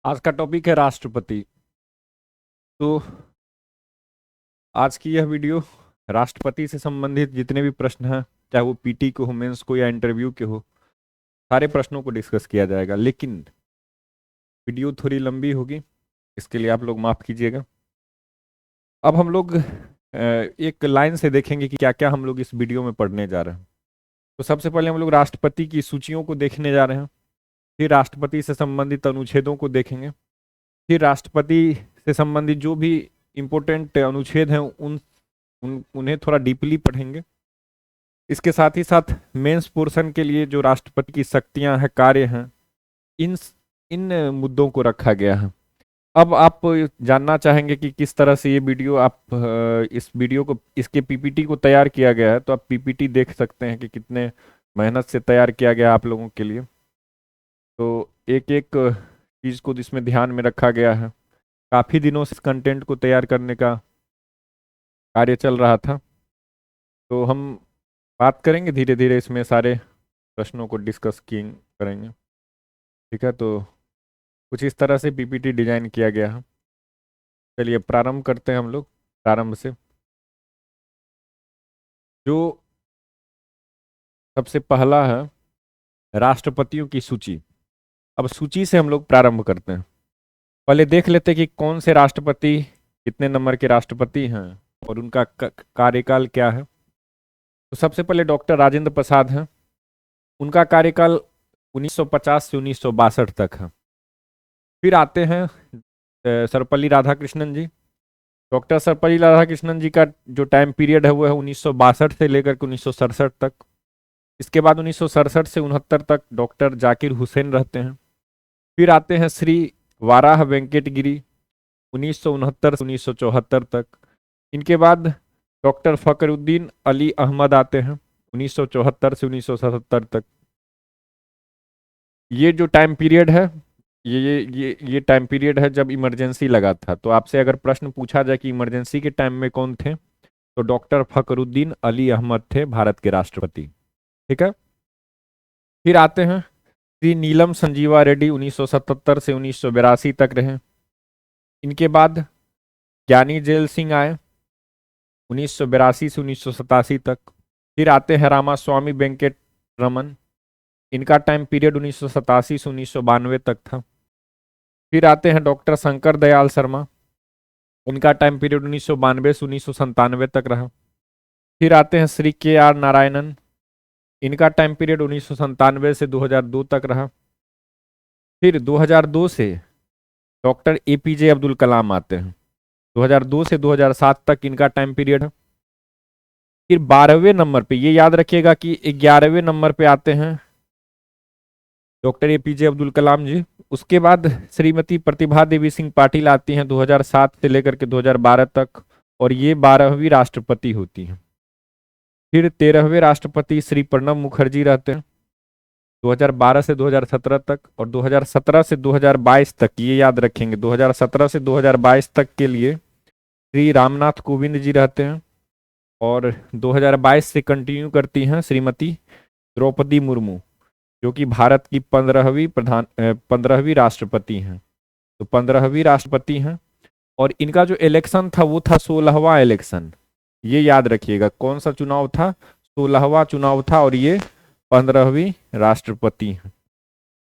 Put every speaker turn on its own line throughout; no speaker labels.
आज का टॉपिक है राष्ट्रपति। तो आज की यह वीडियो राष्ट्रपति से संबंधित जितने भी प्रश्न हैं, चाहे वो पीटी के हो, मेंस को या इंटरव्यू के हो, सारे प्रश्नों को डिस्कस किया जाएगा। लेकिन वीडियो थोड़ी लंबी होगी, इसके लिए आप लोग माफ कीजिएगा। अब हम लोग एक लाइन से देखेंगे कि क्या क्या हम लोग इस वीडियो में पढ़ने जा रहे हैं। तो सबसे पहले हम लोग राष्ट्रपति की सूचियों को देखने जा रहे हैं, फिर राष्ट्रपति से संबंधित अनुच्छेदों को देखेंगे, फिर राष्ट्रपति से संबंधित जो भी इम्पोर्टेंट अनुच्छेद हैं उन्हें थोड़ा डीपली पढ़ेंगे। इसके साथ ही साथ मेंस पोर्शन के लिए जो राष्ट्रपति की शक्तियां हैं, कार्य हैं, इन इन मुद्दों को रखा गया है। अब आप जानना चाहेंगे कि किस तरह से ये वीडियो इस वीडियो को, इसके पीपीटी को तैयार किया गया है। तो आप पीपीटी देख सकते हैं कि कितने मेहनत से तैयार किया गया आप लोगों के लिए। तो एक एक चीज़ को इसमें ध्यान में रखा गया है। काफ़ी दिनों से इस कंटेंट को तैयार करने का कार्य चल रहा था। तो हम बात करेंगे धीरे धीरे, इसमें सारे प्रश्नों को डिस्कस करेंगे। ठीक है, तो कुछ इस तरह से पीपीटी डिजाइन किया गया है। चलिए प्रारंभ करते हैं हम लोग प्रारंभ से। जो सबसे पहला है राष्ट्रपतियों की सूची। अब सूची से हम लोग प्रारंभ करते हैं। पहले देख लेते हैं कि कौन से राष्ट्रपति कितने नंबर के राष्ट्रपति हैं और उनका कार्यकाल क्या है। तो सबसे पहले डॉक्टर राजेंद्र प्रसाद हैं। उनका कार्यकाल 1950 से 1962 तक है। फिर आते हैं सर्वपल्ली राधाकृष्णन जी। डॉक्टर सर्वपल्ली राधाकृष्णन जी का जो टाइम पीरियड है वो है 1962 से लेकर के 1967 तक। इसके बाद 1967 से 69 तक डॉक्टर जाकिर हुसैन रहते हैं। फिर आते हैं श्री वाराह वेंकट गिरी, 1969 से 1974 तक। इनके बाद डॉक्टर फकरुद्दीन अली अहमद आते हैं, 1974 से 1977 तक। ये जो टाइम पीरियड है, ये टाइम पीरियड है जब इमरजेंसी लगा था। तो आपसे अगर प्रश्न पूछा जाए कि इमरजेंसी के टाइम में कौन थे, तो डॉक्टर फकरुद्दीन अली अहमद थे भारत के राष्ट्रपति। ठीक है। फिर आते हैं श्री नीलम संजीवा रेड्डी, 1977 से 1982 तक रहे। इनके बाद ज्ञानी जेल सिंह आए, 1982 से 1987 तक। फिर आते हैं रामास्वामी वेंकट रमन। इनका टाइम पीरियड 1987 से 1992 तक था। फिर आते हैं डॉक्टर शंकर दयाल शर्मा। इनका टाइम पीरियड 1992 से 1997 तक रहा। फिर आते हैं श्री के आर नारायणन। इनका टाइम पीरियड 1997 से 2002 तक रहा। फिर 2002 से डॉक्टर एपीजे अब्दुल कलाम आते हैं, 2002 से 2007 तक इनका टाइम पीरियड है। फिर 12वें नंबर पे, ये याद रखिएगा कि 11वें नंबर पे आते हैं डॉक्टर एपीजे अब्दुल कलाम जी। उसके बाद श्रीमती प्रतिभा देवी सिंह पाटिल आती हैं 2007 से लेकर के 2012 तक, और ये 12वीं राष्ट्रपति होती हैं। फिर 13वें राष्ट्रपति श्री प्रणब मुखर्जी रहते हैं 2012 से 2017 तक, और 2017 से 2022 तक, ये याद रखेंगे, 2017 से 2022 तक के लिए श्री रामनाथ कोविंद जी रहते हैं। और 2022 से कंटिन्यू करती हैं श्रीमती द्रौपदी मुर्मू, जो कि भारत की 15वीं राष्ट्रपति हैं। तो 15वीं राष्ट्रपति हैं। और इनका जो इलेक्शन था वो था 16वां इलेक्शन। ये याद रखिएगा, कौन सा चुनाव था? 16वां चुनाव था, और ये 15वीं राष्ट्रपति हैं,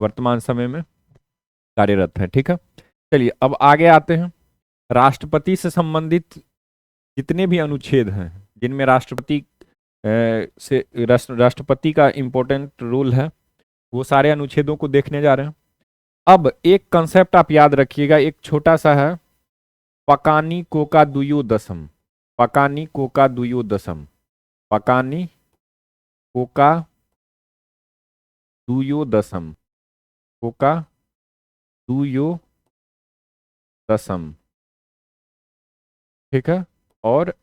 वर्तमान समय में कार्यरत है। ठीक है, चलिए अब आगे आते हैं। राष्ट्रपति से संबंधित जितने भी अनुच्छेद हैं जिनमें राष्ट्रपति का इंपॉर्टेंट रोल है, वो सारे अनुच्छेदों को देखने जा रहे हैं। अब एक कंसेप्ट आप याद रखिएगा, एक छोटा सा है, पकानी कोका दुयो दशम। पकानी कोका दुयो दशम। पकानी कोका दुयो दशम। कोका दुयो दशम। ठीक है। और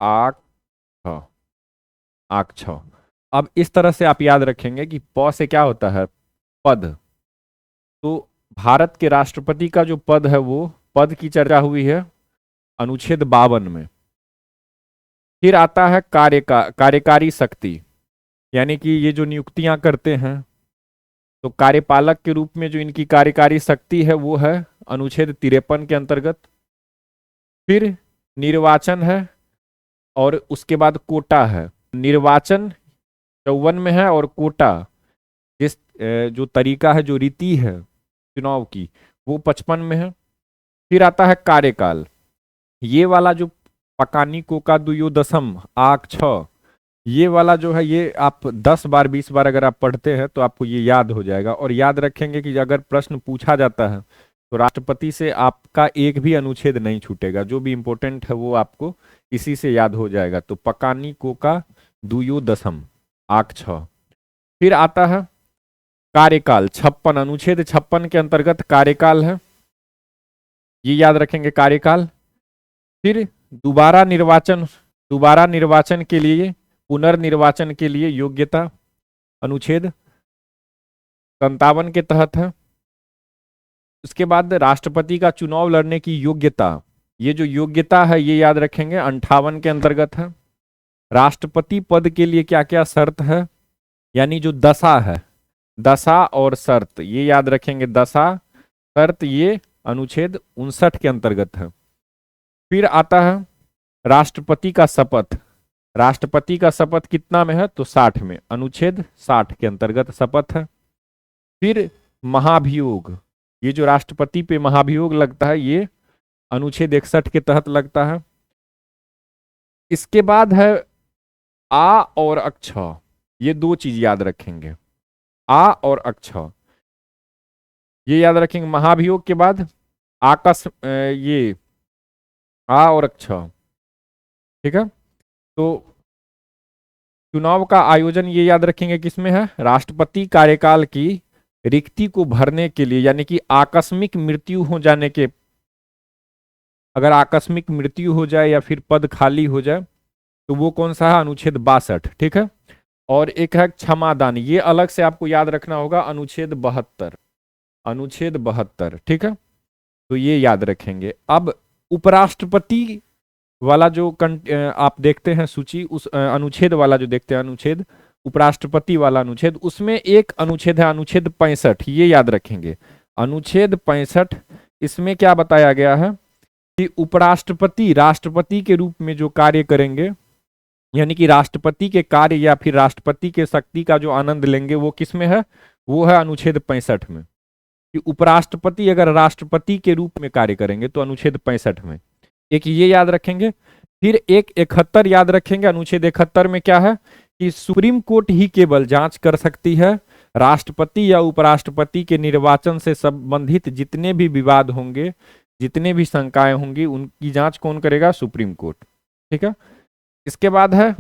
आक छ। आक छ। अब इस तरह से आप याद रखेंगे कि प से क्या होता है? पद। तो भारत के राष्ट्रपति का जो पद है, वो पद की चर्चा हुई है अनुच्छेद 52 में। फिर आता है कार्यकारी शक्ति, यानी कि ये जो नियुक्तियां करते हैं, तो कार्यपालक के रूप में जो इनकी कार्यकारी शक्ति है वो है अनुच्छेद 53 के अंतर्गत। फिर निर्वाचन है और उसके बाद कोटा है। निर्वाचन 54 में है और कोटा जिस जो तरीका है, जो रीति है चुनाव की, वो 55 में है। फिर आता है कार्यकाल। ये वाला जो पकानी कोका दुयो दशम आक छ, ये वाला जो है ये आप 10 बार 20 बार अगर आप पढ़ते हैं तो आपको ये याद हो जाएगा। और याद रखेंगे कि अगर प्रश्न पूछा जाता है तो राष्ट्रपति से आपका एक भी अनुच्छेद नहीं छूटेगा, जो भी इंपॉर्टेंट है वो आपको इसी से याद हो जाएगा। तो पकानी कोका दुयो दशम आक छ। फिर आता है कार्यकाल 56, अनुच्छेद 56 के अंतर्गत कार्यकाल है, ये याद रखेंगे कार्यकाल। फिर दोबारा निर्वाचन के लिए, पुनर्निर्वाचन के लिए योग्यता अनुच्छेद 57 के तहत है। उसके बाद राष्ट्रपति का चुनाव लड़ने की योग्यता, ये जो योग्यता है ये याद रखेंगे 58 के अंतर्गत है। राष्ट्रपति पद के लिए क्या क्या शर्त है, यानी जो दशा है, दशा और शर्त, ये याद रखेंगे। दशा शर्त ये अनुच्छेद 59 के अंतर्गत है। फिर आता है राष्ट्रपति का शपथ। राष्ट्रपति का शपथ कितना में है, तो 60 में, अनुच्छेद 60 के अंतर्गत शपथ है। फिर महाभियोग, ये जो राष्ट्रपति पे महाभियोग लगता है ये अनुच्छेद 61 के तहत लगता है। इसके बाद है आ और अक्ष, ये दो चीज याद रखेंगे, आ और अक्ष, ये याद रखेंगे। महाभियोग के बाद ये आ और अक्ष, ठीक है। तो चुनाव का आयोजन ये याद रखेंगे किसमें है, राष्ट्रपति कार्यकाल की रिक्ति को भरने के लिए, यानी कि आकस्मिक मृत्यु हो जाने के, अगर आकस्मिक मृत्यु हो जाए या फिर पद खाली हो जाए तो वो कौन सा है, अनुच्छेद 62, ठीक है। और एक है क्षमादान, ये अलग से आपको याद रखना होगा, अनुच्छेद 72, अनुच्छेद 72, ठीक है। तो ये याद रखेंगे। अब उपराष्ट्रपति वाला जो आप देखते हैं सूची, उस अनुच्छेद वाला जो देखते हैं अनुच्छेद, उपराष्ट्रपति वाला अनुच्छेद, उसमें एक अनुच्छेद है अनुच्छेद 65, ये याद रखेंगे। अनुच्छेद 65, इसमें क्या बताया गया है कि उपराष्ट्रपति राष्ट्रपति के रूप में जो कार्य करेंगे, यानी कि राष्ट्रपति के कार्य या फिर राष्ट्रपति के शक्ति का जो आनंद लेंगे, वो किस में है, वो है अनुच्छेद 65 में। कि उपराष्ट्रपति अगर राष्ट्रपति के रूप में कार्य करेंगे तो अनुच्छेद 65 में, एक ये याद रखेंगे। फिर एक 71 याद रखेंगे। अनुच्छेद 71 में क्या है कि सुप्रीम कोर्ट ही केवल जांच कर सकती है राष्ट्रपति या उपराष्ट्रपति के निर्वाचन से संबंधित जितने भी विवाद होंगे, जितने भी शंकाएं होंगी, उनकी जांच कौन करेगा, सुप्रीम कोर्ट, ठीक है। इसके बाद है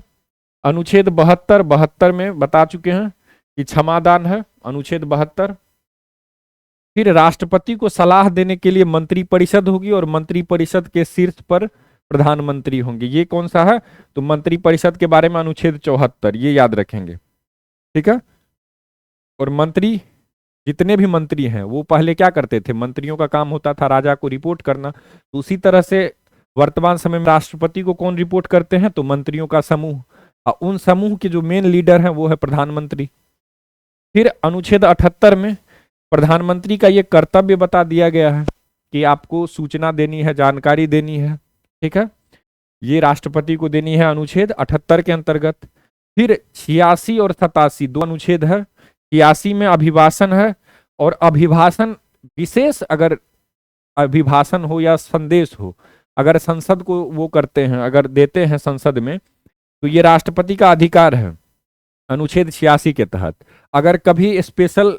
अनुच्छेद 72 में बता चुके हैं कि क्षमादान है, अनुच्छेद 72। फिर राष्ट्रपति को सलाह देने के लिए मंत्रिपरिषद होगी और मंत्रिपरिषद के शीर्ष पर प्रधानमंत्री होंगे, ये कौन सा है, तो मंत्रिपरिषद के बारे में अनुच्छेद 74, ये याद रखेंगे, ठीक है। और मंत्री, जितने भी मंत्री हैं वो पहले क्या करते थे, मंत्रियों का काम होता था राजा को रिपोर्ट करना, तो उसी तरह से वर्तमान समय में राष्ट्रपति को कौन रिपोर्ट करते हैं, तो मंत्रियों का समूह, और उन समूह के जो मेन लीडर हैं वो है प्रधानमंत्री। फिर अनुच्छेद 78 में प्रधानमंत्री का ये कर्तव्य बता दिया गया है कि आपको सूचना देनी है, जानकारी देनी है, ठीक है, ये राष्ट्रपति को देनी है, अनुच्छेद 78 के अंतर्गत। फिर 86 और 87 दो अनुच्छेद है। 86 में अभिभाषण है, और अभिभाषण विशेष अगर अभिभाषण हो या संदेश हो, अगर संसद को वो करते हैं, अगर देते हैं संसद में, तो ये राष्ट्रपति का अधिकार है अनुच्छेद 86 के तहत। अगर कभी स्पेशल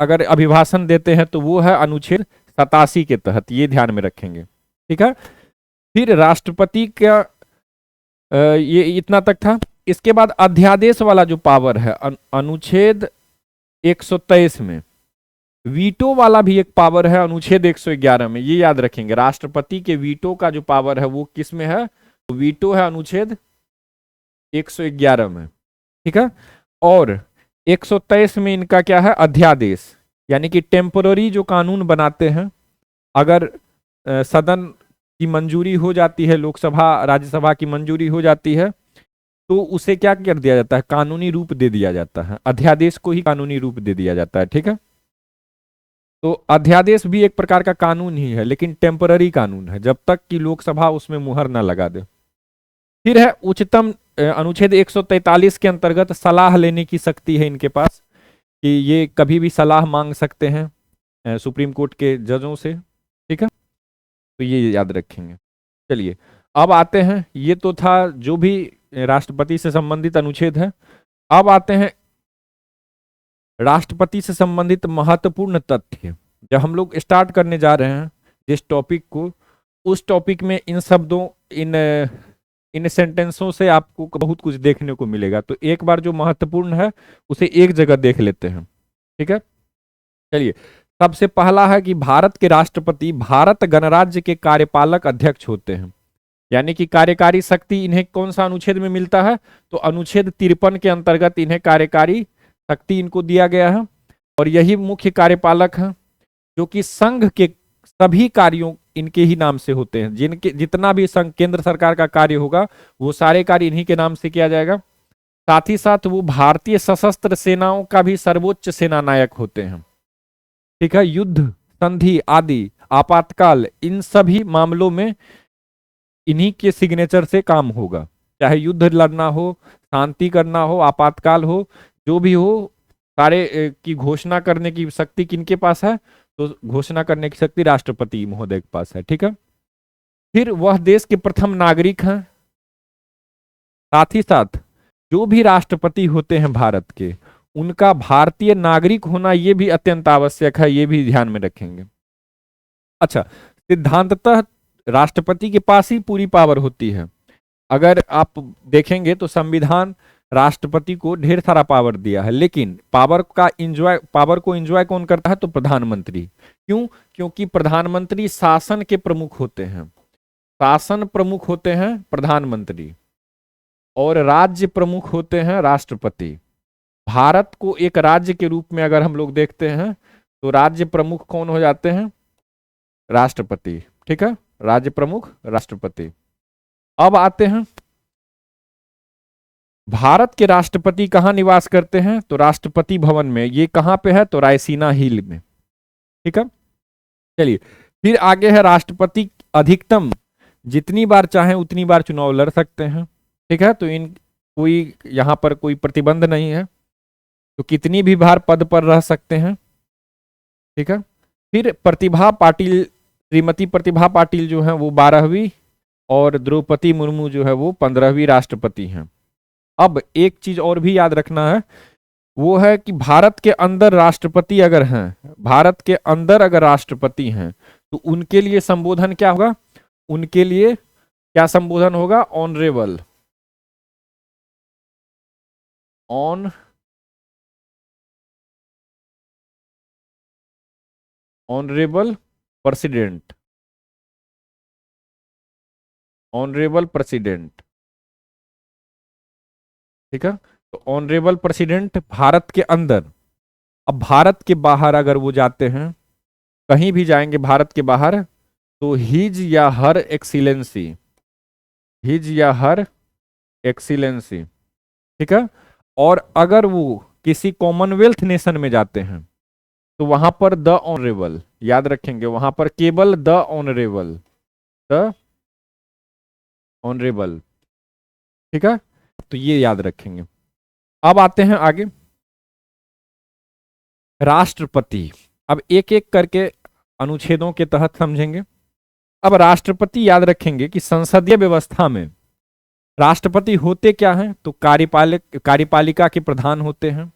अगर अभिभाषण देते हैं तो वो है अनुच्छेद 87 के तहत, ये ध्यान में रखेंगे, ठीक है। फिर राष्ट्रपति का ये इतना तक था। इसके बाद अध्यादेश वाला जो पावर है अनुच्छेद 123 में, वीटो वाला भी एक पावर है अनुच्छेद 111 में, ये याद रखेंगे। राष्ट्रपति के वीटो का जो पावर है वो किस में है, तो वीटो है अनुच्छेद 111 में, ठीक है। और 123 में इनका क्या है, अध्यादेश, यानी कि टेम्पोररी जो कानून बनाते हैं, अगर सदन की मंजूरी हो जाती है, लोकसभा राज्यसभा की मंजूरी हो जाती है, तो उसे क्या कर दिया जाता है, कानूनी रूप दे दिया जाता है, अध्यादेश को ही कानूनी रूप दे दिया जाता है। ठीक है, तो अध्यादेश भी एक प्रकार का कानून ही है, लेकिन टेम्पररी कानून है, जब तक कि लोकसभा उसमें मुहर ना लगा दे। फिर है उच्चतम अनुच्छेद 143 के अंतर्गत सलाह लेने की शक्ति है इनके पास, कि ये कभी भी सलाह मांग सकते हैं सुप्रीम कोर्ट के जजों से। ठीक है, तो ये याद रखेंगे। चलिए अब आते हैं, ये तो था जो भी राष्ट्रपति से संबंधित अनुच्छेद है। अब आते हैं राष्ट्रपति से संबंधित महत्वपूर्ण तथ्य। जब हम लोग स्टार्ट करने जा रहे हैं जिस टॉपिक को, उस टॉपिक में इन शब्दों, इन सेंटेंसों से आपको बहुत कुछ देखने को मिलेगा। तो एक बार जो महत्वपूर्ण है उसे एक जगह देख लेते हैं। ठीक है, चलिए सबसे पहला है कि भारत के राष्ट्रपति भारत गणराज्य के कार्यपालक अध्यक्ष होते हैं। यानी कि कार्यकारी शक्ति इन्हें कौन सा अनुच्छेद में मिलता है, तो अनुच्छेद 53 के अंतर्गत इन्हें कार्यकारी शक्ति इनको दिया गया है, और यही मुख्य कार्यपालक हैं, जो कि संघ के सभी कार्यों इनके ही नाम से होते हैं। जिनके जितना भी संघ केंद्र सरकार का कार्य होगा वो सारे कार्य इन्हीं के नाम से किया जाएगा। साथ ही साथ वो भारतीय सशस्त्र सेनाओं का भी सर्वोच्च सेना नायक होते हैं। ठीक है, युद्ध, संधि आदि, आपातकाल, इन सभी मामलों में इन्हीं के सिग्नेचर से काम होगा। चाहे युद्ध लड़ना हो, शांति करना हो, आपातकाल हो, जो भी हो, सारे की घोषणा करने की शक्ति किनके पास है, तो घोषणा करने की शक्ति राष्ट्रपति महोदय के पास है। ठीक है, फिर वह देश के प्रथम नागरिक हैं। साथ ही साथ जो भी राष्ट्रपति होते हैं भारत के, उनका भारतीय नागरिक होना ये भी अत्यंत आवश्यक है, ये भी ध्यान में रखेंगे। अच्छा, सिद्धांततः राष्ट्रपति के पास ही पूरी पावर होती है। अगर आप देखेंगे तो संविधान राष्ट्रपति को ढेर सारा पावर दिया है, लेकिन पावर को एंजॉय कौन करता है, तो प्रधानमंत्री। क्यों? क्योंकि प्रधानमंत्री शासन के प्रमुख होते हैं। शासन प्रमुख होते हैं प्रधानमंत्री, और राज्य प्रमुख होते हैं राष्ट्रपति। भारत को एक राज्य के रूप में अगर हम लोग देखते हैं तो राज्य प्रमुख कौन हो जाते हैं, राष्ट्रपति। ठीक है, राज्य प्रमुख राष्ट्रपति। अब आते हैं भारत के राष्ट्रपति कहाँ निवास करते हैं, तो राष्ट्रपति भवन में। ये कहाँ पे है, तो रायसीना हिल में। ठीक है, चलिए फिर आगे है राष्ट्रपति अधिकतम जितनी बार चाहे उतनी बार चुनाव लड़ सकते हैं। ठीक है, तो कोई यहाँ पर कोई प्रतिबंध नहीं है, तो कितनी भी बार पद पर रह सकते हैं। ठीक है, फिर प्रतिभा पाटिल, श्रीमती प्रतिभा पाटिल जो है वो 12वीं, और द्रौपदी मुर्मू जो है वो 15वीं राष्ट्रपति हैं। अब एक चीज और भी याद रखना है, वो है कि भारत के अंदर राष्ट्रपति अगर हैं, भारत के अंदर अगर राष्ट्रपति हैं, तो उनके लिए संबोधन क्या होगा, उनके लिए क्या संबोधन होगा, honourable, honourable president, honourable president. ठीक है, तो ऑनरेबल प्रेसिडेंट भारत के अंदर। अब भारत के बाहर अगर वो जाते हैं, कहीं भी जाएंगे भारत के बाहर, तो हिज या हर एक्सीलेंसी, हिज या हर एक्सीलेंसी। ठीक है, और अगर वो किसी कॉमनवेल्थ नेशन में जाते हैं तो वहां पर द ऑनरेबल, याद रखेंगे, वहां पर केवल द ऑनरेबल, द ऑनरेबल। ठीक है, तो ये याद रखेंगे। अब आते हैं आगे राष्ट्रपति। अब एक एक करके अनुच्छेदों के तहत समझेंगे। अब राष्ट्रपति याद रखेंगे कि संसदीय व्यवस्था में राष्ट्रपति होते क्या हैं, तो कार्यपालिका के प्रधान होते हैं।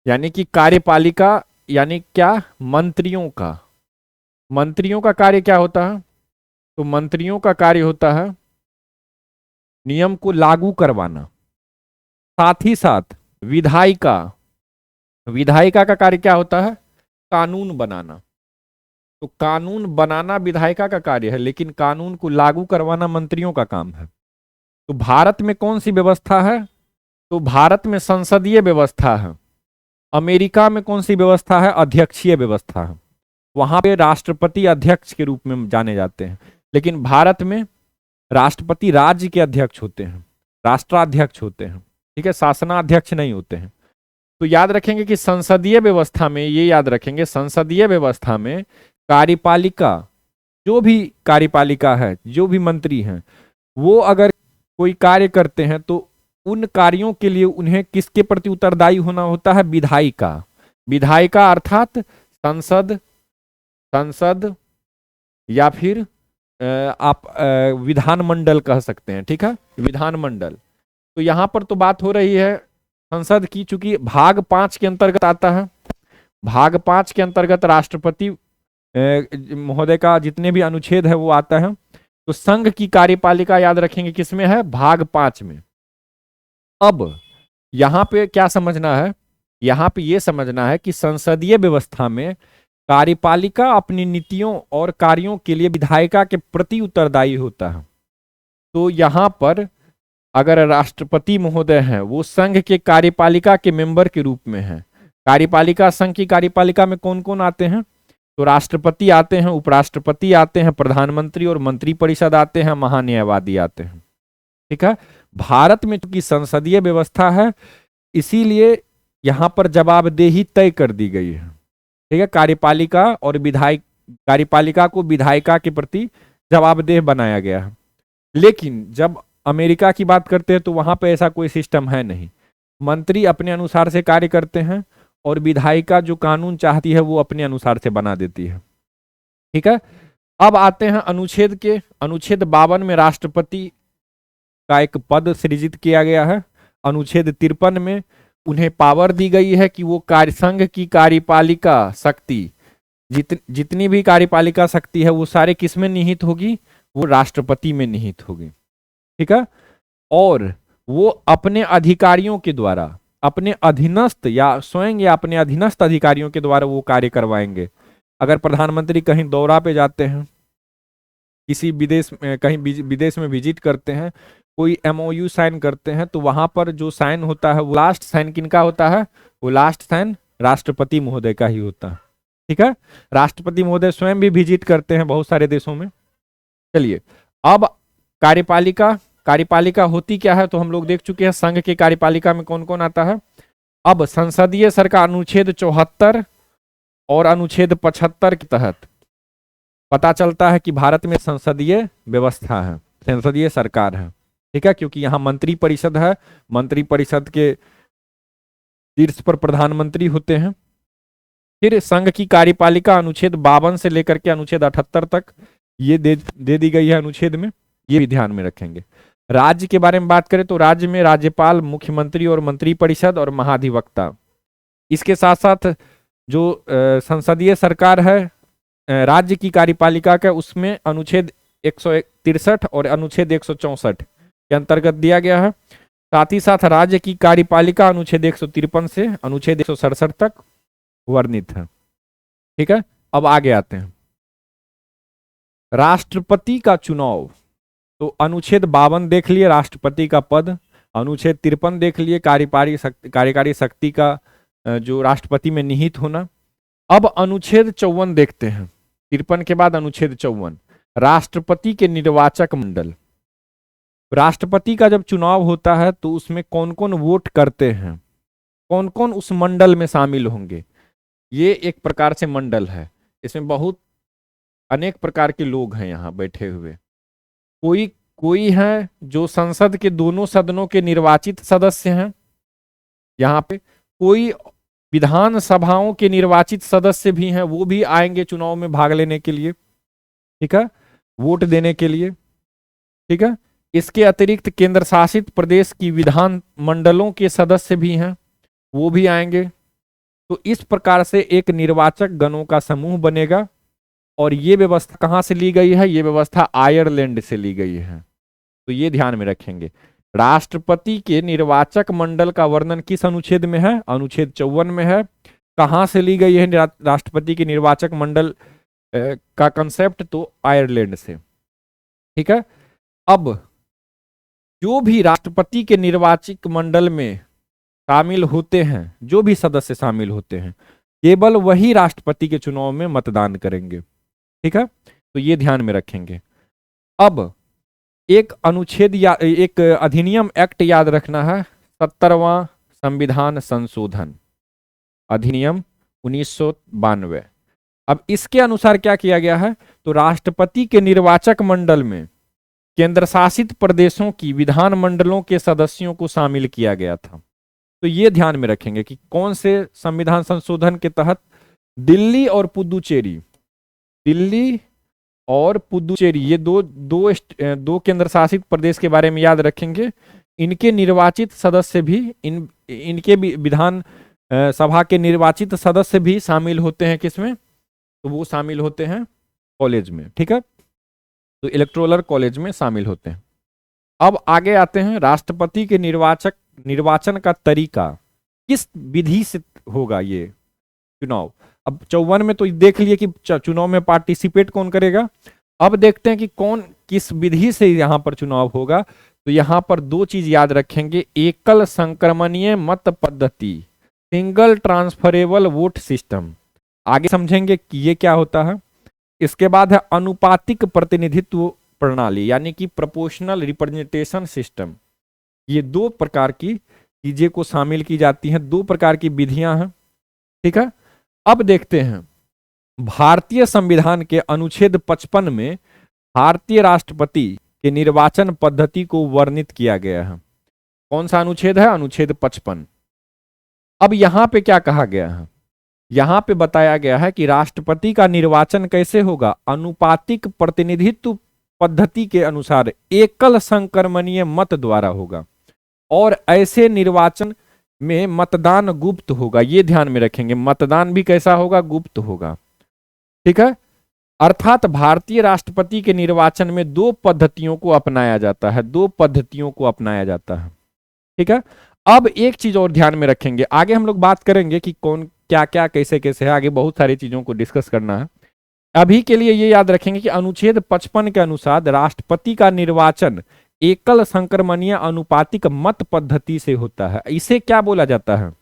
यानी कि कार्यपालिका यानी क्या, मंत्रियों का, मंत्रियों का कार्य क्या होता है, तो मंत्रियों का कार्य होता है नियम को लागू करवाना। साथ ही साथ विधायिका, विधायिका का कार्य क्या होता है, कानून बनाना। तो कानून बनाना विधायिका का कार्य है, लेकिन कानून को लागू करवाना मंत्रियों का काम है। तो भारत में कौन सी व्यवस्था है, तो भारत में संसदीय व्यवस्था है। अमेरिका में कौन सी व्यवस्था है, अध्यक्षीय व्यवस्था है। वहां पे राष्ट्रपति अध्यक्ष के रूप में जाने जाते हैं, लेकिन भारत में राष्ट्रपति राज्य के अध्यक्ष होते हैं। राष्ट्राध्यक्ष होते हैं, ठीक है, शासनाध्यक्ष नहीं होते हैं। तो याद रखेंगे कि संसदीय व्यवस्था में, ये याद रखेंगे, संसदीय व्यवस्था में कार्यपालिका, जो भी कार्यपालिका है, जो भी मंत्री हैं, वो अगर कोई कार्य करते हैं तो उन कार्यों के लिए उन्हें किसके प्रति उत्तरदायी होना होता है? विधायिका। विधायिका अर्थात संसद, संसद या फिर आप विधानमंडल कह सकते हैं, ठीक है, विधानमंडल। तो यहां पर तो बात हो रही है संसद की, चूंकि भाग 5 के अंतर्गत आता है। भाग 5 के अंतर्गत राष्ट्रपति महोदय का जितने भी अनुच्छेद है वो आता है। तो संघ की कार्यपालिका याद रखेंगे किसमें है? भाग 5 में। अब यहां पे क्या समझना है? यहां पे ये समझना है कि संसदीय व्यवस्था में कार्यपालिका अपनी नीतियों और कार्यों के लिए विधायिका के प्रति उत्तरदायी होता है। तो यहां पर अगर राष्ट्रपति महोदय हैं, वो संघ के कार्यपालिका के मेंबर के रूप में हैं। कार्यपालिका, संघ की कार्यपालिका में कौन कौन आते हैं? तो राष्ट्रपति आते हैं, उपराष्ट्रपति आते हैं, प्रधानमंत्री और मंत्रिपरिषद आते हैं, महान्यायवादी आते हैं, ठीक है। भारत में चूंकि संसदीय व्यवस्था है, इसीलिए यहां पर जवाबदेही तय कर दी गई है, ठीक है। कार्यपालिका और विधायक, कार्यपालिका को विधायिका के प्रति जवाबदेह बनाया गया है। लेकिन जब अमेरिका की बात करते हैं तो वहां पे ऐसा कोई सिस्टम है नहीं। मंत्री अपने अनुसार से कार्य करते हैं और विधायिका जो कानून चाहती है वो अपने अनुसार से बना देती है, ठीक है। अब आते हैं अनुच्छेद के, अनुच्छेद 52 में राष्ट्रपति का एक पद सृजित किया गया है। अनुच्छेद 53 में उन्हें पावर दी गई है कि वो कार्य, संघ की कार्यपालिका शक्ति, जितनी भी कार्यपालिका शक्ति है वो सारे किसमें निहित होगी? वो राष्ट्रपति में निहित होगी, ठीक है। और वो अपने अधिकारियों के द्वारा, अपने अधीनस्थ या स्वयं या अपने अधीनस्थ अधिकारियों के द्वारा वो कार्य करवाएंगे। अगर प्रधानमंत्री कहीं दौरा पे जाते हैं, किसी विदेश, कहीं विदेश में विजिट करते हैं, कोई एमओयू साइन करते हैं, तो वहां पर जो साइन होता है वो लास्ट साइन किनका होता है? वो लास्ट साइन राष्ट्रपति महोदय का ही होता है, ठीक है। राष्ट्रपति महोदय स्वयं भी विजिट करते हैं बहुत सारे देशों में। चलिए, अब कार्यपालिका, कार्यपालिका होती क्या है तो हम लोग देख चुके हैं। संघ के कार्यपालिका में कौन कौन आता है। अब संसदीय सरकार अनुच्छेद 74 और अनुच्छेद 75 के तहत पता चलता है कि भारत में संसदीय व्यवस्था है, संसदीय सरकार है, ठीक है, क्योंकि यहां मंत्री परिषद है। मंत्री परिषद के शीर्ष पर प्रधानमंत्री होते हैं। फिर संघ की कार्यपालिका अनुच्छेद 52 से लेकर के अनुच्छेद 78 तक ये दे दी गई है अनुच्छेद में, ये भी ध्यान में रखेंगे। राज्य के बारे में बात करें तो राज्य में राज्यपाल, मुख्यमंत्री और मंत्रिपरिषद और महाधिवक्ता। इसके साथ साथ जो संसदीय सरकार है राज्य की कार्यपालिका का, उसमें अनुच्छेद 163 और अनुच्छेद 164 के अंतर्गत दिया गया है। साथ ही साथ राज्य की कार्यपालिका अनुच्छेद 153 से अनुच्छेद 167 तक वर्णित है, ठीक है। अब आगे आते हैं राष्ट्रपति का चुनाव। तो अनुच्छेद 52 देख लिए राष्ट्रपति का पद, अनुच्छेद 53 देख लिए कार्यकारी शक्ति का जो राष्ट्रपति में निहित होना। अब अनुच्छेद 54 देखते हैं, 53 के बाद अनुच्छेद 54, राष्ट्रपति के निर्वाचक मंडल। राष्ट्रपति का जब चुनाव होता है तो उसमें कौन कौन वोट करते हैं, कौन कौन उस मंडल में शामिल होंगे। ये एक प्रकार से मंडल है, इसमें बहुत अनेक प्रकार के लोग हैं यहाँ बैठे हुए। कोई है जो संसद के दोनों सदनों के निर्वाचित सदस्य हैं यहाँ पे, कोई विधान सभाओं के निर्वाचित सदस्य भी हैं, वो भी आएंगे चुनाव में भाग लेने के लिए, ठीक है, वोट देने के लिए, ठीक है। इसके अतिरिक्त केंद्र शासित प्रदेश की विधान मंडलों के सदस्य भी हैं, वो भी आएंगे। तो इस प्रकार से एक निर्वाचक गणों का समूह बनेगा। और ये व्यवस्था कहां से ली गई है? ये व्यवस्था आयरलैंड से ली गई है, तो ये ध्यान में रखेंगे। राष्ट्रपति के निर्वाचक मंडल का वर्णन किस अनुच्छेद में है? अनुच्छेद 54 में है। कहां से ली गई है राष्ट्रपति के निर्वाचक मंडल का कंसेप्ट? तो आयरलैंड से, ठीक है। अब जो भी राष्ट्रपति के निर्वाचक मंडल में शामिल होते हैं, जो भी सदस्य शामिल होते हैं, केवल वही राष्ट्रपति के चुनाव में मतदान करेंगे, ठीक है। तो ये ध्यान में रखेंगे। अब एक अनुच्छेद या एक अधिनियम एक्ट याद रखना है, 70वां संविधान संशोधन अधिनियम 1992। अब इसके अनुसार क्या किया गया है, तो राष्ट्रपति के निर्वाचक मंडल में केंद्र शासित प्रदेशों की विधान मंडलों के सदस्यों को शामिल किया गया था। तो ये ध्यान में रखेंगे कि कौन से संविधान संशोधन के तहत, दिल्ली और पुदुचेरी, दिल्ली और पुदुचेरी ये दो केंद्र शासित प्रदेश के बारे में याद रखेंगे। इनके निर्वाचित सदस्य भी इनके भी विधान सभा के निर्वाचित सदस्य भी शामिल होते हैं किसमें, तो वो शामिल होते हैं कॉलेज में, ठीक है, तो इलेक्टोरल कॉलेज में शामिल होते हैं। अब आगे आते हैं, राष्ट्रपति के निर्वाचन का तरीका किस विधि से होगा ये चुनाव। अब 54 में तो देख लिए कि चुनाव में पार्टिसिपेट कौन करेगा, अब देखते हैं कि कौन किस विधि से यहां पर चुनाव होगा। तो यहां पर दो चीज याद रखेंगे, एकल संक्रमणीय मत पद्धति, सिंगल ट्रांसफरेबल वोट सिस्टम, आगे समझेंगे कि ये क्या होता है। इसके बाद है अनुपातिक प्रतिनिधित्व प्रणाली, यानी कि प्रोपोर्शनल रिप्रेजेंटेशन सिस्टम। ये दो प्रकार की चीजें को शामिल की जाती हैं, दो प्रकार की विधियां हैं, ठीक है। अब देखते हैं, भारतीय संविधान के अनुच्छेद 55 में भारतीय राष्ट्रपति के निर्वाचन पद्धति को वर्णित किया गया है। कौन सा अनुच्छेद है, अनुच्छेद 55। अब यहां पे क्या कहा गया है, यहां पे बताया गया है कि राष्ट्रपति का निर्वाचन कैसे होगा, अनुपातिक प्रतिनिधित्व पद्धति के अनुसार एकल संक्रमणीय मत द्वारा होगा, और ऐसे निर्वाचन में मतदान गुप्त होगा। ये ध्यान में रखेंगे, मतदान भी कैसा होगा, गुप्त होगा, ठीक है। अर्थात भारतीय राष्ट्रपति के निर्वाचन में दो पद्धतियों को अपनाया जाता है, दो पद्धतियों को अपनाया जाता है, ठीक है। अब एक चीज और ध्यान में रखेंगे, आगे हम लोग बात करेंगे कि कौन क्या क्या कैसे कैसे है, आगे बहुत सारी चीजों को डिस्कस करना है। अभी के लिए ये याद रखेंगे कि अनुच्छेद 55 के अनुसार राष्ट्रपति का निर्वाचन एकल संक्रमणीय अनुपातिक मत पद्धति से होता है। इसे क्या बोला जाता है,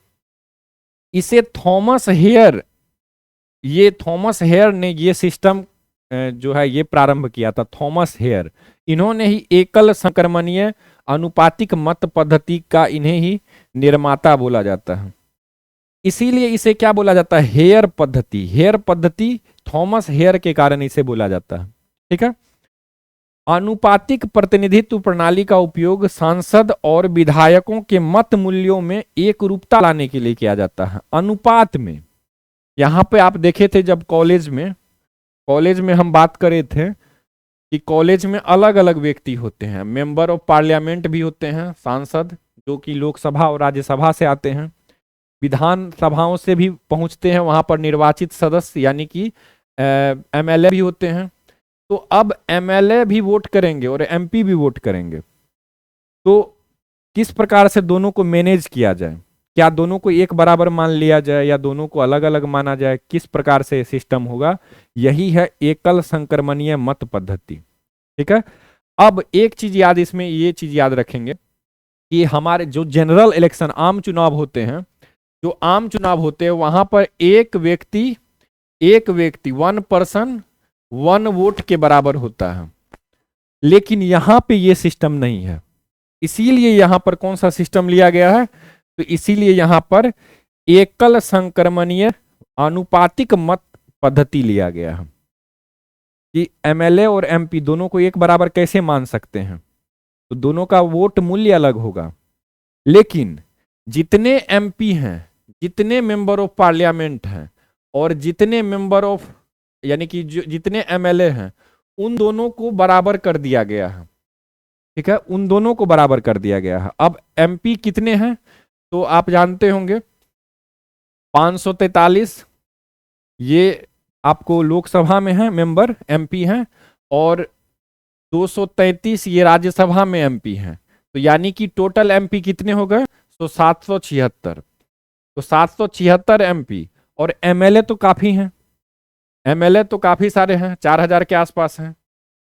इसे थॉमस हेयर ने ये सिस्टम जो है ये प्रारंभ किया था, थॉमस हेयर। इन्होंने ही एकल संक्रमणीय अनुपातिक मत पद्धति का इन्हें ही निर्माता बोला जाता है, इसीलिए इसे क्या बोला जाता है, हेयर पद्धति। हेयर पद्धति थॉमस हेयर के कारण इसे बोला जाता है, ठीक है। अनुपातिक प्रतिनिधित्व प्रणाली का उपयोग सांसद और विधायकों के मत मूल्यों में एक रूपता लाने के लिए किया जाता है, अनुपात में। यहां पे आप देखे थे जब कॉलेज में हम बात करे थे कि कॉलेज में अलग अलग व्यक्ति होते हैं, मेंबर ऑफ पार्लियामेंट भी होते हैं, सांसद जो कि लोकसभा और राज्यसभा से आते हैं, विधान सभाओं से भी पहुंचते हैं, वहां पर निर्वाचित सदस्य यानी कि एमएलए भी होते हैं। तो अब एमएलए भी वोट करेंगे और एमपी भी वोट करेंगे, तो किस प्रकार से दोनों को मैनेज किया जाए, क्या दोनों को एक बराबर मान लिया जाए या दोनों को अलग अलग माना जाए, किस प्रकार से सिस्टम होगा, यही है एकल संक्रमणीय मत पद्धति, ठीक है। अब एक चीज याद, इसमें ये चीज याद रखेंगे कि हमारे जो जनरल इलेक्शन आम चुनाव होते हैं, जो आम चुनाव होते हैं वहां पर एक व्यक्ति 1 पर्सन 1 वोट के बराबर होता है, लेकिन यहां पे ये सिस्टम नहीं है। इसीलिए यहां पर कौन सा सिस्टम लिया गया है, तो इसीलिए यहां पर एकल संक्रमणीय अनुपातिक मत पद्धति लिया गया है कि एमएलए और एमपी दोनों को एक बराबर कैसे मान सकते हैं, तो दोनों का वोट मूल्य अलग होगा, लेकिन जितने एमपी हैं, जितने मेंबर ऑफ पार्लियामेंट हैं और जितने मेंबर ऑफ यानी कि जितने एमएलए हैं, उन दोनों को बराबर कर दिया गया है, ठीक है, उन दोनों को बराबर कर दिया गया है। अब एमपी कितने हैं, तो आप जानते होंगे 543 ये आपको लोकसभा में है मेंबर एमपी हैं, और 233 ये राज्यसभा में एमपी हैं, तो यानी कि टोटल एमपी कितने हो गए, तो 776। तो 776 एमपी, और एमएलए तो काफी हैं, एमएलए तो काफी सारे हैं, 4000 के आसपास हैं,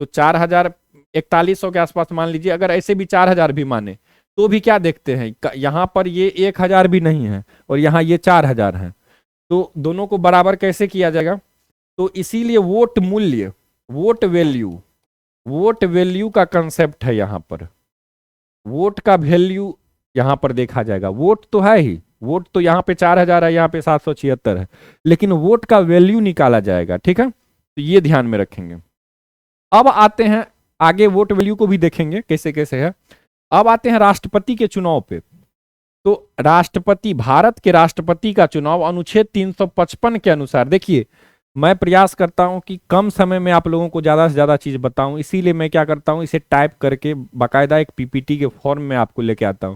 तो 4000 4100 के आसपास मान लीजिए। अगर ऐसे भी 4000 भी माने तो भी क्या देखते हैं, यहां पर ये 1000 भी नहीं है और यहां ये 4000 है, तो दोनों को बराबर कैसे किया जाएगा, तो इसीलिए वोट मूल्य, वोट वैल्यू वोट वैल्यू का कंसेप्ट है यहां पर। वोट का वैल्यू यहां पर देखा जाएगा। वोट तो है ही, वोट तो यहाँ पे 4,000 है, यहाँ पे 776 है, लेकिन वोट का वैल्यू निकाला जाएगा। ठीक है, तो ये ध्यान में रखेंगे। अब आते हैं आगे, वोट वैल्यू को भी देखेंगे कैसे कैसे है। अब आते हैं राष्ट्रपति के चुनाव पे। तो राष्ट्रपति, भारत के राष्ट्रपति का चुनाव अनुच्छेद 355 के अनुसार, देखिए मैं प्रयास करता हूं कि कम समय में आप लोगों को ज्यादा से ज्यादा चीज बताऊं, इसीलिए मैं क्या करता हूं, इसे टाइप करके बाकायदा एक पीपीटी के फॉर्म में आपको लेके आता हूं।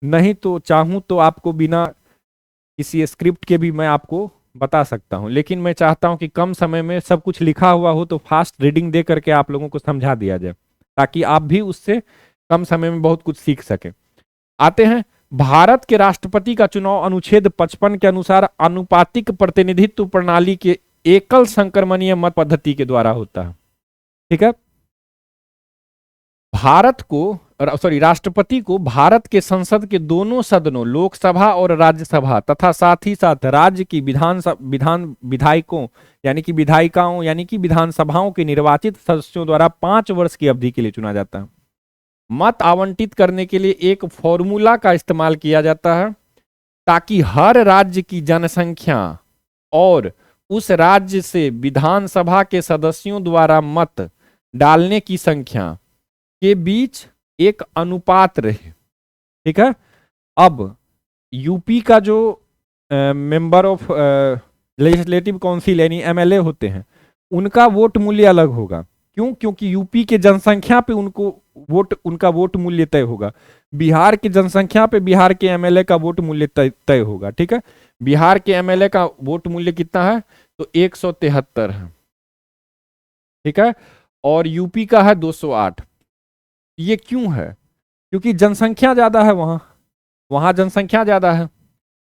नहीं तो चाहूं तो आपको बिना किसी स्क्रिप्ट के भी मैं आपको बता सकता हूं, लेकिन मैं चाहता हूं कि कम समय में सब कुछ लिखा हुआ हो तो फास्ट रीडिंग दे करके आप लोगों को समझा दिया जाए, ताकि आप भी उससे कम समय में बहुत कुछ सीख सकें। आते हैं, भारत के राष्ट्रपति का चुनाव अनुच्छेद 55 के अनुसार आनुपातिक प्रतिनिधित्व प्रणाली के एकल संक्रमणीय मत पद्धति के द्वारा होता है। ठीक है, भारत को, सॉरी, राष्ट्रपति को भारत के संसद के दोनों सदनों, लोकसभा और राज्यसभा, तथा साथ ही साथ राज्य की विधायकों यानी कि विधायिकाओं यानी कि विधानसभाओं के निर्वाचित सदस्यों द्वारा 5 वर्ष की अवधि के लिए चुना जाता है। मत आवंटित करने के लिए एक फॉर्मूला का इस्तेमाल किया जाता है, ताकि हर राज्य की जनसंख्या और उस राज्य से विधानसभा के सदस्यों द्वारा मत डालने की संख्या के बीच एक अनुपात रहे। ठीक है, अब यूपी का जो मेंबर ऑफ लेजिस्लेटिव काउंसिल यानी एमएलए होते हैं, उनका वोट मूल्य अलग होगा। क्यों? क्योंकि यूपी के जनसंख्या पे उनका वोट मूल्य तय होगा। बिहार की जनसंख्या पे बिहार के एमएलए का वोट मूल्य तय होगा। ठीक है, बिहार के एमएलए का वोट मूल्य कितना है? तो 173 है। ठीक है, और यूपी का है 208। ये क्यों है? क्योंकि जनसंख्या ज्यादा है, वहां जनसंख्या ज्यादा है।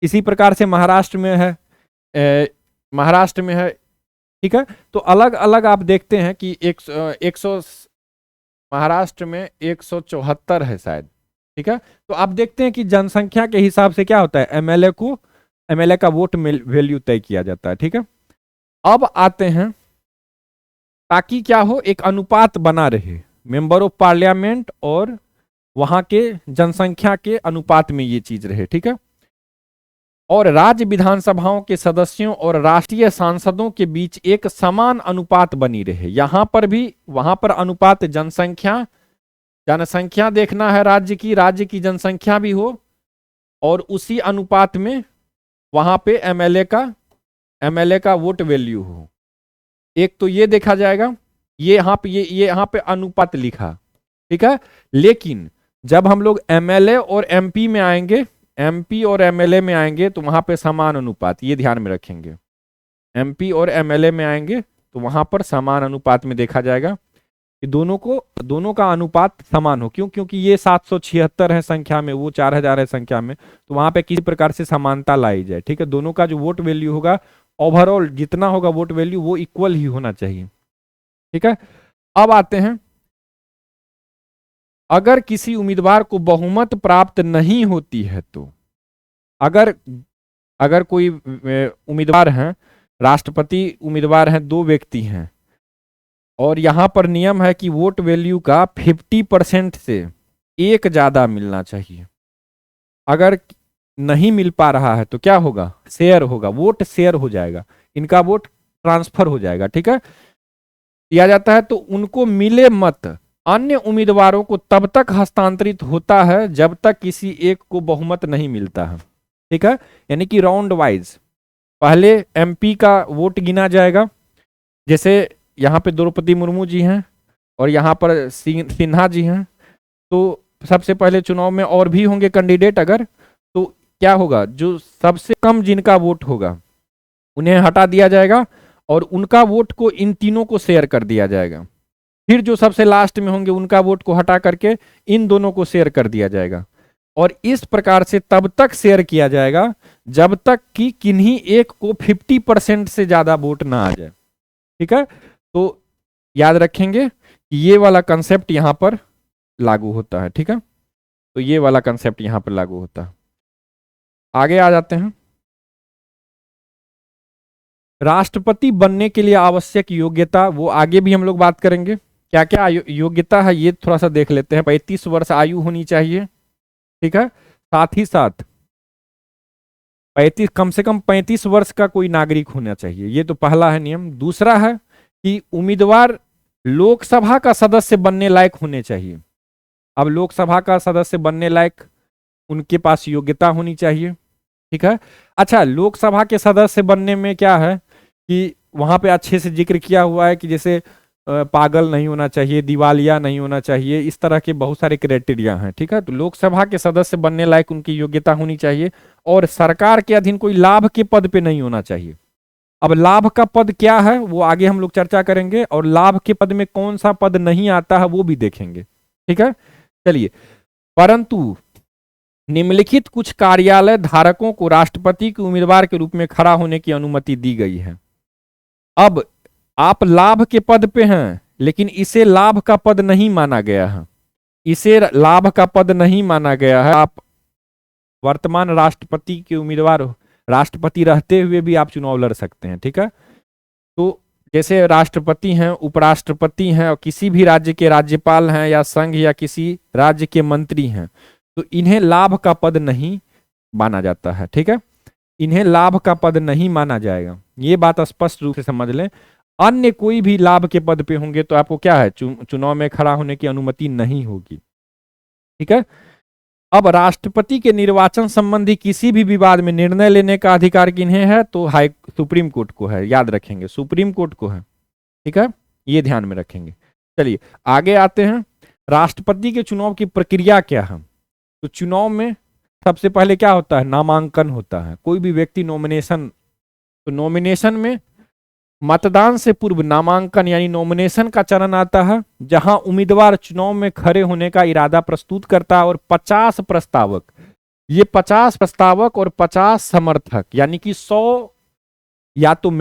इसी प्रकार से महाराष्ट्र में है। ठीक है, तो अलग अलग आप देखते हैं कि महाराष्ट्र में 174 है शायद। ठीक है, तो आप देखते हैं कि जनसंख्या के हिसाब से क्या होता है, एमएलए का वोट वैल्यू तय किया जाता है। ठीक है, अब आते हैं, ताकि क्या हो, एक अनुपात बना रहे मेंबर ऑफ पार्लियामेंट और वहां के जनसंख्या के अनुपात में ये चीज रहे। ठीक है, और राज्य विधानसभाओं के सदस्यों और राष्ट्रीय सांसदों के बीच एक समान अनुपात बनी रहे। यहां पर भी, वहां पर अनुपात जनसंख्या देखना है राज्य की जनसंख्या भी हो, और उसी अनुपात में वहां पे एमएलए का वोट वैल्यू हो। एक तो ये देखा जाएगा, ये यहां पे अनुपात लिखा। ठीक है, लेकिन जब हम लोग एमएलए और एमपी में आएंगे, एमपी और एमएलए में आएंगे, तो वहां पे समान अनुपात, ये ध्यान में रखेंगे। एमपी और एमएलए में आएंगे तो वहां पर समान अनुपात में देखा जाएगा कि दोनों का अनुपात समान हो। क्यों? क्योंकि ये 776 है संख्या में, वो 4000 है संख्या में, तो वहां पे किसी प्रकार से समानता लाई जाए। ठीक है, दोनों का जो वोट वैल्यू होगा, ओवरऑल जितना होगा वोट वैल्यू, वो इक्वल ही होना चाहिए। ठीक है, अब आते हैं, अगर किसी उम्मीदवार को बहुमत प्राप्त नहीं होती है, तो अगर कोई उम्मीदवार हैं, राष्ट्रपति उम्मीदवार हैं, 2 व्यक्ति हैं, और यहां पर नियम है कि वोट वैल्यू का 50% से एक ज्यादा मिलना चाहिए। अगर नहीं मिल पा रहा है तो क्या होगा? शेयर होगा, वोट शेयर हो जाएगा, इनका वोट ट्रांसफर हो जाएगा। ठीक है, दिया जाता है, तो उनको मिले मत अन्य उम्मीदवारों को तब तक हस्तांतरित होता है जब तक किसी एक को बहुमत नहीं मिलता है। ठीक है, यानी कि राउंड वाइज पहले एमपी का वोट गिना जाएगा। जैसे यहाँ पे द्रौपदी मुर्मू जी हैं और यहाँ पर सिन्हा जी हैं, तो सबसे पहले चुनाव में और भी होंगे कैंडिडेट, अगर तो क्या होगा, जो सबसे कम जिनका वोट होगा उन्हें हटा दिया जाएगा और उनका वोट को इन तीनों को शेयर कर दिया जाएगा। फिर जो सबसे लास्ट में होंगे उनका वोट को हटा करके इन दोनों को शेयर कर दिया जाएगा, और इस प्रकार से तब तक शेयर किया जाएगा जब तक कि किन्हीं एक को 50% से ज्यादा वोट ना आ जाए। ठीक है, तो याद रखेंगे कि ये वाला कंसेप्ट यहां पर लागू होता है। ठीक है, तो ये वाला कंसेप्ट यहां पर लागू होता है। आगे आ जाते हैं, राष्ट्रपति बनने के लिए आवश्यक योग्यता, वो आगे भी हम लोग बात करेंगे। क्या क्या योग्यता है ये थोड़ा सा देख लेते हैं। 35 वर्ष आयु होनी चाहिए, ठीक है। साथ ही साथ 35, कम से कम 35 वर्ष का कोई नागरिक होना चाहिए, ये तो पहला है नियम। दूसरा है कि उम्मीदवार लोकसभा का सदस्य बनने लायक होने चाहिए। अब लोकसभा का सदस्य बनने लायक उनके पास योग्यता होनी चाहिए, ठीक है। अच्छा, लोकसभा के सदस्य बनने में क्या है कि वहां पे अच्छे से जिक्र किया हुआ है कि जैसे पागल नहीं होना चाहिए, दिवालिया नहीं होना चाहिए, इस तरह के बहुत सारे क्राइटेरिया हैं, ठीक है। तो लोकसभा के सदस्य बनने लायक उनकी योग्यता होनी चाहिए, और सरकार के अधीन कोई लाभ के पद पे नहीं होना चाहिए। अब लाभ का पद क्या है वो आगे हम लोग चर्चा करेंगे, और लाभ के पद में कौन सा पद नहीं आता है वो भी देखेंगे, ठीक है। चलिए, परंतु निम्नलिखित कुछ कार्यालय धारकों को राष्ट्रपति के उम्मीदवार के रूप में खड़ा होने की अनुमति दी गई है। अब आप लाभ के पद पे हैं, लेकिन इसे लाभ का पद नहीं माना गया है, इसे लाभ का पद नहीं माना गया है। आप वर्तमान राष्ट्रपति के उम्मीदवार हो, राष्ट्रपति रहते हुए भी आप चुनाव लड़ सकते हैं, ठीक है। तो जैसे राष्ट्रपति हैं, उपराष्ट्रपति हैं, और किसी भी राज्य के राज्यपाल हैं, या संघ या किसी राज्य के मंत्री हैं, तो इन्हें लाभ का पद नहीं माना जाता है, ठीक है। इन्हें लाभ का पद नहीं माना जाएगा, ये बात स्पष्ट रूप से समझ लें। अन्य कोई भी लाभ के पद पे होंगे तो आपको क्या है, चुनाव में खड़ा होने की अनुमति नहीं होगी, ठीक है। अब राष्ट्रपति के निर्वाचन संबंधी किसी भी विवाद में निर्णय लेने का अधिकार किन्हें है, तो सुप्रीम कोर्ट को है, याद रखेंगे, सुप्रीम कोर्ट को है, ठीक है, ये ध्यान में रखेंगे। चलिए आगे आते हैं, राष्ट्रपति के चुनाव की प्रक्रिया क्या है। तो चुनाव में सबसे पहले क्या होता है, नामांकन होता है। कोई भी व्यक्ति नॉमिनेशन, तो नॉमिनेशन में मतदान से पूर्व नामांकन यानी नॉमिनेशन का चरण आता है, जहां उम्मीदवार चुनाव में खड़े होने का इरादा प्रस्तुत करता है, और 50 प्रस्तावक, ये 50 प्रस्तावक और 50 समर्थक, यानी कि 100 या तो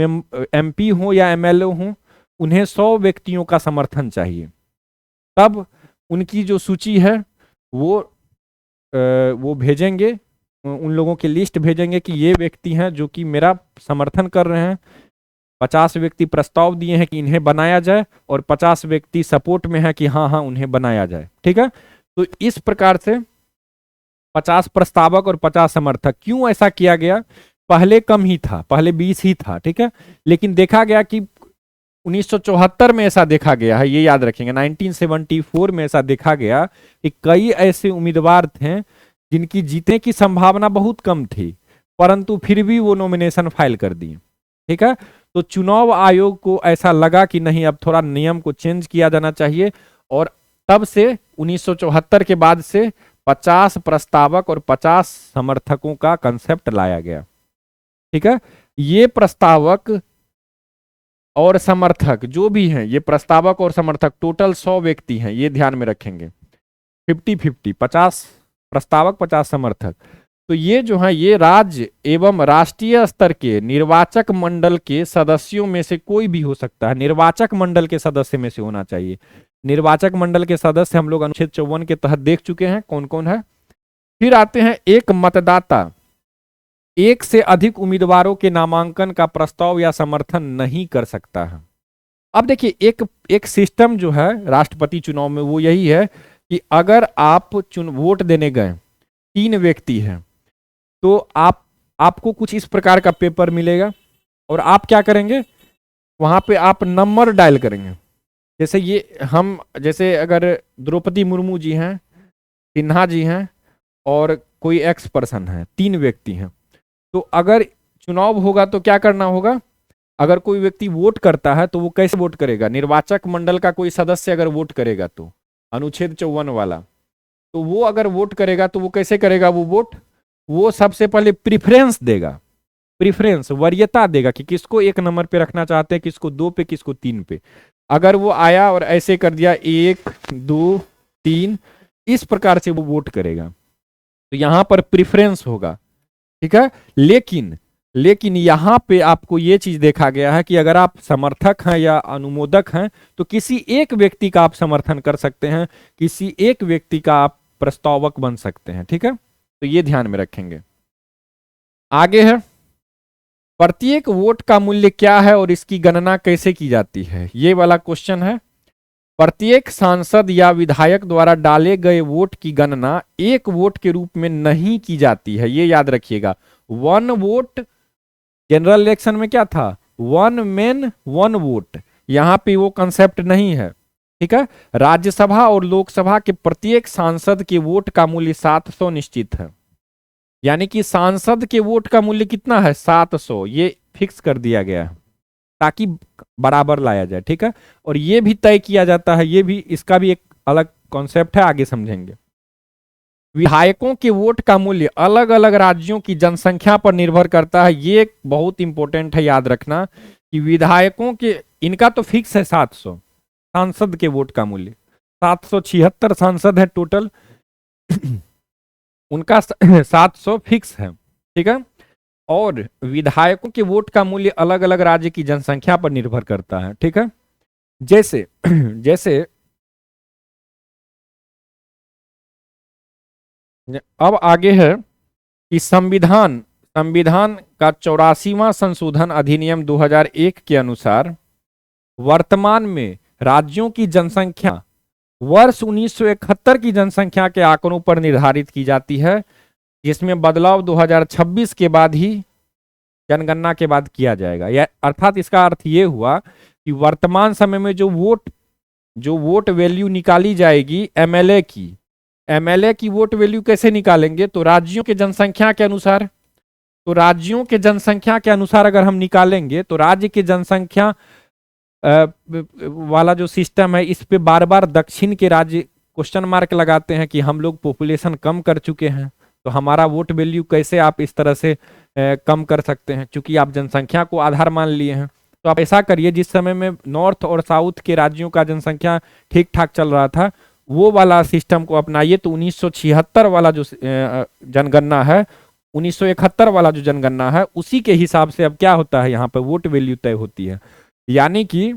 एमपी हो या एमएलए हो, उन्हें 100 व्यक्तियों का समर्थन चाहिए। तब उनकी जो सूची है वो भेजेंगे, उन लोगों की लिस्ट भेजेंगे कि ये व्यक्ति हैं जो कि मेरा समर्थन कर रहे हैं। 50 व्यक्ति प्रस्ताव दिए हैं कि इन्हें बनाया जाए, और 50 व्यक्ति सपोर्ट में है कि हाँ हाँ उन्हें बनाया जाए, ठीक है। तो इस प्रकार से 50 प्रस्तावक और 50 समर्थक। क्यों ऐसा किया गया, पहले कम ही था, पहले 20 ही था, ठीक है। लेकिन देखा गया कि 1974 में ऐसा देखा गया है, ये याद रखेंगे, 1974 में ऐसा देखा गया कि कई ऐसे उम्मीदवार थे जिनकी जीतने की संभावना बहुत कम थी, परंतु फिर भी वो नॉमिनेशन फाइल कर दिए, ठीक है। तो चुनाव आयोग को ऐसा लगा कि नहीं, अब थोड़ा नियम को चेंज किया जाना चाहिए, और तब से 1974 के बाद से 50 प्रस्तावक और 50 समर्थकों का कंसेप्ट लाया गया, ठीक है। ये प्रस्तावक और समर्थक जो भी हैं, ये प्रस्तावक और समर्थक टोटल 100 व्यक्ति हैं, ये ध्यान में रखेंगे। 50-50, 50 प्रस्तावक 50 समर्थक। तो ये जो है, ये राज्य एवं राष्ट्रीय स्तर के निर्वाचक मंडल के सदस्यों में से कोई भी हो सकता है, निर्वाचक मंडल के सदस्य में से होना चाहिए। निर्वाचक मंडल के सदस्य हम लोग अनुच्छेद 54 के तहत देख चुके हैं कौन कौन है। फिर आते हैं, एक मतदाता एक से अधिक उम्मीदवारों के नामांकन का प्रस्ताव या समर्थन नहीं कर सकता है। अब देखिए, एक सिस्टम जो है राष्ट्रपति चुनाव में वो यही है कि अगर आप वोट देने गए, 3 व्यक्ति हैं, तो आपको कुछ इस प्रकार का पेपर मिलेगा, और आप क्या करेंगे, वहां पे आप नंबर डायल करेंगे। जैसे अगर द्रौपदी मुर्मू जी हैं, सिन्हा जी हैं, और कोई एक्स पर्सन है, 3 व्यक्ति हैं, तो अगर चुनाव होगा तो क्या करना होगा, अगर कोई व्यक्ति वोट करता है तो वो कैसे वोट करेगा, निर्वाचक मंडल का कोई सदस्य अगर वोट करेगा तो अनुच्छेद 54 वाला, तो वो अगर वोट करेगा तो वो कैसे करेगा, वो सबसे पहले प्रिफरेंस देगा, प्रिफरेंस वरीयता देगा कि किसको 1 नंबर पे रखना चाहते हैं, किसको 2 पे, किसको 3 पे। अगर वो आया और ऐसे कर दिया 1 2 3, इस प्रकार से वो वोट करेगा, तो यहां पर प्रिफरेंस होगा, ठीक है। लेकिन यहां पे आपको ये चीज देखा गया है कि अगर आप समर्थक हैं या अनुमोदक हैं, तो किसी एक व्यक्ति का आप समर्थन कर सकते हैं, किसी एक व्यक्ति का आप प्रस्तावक बन सकते हैं, ठीक है। तो ये ध्यान में रखेंगे। आगे है, प्रत्येक वोट का मूल्य क्या है और इसकी गणना कैसे की जाती है, ये वाला क्वेश्चन है। प्रत्येक सांसद या विधायक द्वारा डाले गए वोट की गणना एक वोट के रूप में नहीं की जाती है, ये याद रखिएगा। वन वोट जनरल इलेक्शन में क्या था, वन मैन वन वोट, यहां पे वो कंसेप्ट नहीं है, ठीक है। राज्यसभा और लोकसभा के प्रत्येक सांसद के वोट का मूल्य 700 निश्चित है, यानी कि सांसद के वोट का मूल्य कितना है 700, ये फिक्स कर दिया गया है ताकि बराबर लाया जाए, ठीक है। और ये भी तय किया जाता है, ये भी इसका भी एक अलग कॉन्सेप्ट है, आगे समझेंगे। विधायकों के वोट का मूल्य अलग अलग राज्यों की जनसंख्या पर निर्भर करता है, ये बहुत इंपॉर्टेंट है याद रखना कि विधायकों के, इनका तो फिक्स है 700, सांसद के वोट का मूल्य 776 सांसद है टोटल उनका 700 फिक्स है, ठीक है। और विधायकों के वोट का मूल्य अलग अलग राज्य की जनसंख्या पर निर्भर करता है, ठीक है। जैसे जैसे अब आगे है कि संविधान संविधान का 84वां संशोधन अधिनियम 2001 के अनुसार वर्तमान में राज्यों की जनसंख्या वर्ष 1971 की जनसंख्या के आंकड़ों पर निर्धारित की जाती है, जिसमें बदलाव 2026 के बाद ही जनगणना के बाद किया जाएगा। या अर्थात इसका अर्थ ये हुआ कि वर्तमान समय में जो वोट वैल्यू निकाली जाएगी एमएलए की वोट वैल्यू कैसे निकालेंगे, तो राज्यों के जनसंख्या के अनुसार। तो राज्यों के जनसंख्या के अनुसार अगर हम निकालेंगे तो राज्य की जनसंख्या वाला जो सिस्टम है, इस पे बार बार दक्षिण के राज्य क्वेश्चन मार्क लगाते हैं कि हम लोग पॉपुलेशन कम कर चुके हैं, तो हमारा वोट वैल्यू कैसे आप इस तरह से कम कर सकते हैं, क्योंकि आप जनसंख्या को आधार मान लिए हैं। तो आप ऐसा करिए, जिस समय में नॉर्थ और साउथ के राज्यों का जनसंख्या ठीक ठाक चल रहा था, वो वाला सिस्टम को अपनाइए। तो 1976 वाला जो जनगणना है, 1971 वाला जो जनगणना है, उसी के हिसाब से अब क्या होता है, यहाँ पे वोट वैल्यू तय होती है। यानी कि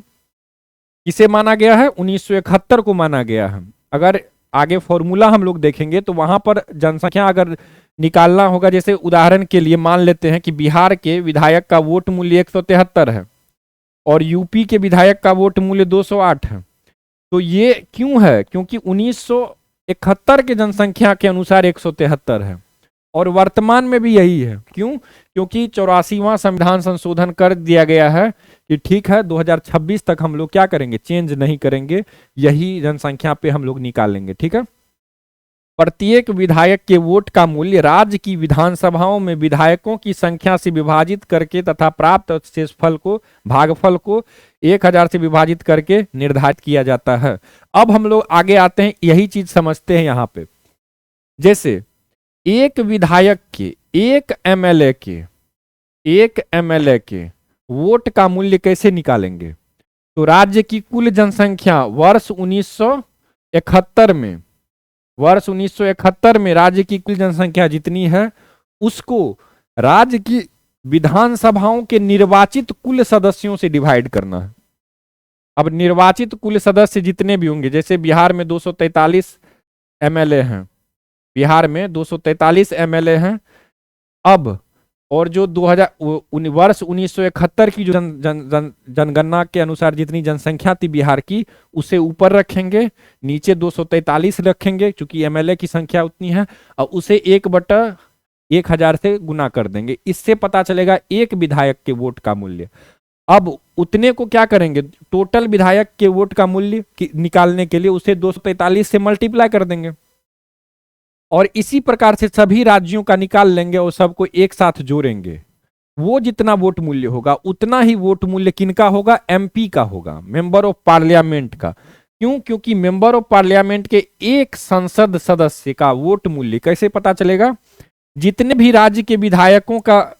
किसे माना गया है, 1971 को माना गया है। अगर आगे फॉर्मूला हम लोग देखेंगे तो वहां पर जनसंख्या अगर निकालना होगा, जैसे उदाहरण के लिए मान लेते हैं कि बिहार के विधायक का वोट मूल्य 173 है और यूपी के विधायक का वोट मूल्य 208 है। तो ये क्यों है, क्योंकि 1971 के जनसंख्या के अनुसार 173 है और वर्तमान में भी यही है। क्यों, क्योंकि 84वां संविधान संशोधन कर दिया गया है कि ठीक है 2026 तक हम लोग क्या करेंगे, चेंज नहीं करेंगे, यही जनसंख्या पे हम लोग निकालेंगे, ठीक है। प्रत्येक विधायक के वोट का मूल्य राज्य की विधानसभाओं में विधायकों की संख्या से विभाजित करके तथा प्राप्त शेषफल को, भागफल को 1000 से विभाजित करके निर्धारित किया जाता है। अब हम लोग आगे आते हैं, यही चीज समझते हैं यहाँ पे। जैसे एक विधायक के, एक एमएलए के वोट का मूल्य कैसे निकालेंगे, तो राज्य की कुल जनसंख्या वर्ष 1971 में राज्य की कुल जनसंख्या जितनी है, उसको राज्य की विधानसभाओं के निर्वाचित कुल सदस्यों से डिवाइड करना है। अब निर्वाचित कुल सदस्य जितने भी होंगे, जैसे बिहार में 243 एमएलए हैं, बिहार में 243 एमएलए हैं। अब और जो वर्ष 1971 की जो जनगणना के अनुसार जितनी जनसंख्या थी बिहार की, उसे ऊपर रखेंगे, नीचे 243 रखेंगे क्योंकि एमएलए की संख्या उतनी है, और उसे 1/1000 से गुना कर देंगे। इससे पता चलेगा एक विधायक के वोट का मूल्य। अब उतने को क्या करेंगे, टोटल विधायक के वोट का मूल्य निकालने के लिए उसे 243 से मल्टीप्लाई कर देंगे और इसी प्रकार से सभी राज्यों का निकाल लेंगे और सबको एक साथ जोड़ेंगे। वो जितना वोट मूल्य होगा उतना ही वोट मूल्य किनका होगा, एमपी का होगा, मेंबर ऑफ पार्लियामेंट का। क्यों, क्योंकि मेंबर ऑफ पार्लियामेंट के एक संसद सदस्य का वोट मूल्य कैसे पता चलेगा, जितने भी राज्य के विधायकों का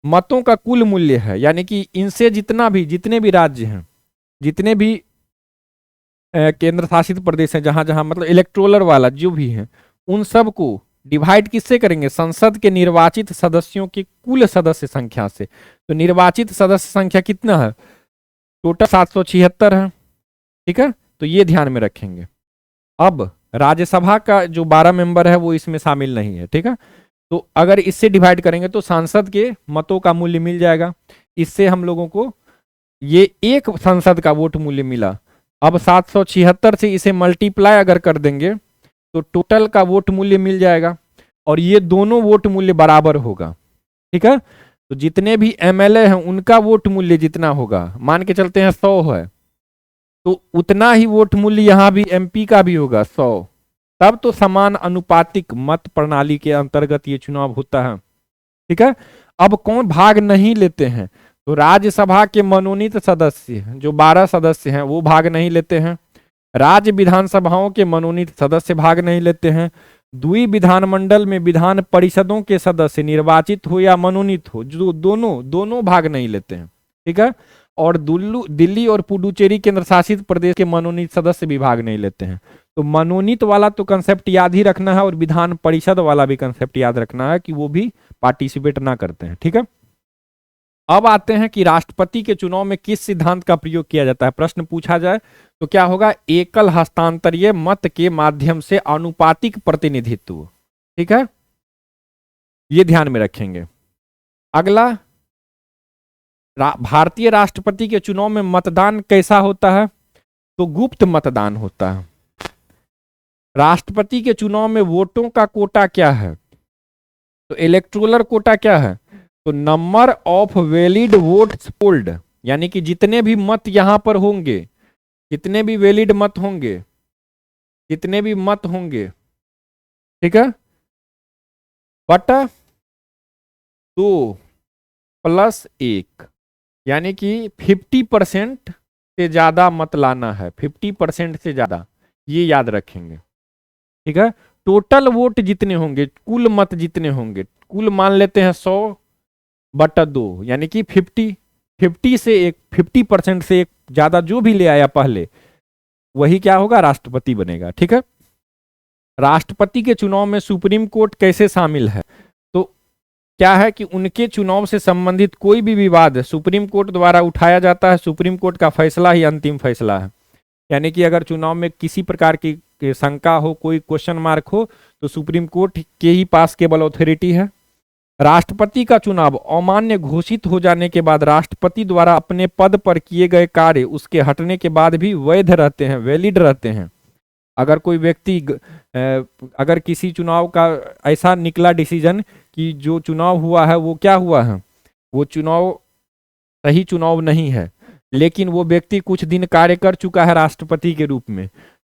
मतों का कुल मूल्य है, यानी कि इनसे जितने भी राज्य हैं, जितने भी केंद्र शासित प्रदेश हैं, जहां जहां मतलब इलेक्टोरल वाला जो भी है, उन सब को डिवाइड किससे करेंगे, संसद के निर्वाचित सदस्यों की कुल सदस्य संख्या से। तो निर्वाचित सदस्य संख्या कितना है, टोटल 776 है, ठीक है। तो ये ध्यान में रखेंगे। अब राज्यसभा का जो 12 मेंबर है वो इसमें शामिल नहीं है, ठीक है। तो अगर इससे डिवाइड करेंगे तो सांसद के मतों का मूल्य मिल जाएगा। इससे हम लोगों को ये एक संसद का वोट मूल्य मिला, अब 776 से इसे मल्टीप्लाई अगर कर देंगे तो टोटल का वोट मूल्य मिल जाएगा और ये दोनों वोट मूल्य बराबर होगा। ठीक है, तो जितने भी एमएलए हैं उनका वोट मूल्य जितना होगा, मान के चलते हैं 100 है, तो उतना ही वोट मूल्य यहां भी एमपी का भी होगा 100। तब तो समान अनुपातिक मत प्रणाली के अंतर्गत ये चुनाव होता है। ठीक है, अब कौन भाग नहीं लेते हैं, तो राज्यसभा के मनोनीत सदस्य जो 12 सदस्य हैं वो भाग नहीं लेते हैं, राज्य विधानसभाओं के मनोनीत सदस्य भाग नहीं लेते हैं, द्वि विधानमंडल में विधान परिषदों के सदस्य निर्वाचित हो या मनोनीत हो, जो दोनों भाग नहीं लेते हैं। ठीक है, और दिल्ली और पुडुचेरी केंद्र शासित प्रदेश के मनोनीत सदस्य भी भाग नहीं लेते हैं। तो मनोनीत वाला तो कंसेप्ट याद ही रखना है और विधान परिषद वाला भी कंसेप्ट याद रखना है कि वो भी पार्टिसिपेट ना करते हैं। ठीक है, अब आते हैं कि राष्ट्रपति के चुनाव में किस सिद्धांत का प्रयोग किया जाता है। प्रश्न पूछा जाए तो क्या होगा, एकल हस्तांतरीय मत के माध्यम से आनुपातिक प्रतिनिधित्व। ठीक है, ये ध्यान में रखेंगे। अगला, भारतीय राष्ट्रपति के चुनाव में मतदान कैसा होता है, तो गुप्त मतदान होता है। राष्ट्रपति के चुनाव में वोटों का कोटा क्या है, तो इलेक्टोरल कोटा क्या है, तो number of valid votes polled, यानी कि जितने भी मत यहां पर होंगे, जितने भी वैलिड मत होंगे, जितने भी मत होंगे, ठीक है, बटा 2 प्लस 1, यानी कि 50% से ज्यादा मत लाना है, 50% से ज्यादा, ये याद रखेंगे। ठीक है, टोटल वोट जितने होंगे, कुल मत जितने होंगे, कुल मान लेते हैं 100 बटा 2, यानी कि 50% से एक ज्यादा जो भी ले आया पहले, वही क्या होगा, राष्ट्रपति बनेगा। ठीक है, राष्ट्रपति के चुनाव में सुप्रीम कोर्ट कैसे शामिल है, तो क्या है कि उनके चुनाव से संबंधित कोई भी विवाद सुप्रीम कोर्ट द्वारा उठाया जाता है, सुप्रीम कोर्ट का फैसला ही अंतिम फैसला है। यानी कि अगर चुनाव में किसी प्रकार की शंका हो, कोई क्वेश्चन मार्क हो, तो सुप्रीम कोर्ट के ही पास केवल अथॉरिटी है। राष्ट्रपति का चुनाव अमान्य घोषित हो जाने के बाद राष्ट्रपति द्वारा अपने पद पर किए गए कार्य उसके हटने के बाद भी वैध रहते हैं, वैलिड रहते हैं। अगर कोई व्यक्ति अगर किसी चुनाव का ऐसा निकला डिसीजन कि जो चुनाव हुआ है वो क्या हुआ है, वो चुनाव सही चुनाव नहीं है, लेकिन वो व्यक्ति कुछ दिन कार्य कर चुका है राष्ट्रपति के रूप में,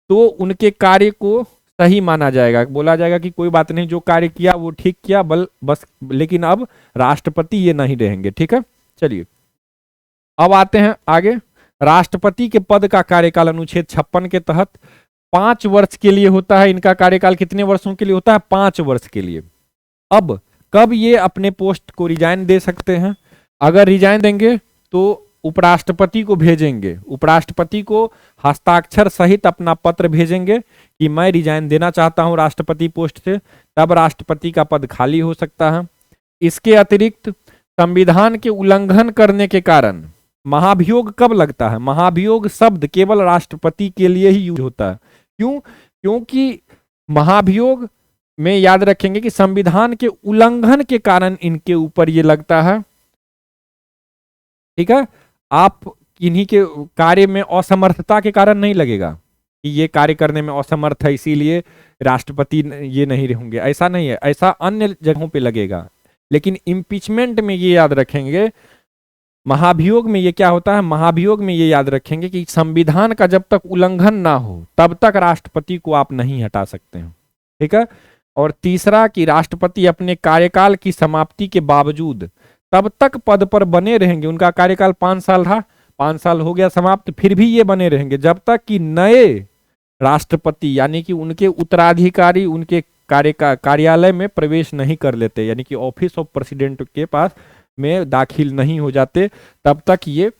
तो उनके कार्य को सही माना जाएगा, बोला जाएगा कि कोई बात नहीं, जो कार्य किया वो ठीक किया, बस, लेकिन अब राष्ट्रपति ये नहीं रहेंगे। ठीक है, चलिए अब आते हैं आगे। राष्ट्रपति के पद का कार्यकाल अनुच्छेद 56 के तहत 5 वर्ष के लिए होता है। इनका कार्यकाल कितने वर्षों के लिए होता है, 5 वर्ष के लिए। अब कब ये अपने पोस्ट को रिजाइन दे सकते हैं, अगर रिजाइन देंगे तो उपराष्ट्रपति को भेजेंगे, उपराष्ट्रपति को हस्ताक्षर सहित अपना पत्र भेजेंगे कि मैं रिजाइन देना चाहता हूं राष्ट्रपति पोस्ट से, तब राष्ट्रपति का पद खाली हो सकता है। इसके अतिरिक्त संविधान के उल्लंघन करने के कारण महाभियोग कब लगता है, महाभियोग शब्द केवल राष्ट्रपति के लिए ही यूज होता है। क्यों, क्योंकि महाभियोग में याद रखेंगे कि संविधान के उल्लंघन के कारण इनके ऊपर ये लगता है। ठीक है, आप इन्हीं के कार्य में असमर्थता के कारण नहीं लगेगा कि ये कार्य करने में असमर्थ है इसीलिए राष्ट्रपति ये नहीं होंगे, ऐसा नहीं है, ऐसा अन्य जगहों पे लगेगा। लेकिन इम्पीचमेंट में ये याद रखेंगे, महाभियोग में ये क्या होता है, महाभियोग में ये याद रखेंगे कि संविधान का जब तक उल्लंघन ना हो तब तक राष्ट्रपति को आप नहीं हटा सकते हैं। ठीक है, और तीसरा कि राष्ट्रपति अपने कार्यकाल की समाप्ति के बावजूद तब तक पद पर बने रहेंगे, उनका कार्यकाल 5 साल था, 5 साल हो गया समाप्त, फिर भी ये बने रहेंगे जब तक कि नए राष्ट्रपति यानी कि उनके उत्तराधिकारी उनके कार्यालय में प्रवेश नहीं कर लेते, यानी कि ऑफिस ऑफ प्रेसिडेंट के पास में दाखिल नहीं हो जाते, तब तक ये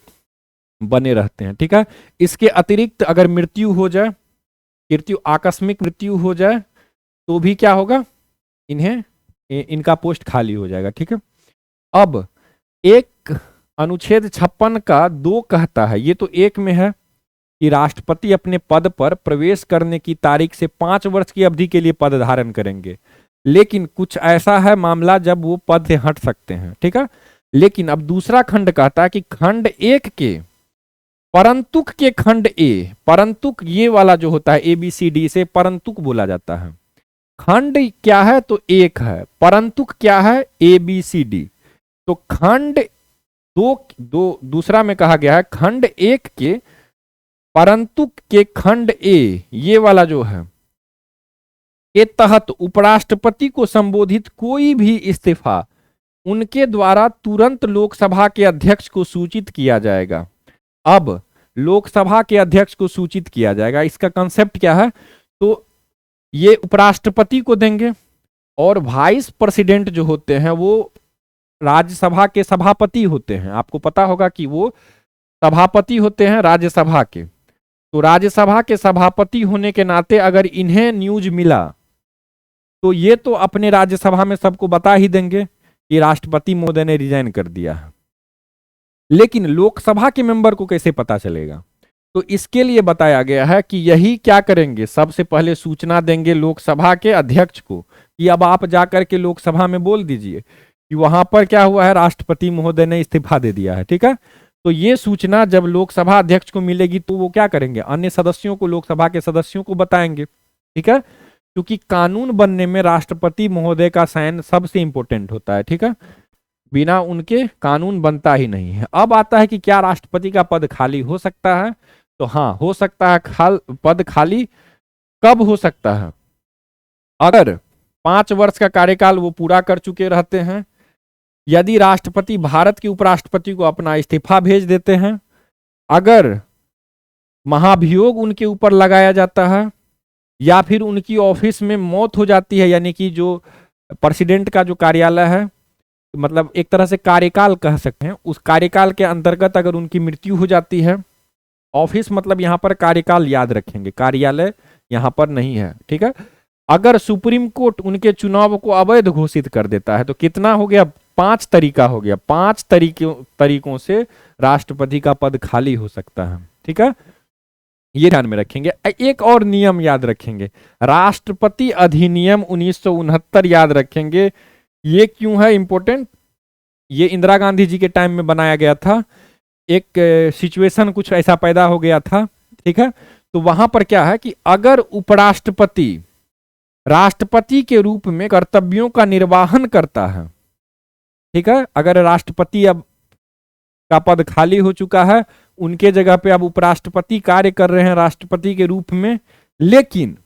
बने रहते हैं। ठीक है, इसके अतिरिक्त अगर मृत्यु हो जाए, आकस्मिक मृत्यु हो जाए, तो भी क्या होगा, इनका पोस्ट खाली हो जाएगा। ठीक है, अब एक अनुच्छेद 56 का 2 कहता है, ये तो 1 में है कि राष्ट्रपति अपने पद पर प्रवेश करने की तारीख से 5 वर्ष की अवधि के लिए पद धारण करेंगे, लेकिन कुछ ऐसा है मामला जब वो पद से हट सकते हैं। ठीक है, लेकिन अब दूसरा खंड कहता है कि खंड 1 के परंतुक के खंड ए, परंतुक ये वाला जो होता है ABCD से परंतुक बोला जाता है। खंड क्या है तो एक है, परंतुक क्या है ABCD। तो खंड दूसरा में कहा गया है खंड एक के परंतुक के खंड ए, ये वाला जो है के तहत उपराष्ट्रपति को संबोधित कोई भी इस्तीफा उनके द्वारा तुरंत लोकसभा के अध्यक्ष को सूचित किया जाएगा। अब लोकसभा के अध्यक्ष को सूचित किया जाएगा, इसका कंसेप्ट क्या है तो ये उपराष्ट्रपति को देंगे और वाइस प्रेसिडेंट जो होते हैं वो राज्यसभा के सभापति होते हैं। आपको पता होगा कि वो सभापति होते हैं राज्यसभा के। तो राज्यसभा के सभापति होने के नाते अगर इन्हें न्यूज मिला तो ये तो अपने राज्यसभा में सबको बता ही देंगे कि राष्ट्रपति महोदय ने रिजाइन कर दिया है। लेकिन लोकसभा के मेंबर को कैसे पता चलेगा? तो इसके लिए बताया गया है कि यही क्या करेंगे, सबसे पहले सूचना देंगे लोकसभा के अध्यक्ष को कि अब आप जाकर के लोकसभा में बोल दीजिए कि वहां पर क्या हुआ है, राष्ट्रपति महोदय ने इस्तीफा दे दिया है। ठीक है, तो ये सूचना जब लोकसभा अध्यक्ष को मिलेगी तो वो क्या करेंगे, अन्य सदस्यों को, लोकसभा के सदस्यों को बताएंगे। ठीक है, क्योंकि कानून बनने में राष्ट्रपति महोदय का साइन सबसे इंपॉर्टेंट होता है। ठीक है, बिना उनके कानून बनता ही नहीं है। अब आता है कि क्या राष्ट्रपति का पद खाली हो सकता है? तो हाँ, हो सकता है। पद खाली कब हो सकता है? अगर 5 वर्ष का कार्यकाल वो पूरा कर चुके रहते हैं, यदि राष्ट्रपति भारत के उपराष्ट्रपति को अपना इस्तीफा भेज देते हैं, अगर महाभियोग उनके ऊपर लगाया जाता है, या फिर उनकी ऑफिस में मौत हो जाती है, यानी कि जो प्रेसिडेंट का जो कार्यालय है, मतलब एक तरह से कार्यकाल कह सकते हैं, उस कार्यकाल के अंतर्गत अगर उनकी मृत्यु हो जाती है, ऑफिस मतलब यहाँ पर कार्यकाल याद रखेंगे, कार्यालय यहाँ पर नहीं है। ठीक है, अगर सुप्रीम कोर्ट उनके चुनाव को अवैध घोषित कर देता है तो कितना हो गया, 5 तरीका हो गया। 5 तरीकों से राष्ट्रपति का पद खाली हो सकता है। ठीक है, ये ध्यान में रखेंगे। एक और नियम याद रखेंगे, राष्ट्रपति अधिनियम 1969 याद रखेंगे। ये क्यों है इंपॉर्टेंट? ये इंदिरा गांधी जी के टाइम में बनाया गया था। एक सिचुएशन कुछ ऐसा पैदा हो गया था। ठीक है, तो वहां पर क्या है कि अगर उपराष्ट्रपति राष्ट्रपति के रूप में कर्तव्यों का निर्वहन करता है, ठीक है, अगर राष्ट्रपति अब का पद खाली हो चुका है, उनके जगह पे अब उपराष्ट्रपति कार्य कर रहे हैं राष्ट्रपति के रूप में, लेकिन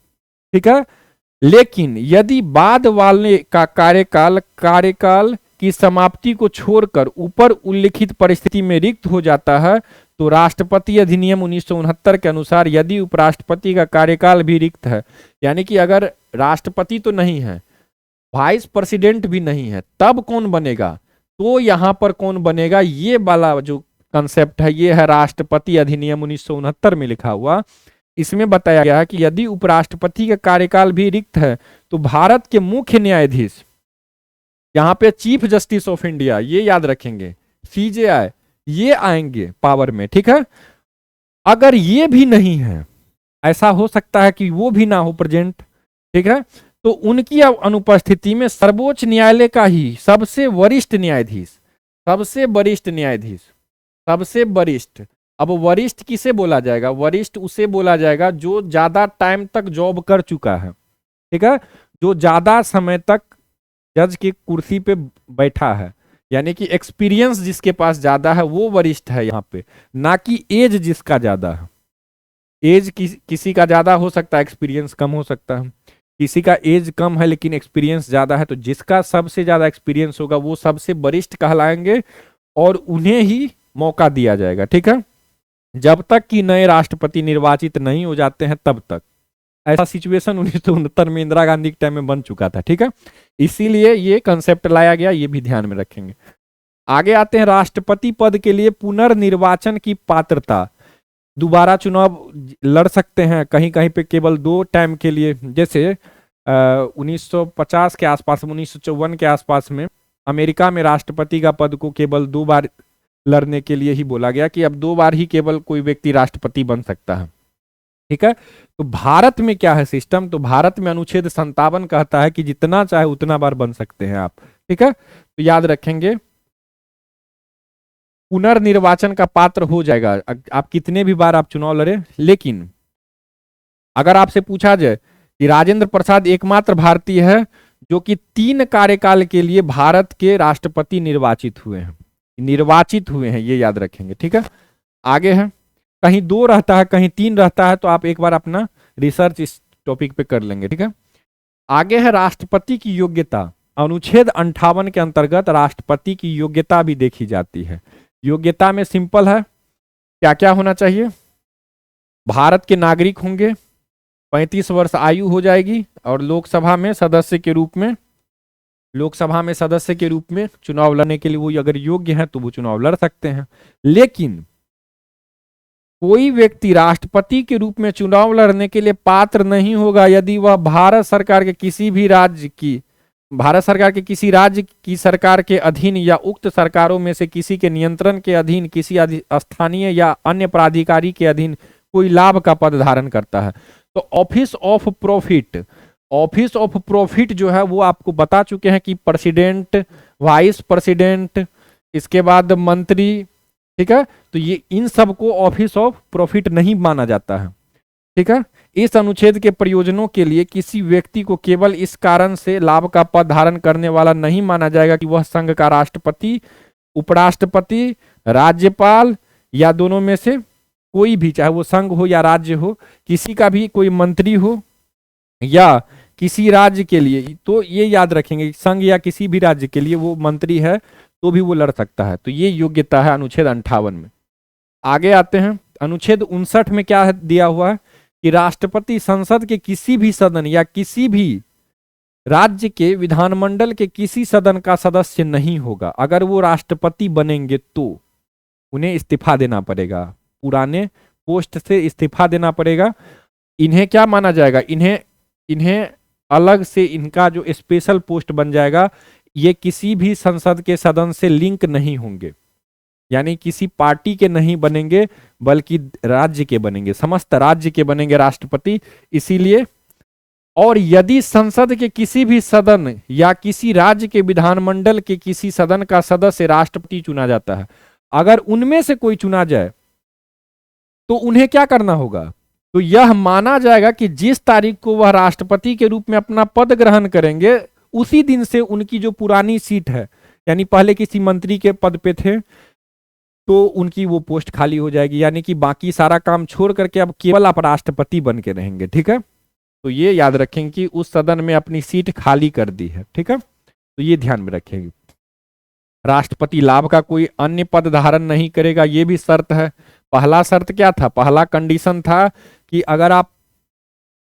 ठीक है, लेकिन यदि बाद वाले का कार्यकाल की समाप्ति को छोड़कर ऊपर उल्लिखित परिस्थिति में रिक्त हो जाता है तो राष्ट्रपति अधिनियम 1969 के अनुसार यदि उपराष्ट्रपति का कार्यकाल भी रिक्त है, यानी कि अगर राष्ट्रपति तो नहीं है, वाइस प्रेसिडेंट भी नहीं है, तब कौन बनेगा? तो यहां पर कौन बनेगा, ये वाला जो कंसेप्ट है ये है राष्ट्रपति अधिनियम 1969 में लिखा हुआ। इसमें बताया गया है कि यदि उपराष्ट्रपति का कार्यकाल भी रिक्त है तो भारत के मुख्य न्यायाधीश, यहाँ पे चीफ जस्टिस ऑफ इंडिया, ये याद रखेंगे, CJI, ये आएंगे पावर में। ठीक है, अगर ये भी नहीं है, ऐसा हो सकता है कि वो भी ना हो प्रेजेंट, ठीक है, तो उनकी अनुपस्थिति में सर्वोच्च न्यायालय का ही सबसे वरिष्ठ वरिष्ठ, अब वरिष्ठ किसे बोला जाएगा? वरिष्ठ उसे बोला जाएगा जो ज्यादा टाइम तक जॉब कर चुका है। ठीक है, जो ज्यादा समय तक जज की कुर्सी पे बैठा है, यानी कि एक्सपीरियंस जिसके पास ज्यादा है वो वरिष्ठ है यहाँ पे, ना कि एज जिसका ज्यादा है। एज किसी का ज्यादा हो सकता है, एक्सपीरियंस कम हो सकता है। किसी का एज कम है लेकिन एक्सपीरियंस ज्यादा है, तो जिसका सबसे ज्यादा एक्सपीरियंस होगा वो सबसे वरिष्ठ कहलाएंगे और उन्हें ही मौका दिया जाएगा। ठीक है, जब तक कि नए राष्ट्रपति निर्वाचित नहीं हो जाते हैं तब तक। ऐसा सिचुएशन 1969 में इंदिरा गांधी के टाइम में बन चुका था। ठीक है, इसीलिए ये कंसेप्ट लाया गया, ये भी ध्यान में रखेंगे। आगे आते हैं, राष्ट्रपति पद के लिए पुनर्निर्वाचन की पात्रता। दोबारा चुनाव लड़ सकते हैं, कहीं कहीं पे केवल 2 टाइम के लिए, जैसे 1950 के आसपास, 1954 के आसपास में अमेरिका में राष्ट्रपति का पद को केवल 2 बार लड़ने के लिए ही बोला गया कि अब 2 बार ही केवल कोई व्यक्ति राष्ट्रपति बन सकता है। ठीक है, तो भारत में क्या है सिस्टम, तो भारत में अनुच्छेद 57 कहता है कि जितना चाहे उतना बार बन सकते हैं आप। ठीक है, तो याद रखेंगे पुनर्निर्वाचन का पात्र हो जाएगा। आप कितने भी बार आप चुनाव लड़े, लेकिन अगर आपसे पूछा जाए कि राजेंद्र प्रसाद एकमात्र भारतीय है जो कि 3 कार्यकाल के लिए भारत के राष्ट्रपति निर्वाचित हुए हैं, ये याद रखेंगे, ठीक है। आगे है, कहीं 2 रहता है, कहीं 3 रहता है, तो आप एक बार अपना रिसर्च इस टॉपिक पे कर लेंगे, ठीक है। आगे है राष्ट्रपति की योग्यता। अनुच्छेद 58 के अंतर्गत राष्ट्रपति की योग्यता भी देखी जाती है। योग्यता में सिंपल है, क्या क्या होना चाहिए? भारत के नागरिक होंगे, 35 वर्ष आयु हो जाएगी, और लोकसभा में सदस्य के रूप में चुनाव लड़ने के लिए वो अगर योग्य हैं तो वो चुनाव लड़ सकते हैं। लेकिन कोई व्यक्ति राष्ट्रपति के रूप में चुनाव लड़ने के लिए पात्र नहीं होगा यदि वह भारत सरकार के किसी राज्य की सरकार के अधीन या उक्त सरकारों में से किसी के नियंत्रण के अधीन किसी स्थानीय या अन्य प्राधिकारी के अधीन कोई लाभ का पद धारण करता है। तो ऑफिस ऑफ प्रॉफिट जो है वो आपको बता चुके हैं कि प्रेसिडेंट, वाइस प्रेसिडेंट, इसके बाद मंत्री, ठीक है। तो ये इन सब को ऑफिस ऑफ प्रॉफिट नहीं माना जाता है, ठीक है। इस अनुच्छेद के प्रयोजनों के लिए किसी व्यक्ति को केवल इस कारण से लाभ का पद धारण करने वाला नहीं माना जाएगा कि वह संघ का राष्ट्रपति, उपराष्ट्रपति, राज्यपाल या दोनों में से कोई भी, चाहे वो संघ हो या राज्य हो, किसी का भी कोई मंत्री हो या किसी राज्य के लिए, तो ये याद रखेंगे संघ या किसी भी राज्य के लिए वो मंत्री है तो भी वो लड़ सकता है। तो ये योग्यता है अनुच्छेद 58 में। आगे आते हैं, अनुच्छेद 59 में क्या दिया हुआ है कि राष्ट्रपति संसद के किसी भी सदन या किसी भी राज्य के विधानमंडल के किसी सदन का सदस्य नहीं होगा। अगर वो राष्ट्रपति बनेंगे तो उन्हें इस्तीफा देना पड़ेगा, पुराने पोस्ट से इस्तीफा देना पड़ेगा। इन्हें क्या माना जाएगा? इन्हें अलग से इनका जो स्पेशल पोस्ट बन जाएगा, ये किसी भी संसद के सदन से लिंक नहीं होंगे, यानी किसी पार्टी के नहीं बनेंगे बल्कि राज्य के बनेंगे, समस्त राज्य के बनेंगे राष्ट्रपति। इसीलिए, और यदि संसद के किसी भी सदन या किसी राज्य के विधानमंडल के किसी सदन का सदस्य राष्ट्रपति चुना जाता है, अगर उनमें से कोई चुना जाए तो उन्हें क्या करना होगा? तो यह माना जाएगा कि जिस तारीख को वह राष्ट्रपति के रूप में अपना पद ग्रहण करेंगे उसी दिन से उनकी जो पुरानी सीट है, यानी पहले किसी मंत्री के पद पे थे तो उनकी वो पोस्ट खाली हो जाएगी, यानी कि बाकी सारा काम छोड़ करके अब केवल आप राष्ट्रपति बन के रहेंगे, ठीक है। तो ये याद रखेंगे कि उस सदन में अपनी सीट खाली कर दी है, ठीक है। तो ये ध्यान में रखेंगे। राष्ट्रपति लाभ का कोई अन्य पद धारण नहीं करेगा, ये भी शर्त है। पहला शर्त क्या था? पहला कंडीशन था कि अगर आप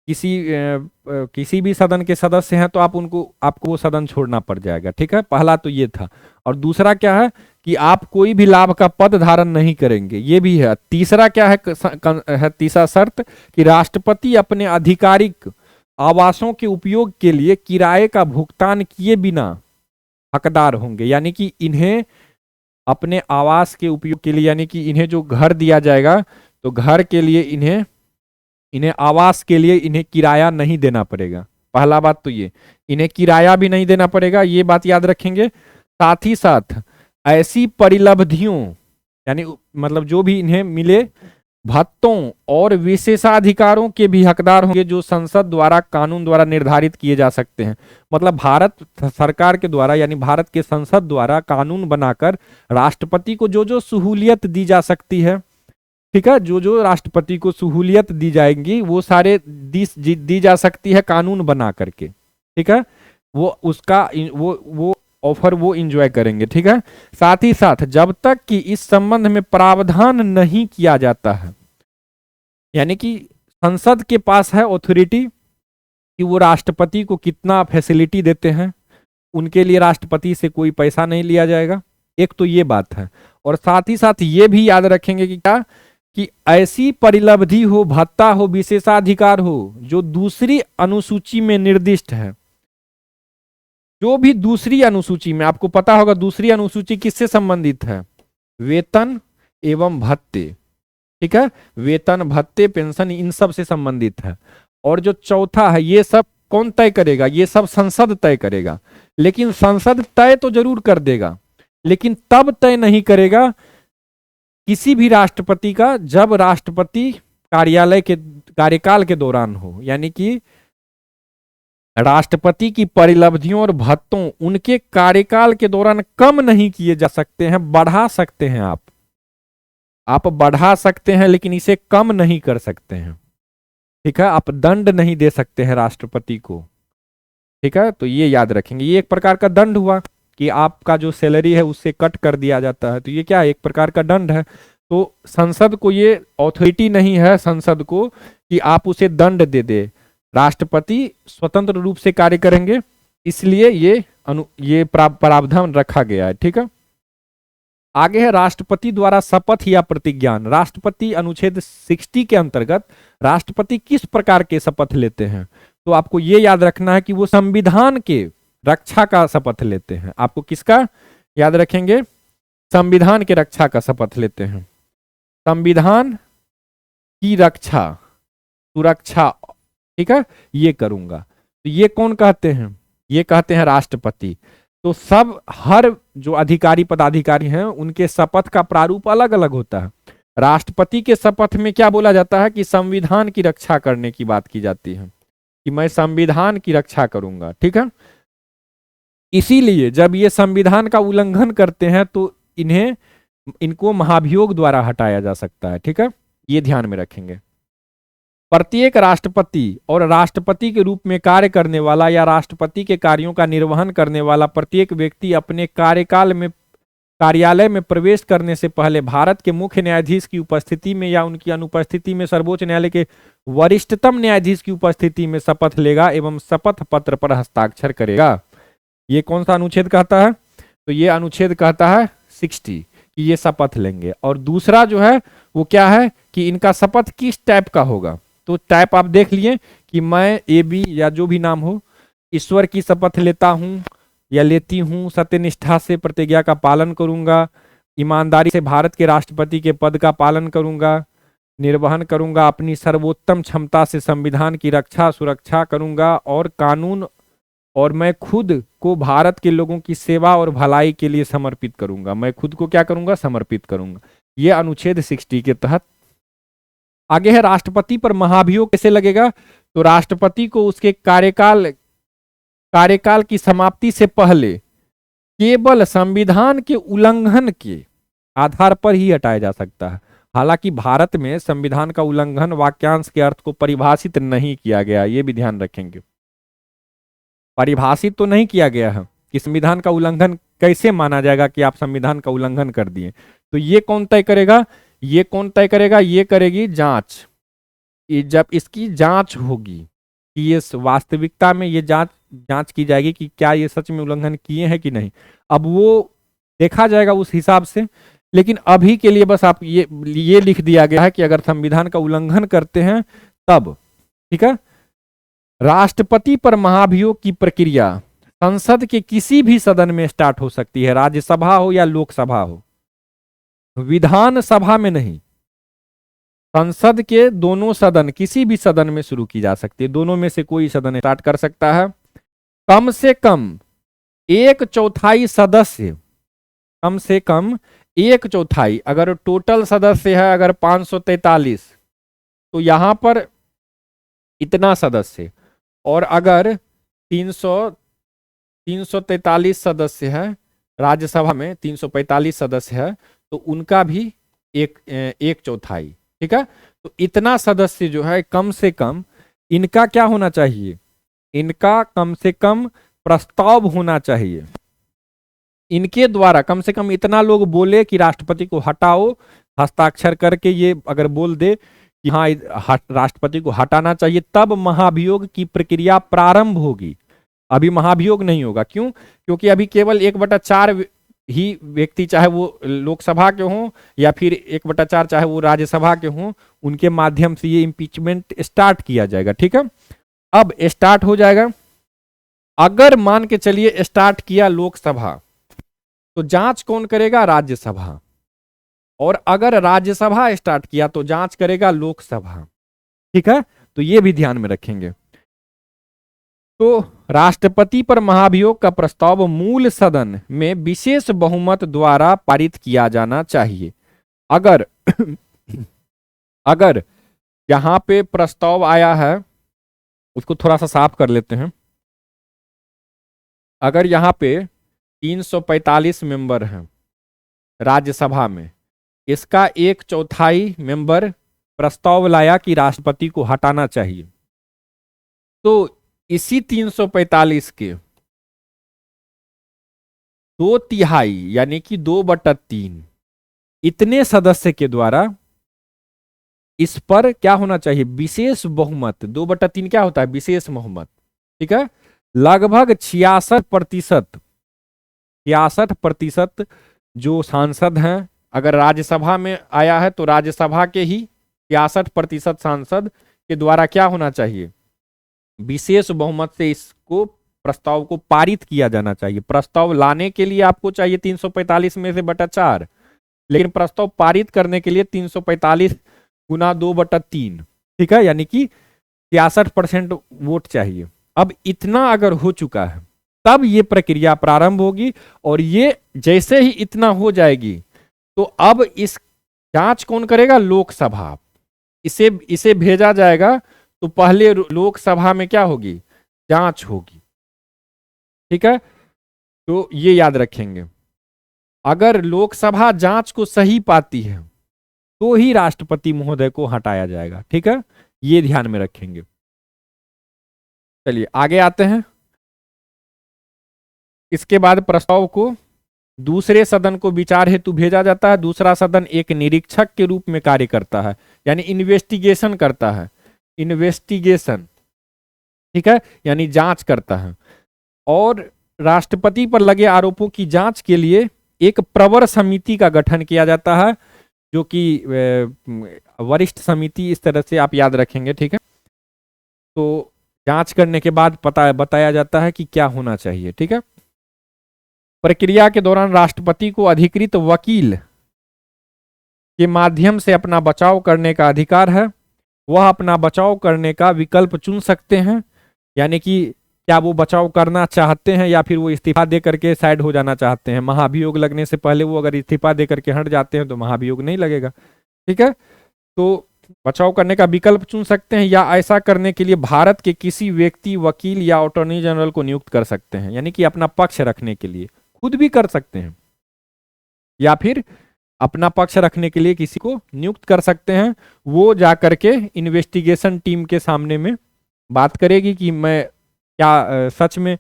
किसी भी सदन के सदस्य हैं तो आपको वो सदन छोड़ना पड़ जाएगा, ठीक है। पहला तो ये था। और दूसरा क्या है कि आप कोई भी लाभ का पद धारण नहीं करेंगे, ये भी है। तीसरा क्या है तीसरा शर्त कि राष्ट्रपति अपने आधिकारिक आवासों के उपयोग के लिए किराए का भुगतान किए बिना हकदार होंगे, यानी कि इन्हें अपने आवास के उपयोग के लिए, यानी कि इन्हें जो घर दिया जाएगा तो घर के लिए इन्हें आवास के लिए इन्हें किराया नहीं देना पड़ेगा। पहला बात तो ये, इन्हें किराया भी नहीं देना पड़ेगा, ये बात याद रखेंगे। साथ ही साथ ऐसी परिलब्धियों, यानी मतलब जो भी इन्हें मिले भत्तों और विशेषाधिकारों के भी हकदार होंगे जो संसद द्वारा, कानून द्वारा निर्धारित किए जा सकते हैं। मतलब भारत सरकार के द्वारा, यानी भारत के संसद द्वारा कानून बनाकर राष्ट्रपति को जो जो सहूलियत दी जा सकती है, ठीक है, जो जो राष्ट्रपति को सहूलियत दी जाएंगी वो सारे दी जा सकती है कानून बना करके, ठीक है। वो उसका वो ऑफर वो एंजॉय करेंगे, ठीक है। साथ ही साथ जब तक कि इस संबंध में प्रावधान नहीं किया जाता है, यानी कि संसद के पास है अथॉरिटी कि वो राष्ट्रपति को कितना फैसिलिटी देते हैं, उनके लिए राष्ट्रपति से कोई पैसा नहीं लिया जाएगा। एक तो ये बात है। और साथ ही साथ ये भी याद रखेंगे कि क्या, कि ऐसी परिलब्धि हो, भत्ता हो, विशेषाधिकार हो जो दूसरी अनुसूची में निर्दिष्ट है। जो भी दूसरी अनुसूची में, आपको पता होगा दूसरी अनुसूची किससे संबंधित है? वेतन एवं भत्ते, ठीक है। वेतन, भत्ते, पेंशन, इन सब से संबंधित है। और जो चौथा है, ये सब कौन तय करेगा? ये सब संसद तय करेगा। लेकिन संसद तय तो जरूर कर देगा, लेकिन तब तय नहीं करेगा किसी भी राष्ट्रपति का जब राष्ट्रपति कार्यकाल के दौरान हो, यानी कि राष्ट्रपति की परिलब्धियों और भत्तों उनके कार्यकाल के दौरान कम नहीं किए जा सकते हैं, बढ़ा सकते हैं आप बढ़ा सकते हैं, लेकिन इसे कम नहीं कर सकते हैं। ठीक है, आप दंड नहीं दे सकते हैं राष्ट्रपति को। ठीक है, तो ये याद रखेंगे, ये एक प्रकार का दंड हुआ कि आपका जो सैलरी है उससे कट कर दिया जाता है, तो ये क्या है, एक प्रकार का दंड है। तो संसद को ये अथॉरिटी नहीं है संसद को कि आप उसे दंड दे दे, राष्ट्रपति स्वतंत्र रूप से कार्य करेंगे, इसलिए ये प्रावधान रखा गया है। ठीक है, आगे है राष्ट्रपति द्वारा शपथ या प्रतिज्ञान। राष्ट्रपति अनुच्छेद 60 के अंतर्गत राष्ट्रपति किस प्रकार के शपथ लेते हैं, तो आपको यह याद रखना है कि वो संविधान के रक्षा का शपथ लेते हैं। आपको किसका याद रखेंगे, संविधान के रक्षा का शपथ लेते हैं, संविधान की रक्षा सुरक्षा। ठीक है, ये करूंगा, तो ये कौन कहते हैं, ये कहते हैं राष्ट्रपति। तो सब हर जो अधिकारी पदाधिकारी हैं उनके शपथ का प्रारूप अलग अलग होता है। राष्ट्रपति के शपथ में क्या बोला जाता है कि संविधान की रक्षा करने की बात की जाती है, कि मैं संविधान की रक्षा करूंगा। ठीक है, इसीलिए जब ये संविधान का उल्लंघन करते हैं तो इनको महाभियोग द्वारा हटाया जा सकता है। ठीक है, ये ध्यान में रखेंगे। प्रत्येक राष्ट्रपति और राष्ट्रपति के रूप में कार्य करने वाला या राष्ट्रपति के कार्यों का निर्वहन करने वाला प्रत्येक व्यक्ति अपने कार्यालय में प्रवेश करने से पहले भारत के मुख्य न्यायाधीश की उपस्थिति में या उनकी अनुपस्थिति में सर्वोच्च न्यायालय के वरिष्ठतम न्यायाधीश की उपस्थिति में शपथ लेगा एवं शपथ पत्र पर हस्ताक्षर करेगा। ये कौन सा अनुच्छेद कहता है, तो ये अनुच्छेद कहता है 60 कि ये शपथ लेंगे। और दूसरा जो है वो क्या है कि इनका शपथ किस टाइप का होगा, तो टाइप आप देख लिए कि मैं AB या जो भी नाम हो, ईश्वर की शपथ लेता हूं या लेती हूं, सत्यनिष्ठा से प्रतिज्ञा का पालन करूंगा, ईमानदारी से भारत के राष्ट्रपति के पद का पालन करूंगा, निर्वहन करूंगा, अपनी सर्वोत्तम क्षमता से संविधान की रक्षा सुरक्षा करूंगा और कानून और मैं खुद को भारत के लोगों की सेवा और भलाई के लिए समर्पित करूंगा। मैं खुद को क्या करूंगा, समर्पित करूंगा। यह अनुच्छेद 60 के तहत। आगे है राष्ट्रपति पर महाभियोग कैसे लगेगा, तो राष्ट्रपति को उसके कार्यकाल की समाप्ति से पहले केवल संविधान के उल्लंघन के आधार पर ही हटाया जा सकता है। हालांकि भारत में संविधान का उल्लंघन वाक्यांश के अर्थ को परिभाषित नहीं किया गया, ये भी ध्यान रखेंगे। परिभाषित तो नहीं किया गया है कि संविधान का उल्लंघन कैसे माना जाएगा कि आप संविधान का उल्लंघन कर दिए, तो ये कौन तय करेगा, ये कौन तय करेगा, ये करेगी जांच। जब इसकी जांच होगी कि ये वास्तविकता में ये जांच की जाएगी कि क्या ये सच में उल्लंघन किए हैं कि नहीं, अब वो देखा जाएगा उस हिसाब से। लेकिन अभी के लिए बस आप ये लिख दिया गया है कि अगर संविधान का उल्लंघन करते हैं तब। ठीक है, राष्ट्रपति पर महाभियोग की प्रक्रिया संसद के किसी भी सदन में स्टार्ट हो सकती है, राज्यसभा हो या लोकसभा हो, विधानसभा में नहीं। संसद के दोनों सदन, किसी भी सदन में शुरू की जा सकती है, दोनों में से कोई सदन स्टार्ट कर सकता है। कम से कम 1/4 सदस्य, कम से कम 1/4, अगर टोटल सदस्य है अगर 543 तो यहां पर इतना सदस्य, और अगर 343 सदस्य है, राज्यसभा में 345 सदस्य है तो उनका भी 1/4। ठीक है, तो इतना सदस्य जो है कम से कम इनका क्या होना चाहिए, इनका कम से कम प्रस्ताव होना चाहिए। इनके द्वारा कम से कम इतना लोग बोले कि राष्ट्रपति को हटाओ, हस्ताक्षर करके ये अगर बोल दे कि हाँ राष्ट्रपति को हटाना चाहिए, तब महाभियोग की प्रक्रिया प्रारंभ होगी। अभी महाभियोग नहीं होगा, क्यों, क्योंकि अभी केवल 1/4 ही व्यक्ति, चाहे वो लोकसभा के हों या फिर 1/4 चाहे वो राज्यसभा के हों, उनके माध्यम से ये इम्पीचमेंट स्टार्ट किया जाएगा। ठीक है, अब स्टार्ट हो जाएगा। अगर मान के चलिए स्टार्ट किया लोकसभा, तो जांच कौन करेगा, राज्यसभा, और अगर राज्यसभा स्टार्ट किया तो जांच करेगा लोकसभा। ठीक है, तो ये भी ध्यान में रखेंगे। तो राष्ट्रपति पर महाभियोग का प्रस्ताव मूल सदन में विशेष बहुमत द्वारा पारित किया जाना चाहिए। अगर अगर यहां पे प्रस्ताव आया है, उसको थोड़ा सा साफ कर लेते हैं। अगर यहाँ पे 345 मेंबर हैं राज्यसभा में, इसका 1/4 मेंबर प्रस्ताव लाया कि राष्ट्रपति को हटाना चाहिए, तो इसी 345 के 2/3 यानी कि 2/3 इतने सदस्य के द्वारा इस पर क्या होना चाहिए, विशेष बहुमत। 2/3 क्या होता है, विशेष बहुमत, ठीक है। लगभग 66% जो सांसद हैं, अगर राज्यसभा में आया है तो राज्यसभा के ही 66% सांसद के द्वारा क्या होना चाहिए, विशेष बहुमत से इसको प्रस्ताव को पारित किया जाना चाहिए। प्रस्ताव लाने के लिए आपको चाहिए 345 में से बटा 4, लेकिन प्रस्ताव पारित करने के लिए 345 गुना 2/3, ठीक है, यानी कि 66% वोट चाहिए। अब इतना अगर हो चुका है तब ये प्रक्रिया प्रारंभ होगी, और ये जैसे ही इतना हो जाएगी तो अब इस जांच कौन करेगा, लोकसभा। इसे भेजा जाएगा, तो पहले लोकसभा में क्या होगी, जांच होगी, ठीक है। तो ये याद रखेंगे, अगर लोकसभा जांच को सही पाती है तो ही राष्ट्रपति महोदय को हटाया जाएगा, ठीक है, ये ध्यान में रखेंगे। चलिए आगे आते हैं। इसके बाद प्रस्ताव को दूसरे सदन को विचार हेतु भेजा जाता है। दूसरा सदन एक निरीक्षक के रूप में कार्य करता है, यानी इन्वेस्टिगेशन करता है, इन्वेस्टिगेशन, ठीक है, यानी जांच करता है। और राष्ट्रपति पर लगे आरोपों की जांच के लिए एक प्रवर समिति का गठन किया जाता है, जो कि वरिष्ठ समिति, इस तरह से आप याद रखेंगे, ठीक है। तो जांच करने के बाद बताया जाता है कि क्या होना चाहिए, ठीक है। प्रक्रिया के दौरान राष्ट्रपति को अधिकृत वकील के माध्यम से अपना बचाव करने का अधिकार है। वह अपना बचाव करने का विकल्प चुन सकते हैं, यानी कि क्या वो बचाव करना चाहते हैं या फिर वो इस्तीफा दे करके साइड हो जाना चाहते हैं। महाभियोग लगने से पहले वो अगर इस्तीफा दे करके हट जाते हैं तो महाभियोग नहीं लगेगा, ठीक है। तो बचाव करने का विकल्प चुन सकते हैं, या ऐसा करने के लिए भारत के किसी व्यक्ति, वकील या अटॉर्नी जनरल को नियुक्त कर सकते हैं, यानी कि अपना पक्ष रखने के लिए खुद भी कर सकते हैं, या फिर अपना पक्ष रखने के लिए किसी को नियुक्त कर सकते हैं। वो जाकर के इन्वेस्टिगेशन टीम के सामने में बात करेगी कि मैं क्या सच में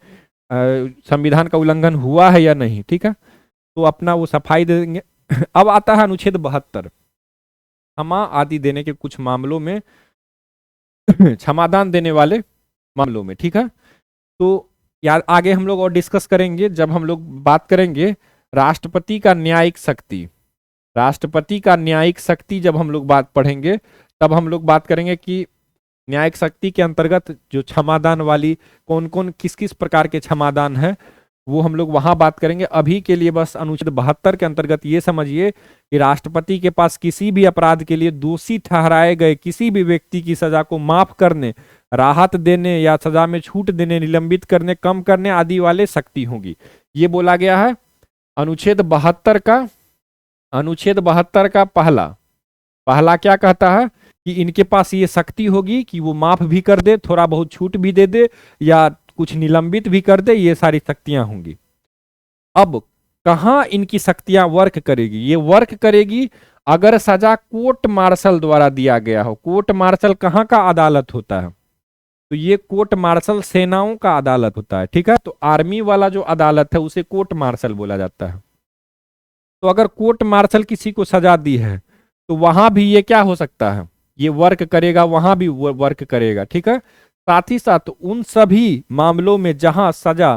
संविधान का उल्लंघन हुआ है या नहीं, ठीक है। तो अपना वो सफाई दे देंगे। अब आता है अनुच्छेद 72, क्षमा आदि देने के कुछ मामलों में, क्षमादान देने वाले मामलों में, ठीक है। तो यार आगे हम लोग और डिस्कस करेंगे जब हम लोग बात करेंगे राष्ट्रपति का न्यायिक शक्ति। राष्ट्रपति का न्यायिक शक्ति जब हम लोग बात पढ़ेंगे तब हम लोग बात करेंगे कि न्यायिक शक्ति के अंतर्गत जो क्षमादान वाली कौन कौन किस किस प्रकार के क्षमादान है वो हम लोग वहां बात करेंगे। अभी के लिए बस अनुच्छेद 72 के अंतर्गत ये समझिए कि राष्ट्रपति के पास किसी भी अपराध के लिए दोषी ठहराए गए किसी भी व्यक्ति की सजा को माफ करने, राहत देने या सजा में छूट देने, निलंबित करने, कम करने आदि वाले शक्ति होगी। ये बोला गया है अनुच्छेद 72 का। अनुच्छेद 72 का पहला क्या कहता है कि इनके पास ये शक्ति होगी कि वो माफ भी कर दे, थोड़ा बहुत छूट भी दे दे, या कुछ निलंबित भी कर दे, ये सारी शक्तियां होंगी। अब कहां इनकी शक्तियां वर्क करेगी, ये वर्क करेगी अगर सजा कोर्ट मार्शल द्वारा दिया गया हो। कोर्ट मार्शल कहां का अदालत होता है, तो ये कोर्ट मार्शल सेनाओं का अदालत होता है, ठीक है। तो आर्मी वाला जो अदालत है उसे कोर्ट मार्शल बोला जाता है। तो अगर कोर्ट मार्शल किसी को सजा दी है तो वहां भी ये क्या हो सकता है, ये वर्क करेगा, वहां भी वर्क करेगा, ठीक है। साथ ही साथ उन सभी मामलों में जहां सजा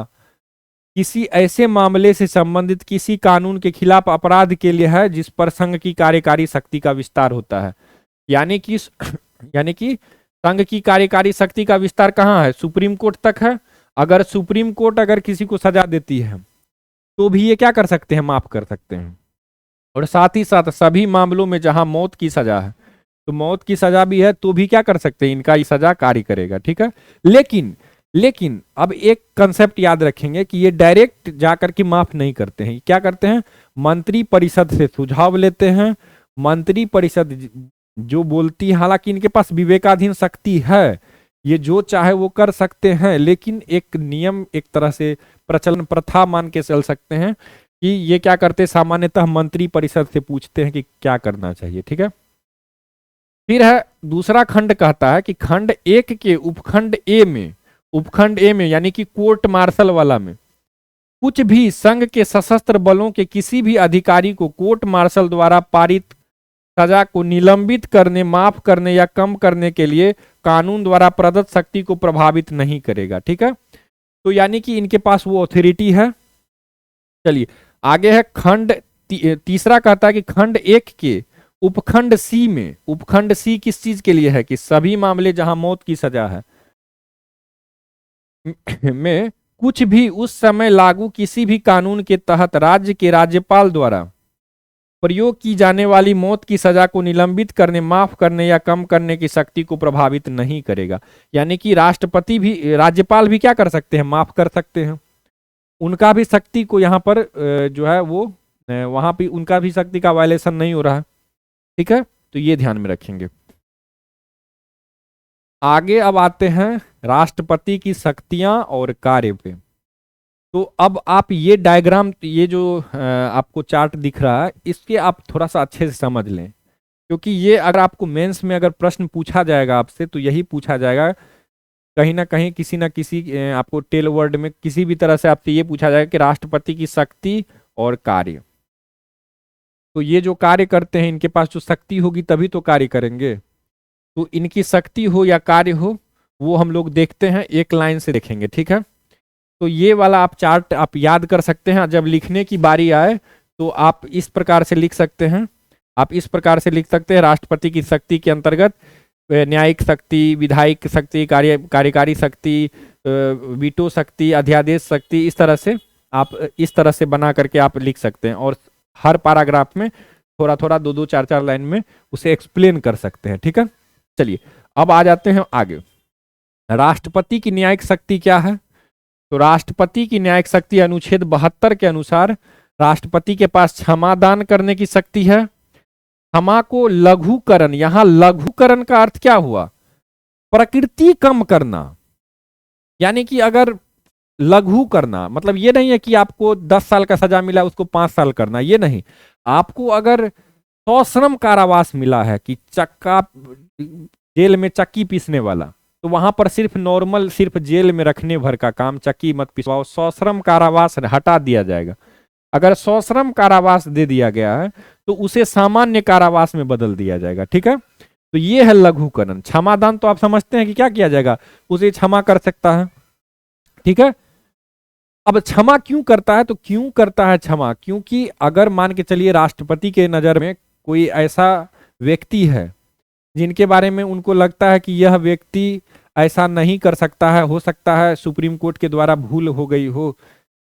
किसी ऐसे मामले से संबंधित किसी कानून के खिलाफ अपराध के लिए है जिस पर संघ की कार्यकारी शक्ति का विस्तार होता है, यानी कि संघ की कार्यकारी शक्ति का विस्तार कहां है, सुप्रीम कोर्ट तक है। अगर सुप्रीम कोर्ट अगर किसी को सजा देती है तो भी ये क्या कर सकते हैं, माफ कर सकते हैं। और साथ ही साथ सभी मामलों में जहां मौत की सजा है, तो मौत की सजा भी है तो भी क्या कर सकते हैं, इनका ये सजा कार्य करेगा, ठीक है। लेकिन अब एक कंसेप्ट याद रखेंगे कि ये डायरेक्ट जाकर के माफ नहीं करते हैं। क्या करते हैं, मंत्री परिषद से सुझाव लेते हैं, मंत्री परिषद जो बोलती है, हालांकि इनके पास विवेकाधीन शक्ति है, ये जो चाहे वो कर सकते हैं, लेकिन एक नियम, एक तरह से प्रचलन प्रथा मान के चल सकते हैं कि ये क्या करते हैं, सामान्यतः मंत्री परिषद से पूछते हैं कि क्या करना चाहिए। ठीक है, फिर है दूसरा खंड, कहता है कि खंड 1 के उपखंड ए में, उपखंड ए में यानी कि कोर्ट मार्शल वाला में, कुछ भी संघ के सशस्त्र बलों के किसी भी अधिकारी को कोर्ट मार्शल द्वारा पारित सजा को निलंबित करने, माफ करने या कम करने के लिए कानून द्वारा प्रदत्त शक्ति को प्रभावित नहीं करेगा। ठीक है, तो यानी कि इनके पास वो अथॉरिटी है। चलिए आगे है खंड तीसरा, कहता है कि खंड 1 के उपखंड सी में, उपखंड सी किस चीज के लिए है कि सभी मामले जहां मौत की सजा है में कुछ भी उस समय लागू किसी भी कानून के तहत राज्य के राज्यपाल द्वारा प्रयोग की जाने वाली मौत की सजा को निलंबित करने, माफ करने या कम करने की शक्ति को प्रभावित नहीं करेगा। यानी कि राष्ट्रपति भी, राज्यपाल भी क्या कर सकते हैं, माफ कर सकते हैं। उनका भी शक्ति को यहाँ पर जो है वो वहां भी उनका भी शक्ति का वायलेशन नहीं हो रहा है। ठीक है, तो ये ध्यान में रखेंगे। आगे अब आते हैं राष्ट्रपति की शक्तियां और कार्य पे। तो अब आप ये डायग्राम, ये जो आपको चार्ट दिख रहा है, इसके आप थोड़ा सा अच्छे से समझ लें, क्योंकि ये अगर आपको मेंस में अगर प्रश्न पूछा जाएगा आपसे, तो यही पूछा जाएगा कहीं ना कहीं, किसी ना किसी आपको टेल वर्ड में किसी भी तरह से आपसे ये पूछा जाएगा कि राष्ट्रपति की शक्ति और कार्य। तो ये जो कार्य करते हैं, इनके पास जो शक्ति होगी तभी तो कार्य करेंगे। तो इनकी शक्ति हो या कार्य हो, वो हम लोग देखते हैं, एक लाइन से देखेंगे। ठीक है, तो ये वाला आप चार्ट आप याद कर सकते हैं। जब लिखने की बारी आए तो आप इस प्रकार से लिख सकते हैं, आप इस प्रकार से लिख सकते हैं, राष्ट्रपति की शक्ति के अंतर्गत न्यायिक शक्ति, विधायिक शक्ति, कार्यकारी शक्ति, वीटो शक्ति, अध्यादेश शक्ति, इस तरह से आप इस तरह से बना करके आप लिख सकते हैं, और हर पैराग्राफ में थोड़ा थोड़ा 2-2, 4-4 लाइन में उसे एक्सप्लेन कर सकते हैं। ठीक है, चलिए अब आ जाते हैं आगे। राष्ट्रपति की न्यायिक शक्ति क्या है? तो राष्ट्रपति की न्यायिक शक्ति अनुच्छेद 72 के अनुसार राष्ट्रपति के पास क्षमा दान करने की शक्ति है। क्षमा को लघुकरण, यहां लघुकरण का अर्थ क्या हुआ? प्रकृति कम करना। यानी कि अगर लघु करना मतलब ये नहीं है कि आपको 10 साल का सजा मिला उसको 5 साल करना, ये नहीं। आपको अगर सश्रम कारावास मिला है कि चक्का, जेल में चक्की पीसने वाला, तो वहां पर सिर्फ नॉर्मल, सिर्फ जेल में रखने भर का काम, चक्की मत पिसवाओ, सश्रम कारावास हटा दिया जाएगा। अगर सश्रम कारावास दे दिया गया है तो उसे सामान्य कारावास में बदल दिया जाएगा। ठीक है, तो ये है लघुकरण। क्षमादान तो आप समझते हैं कि क्या किया जाएगा, उसे क्षमा कर सकता है। ठीक है, अब क्षमा क्यों करता है? तो क्यों करता है क्षमा? क्योंकि अगर मान के चलिए राष्ट्रपति के नजर में कोई ऐसा व्यक्ति है जिनके बारे में उनको लगता है कि यह व्यक्ति ऐसा नहीं कर सकता है, हो सकता है सुप्रीम कोर्ट के द्वारा भूल हो गई हो,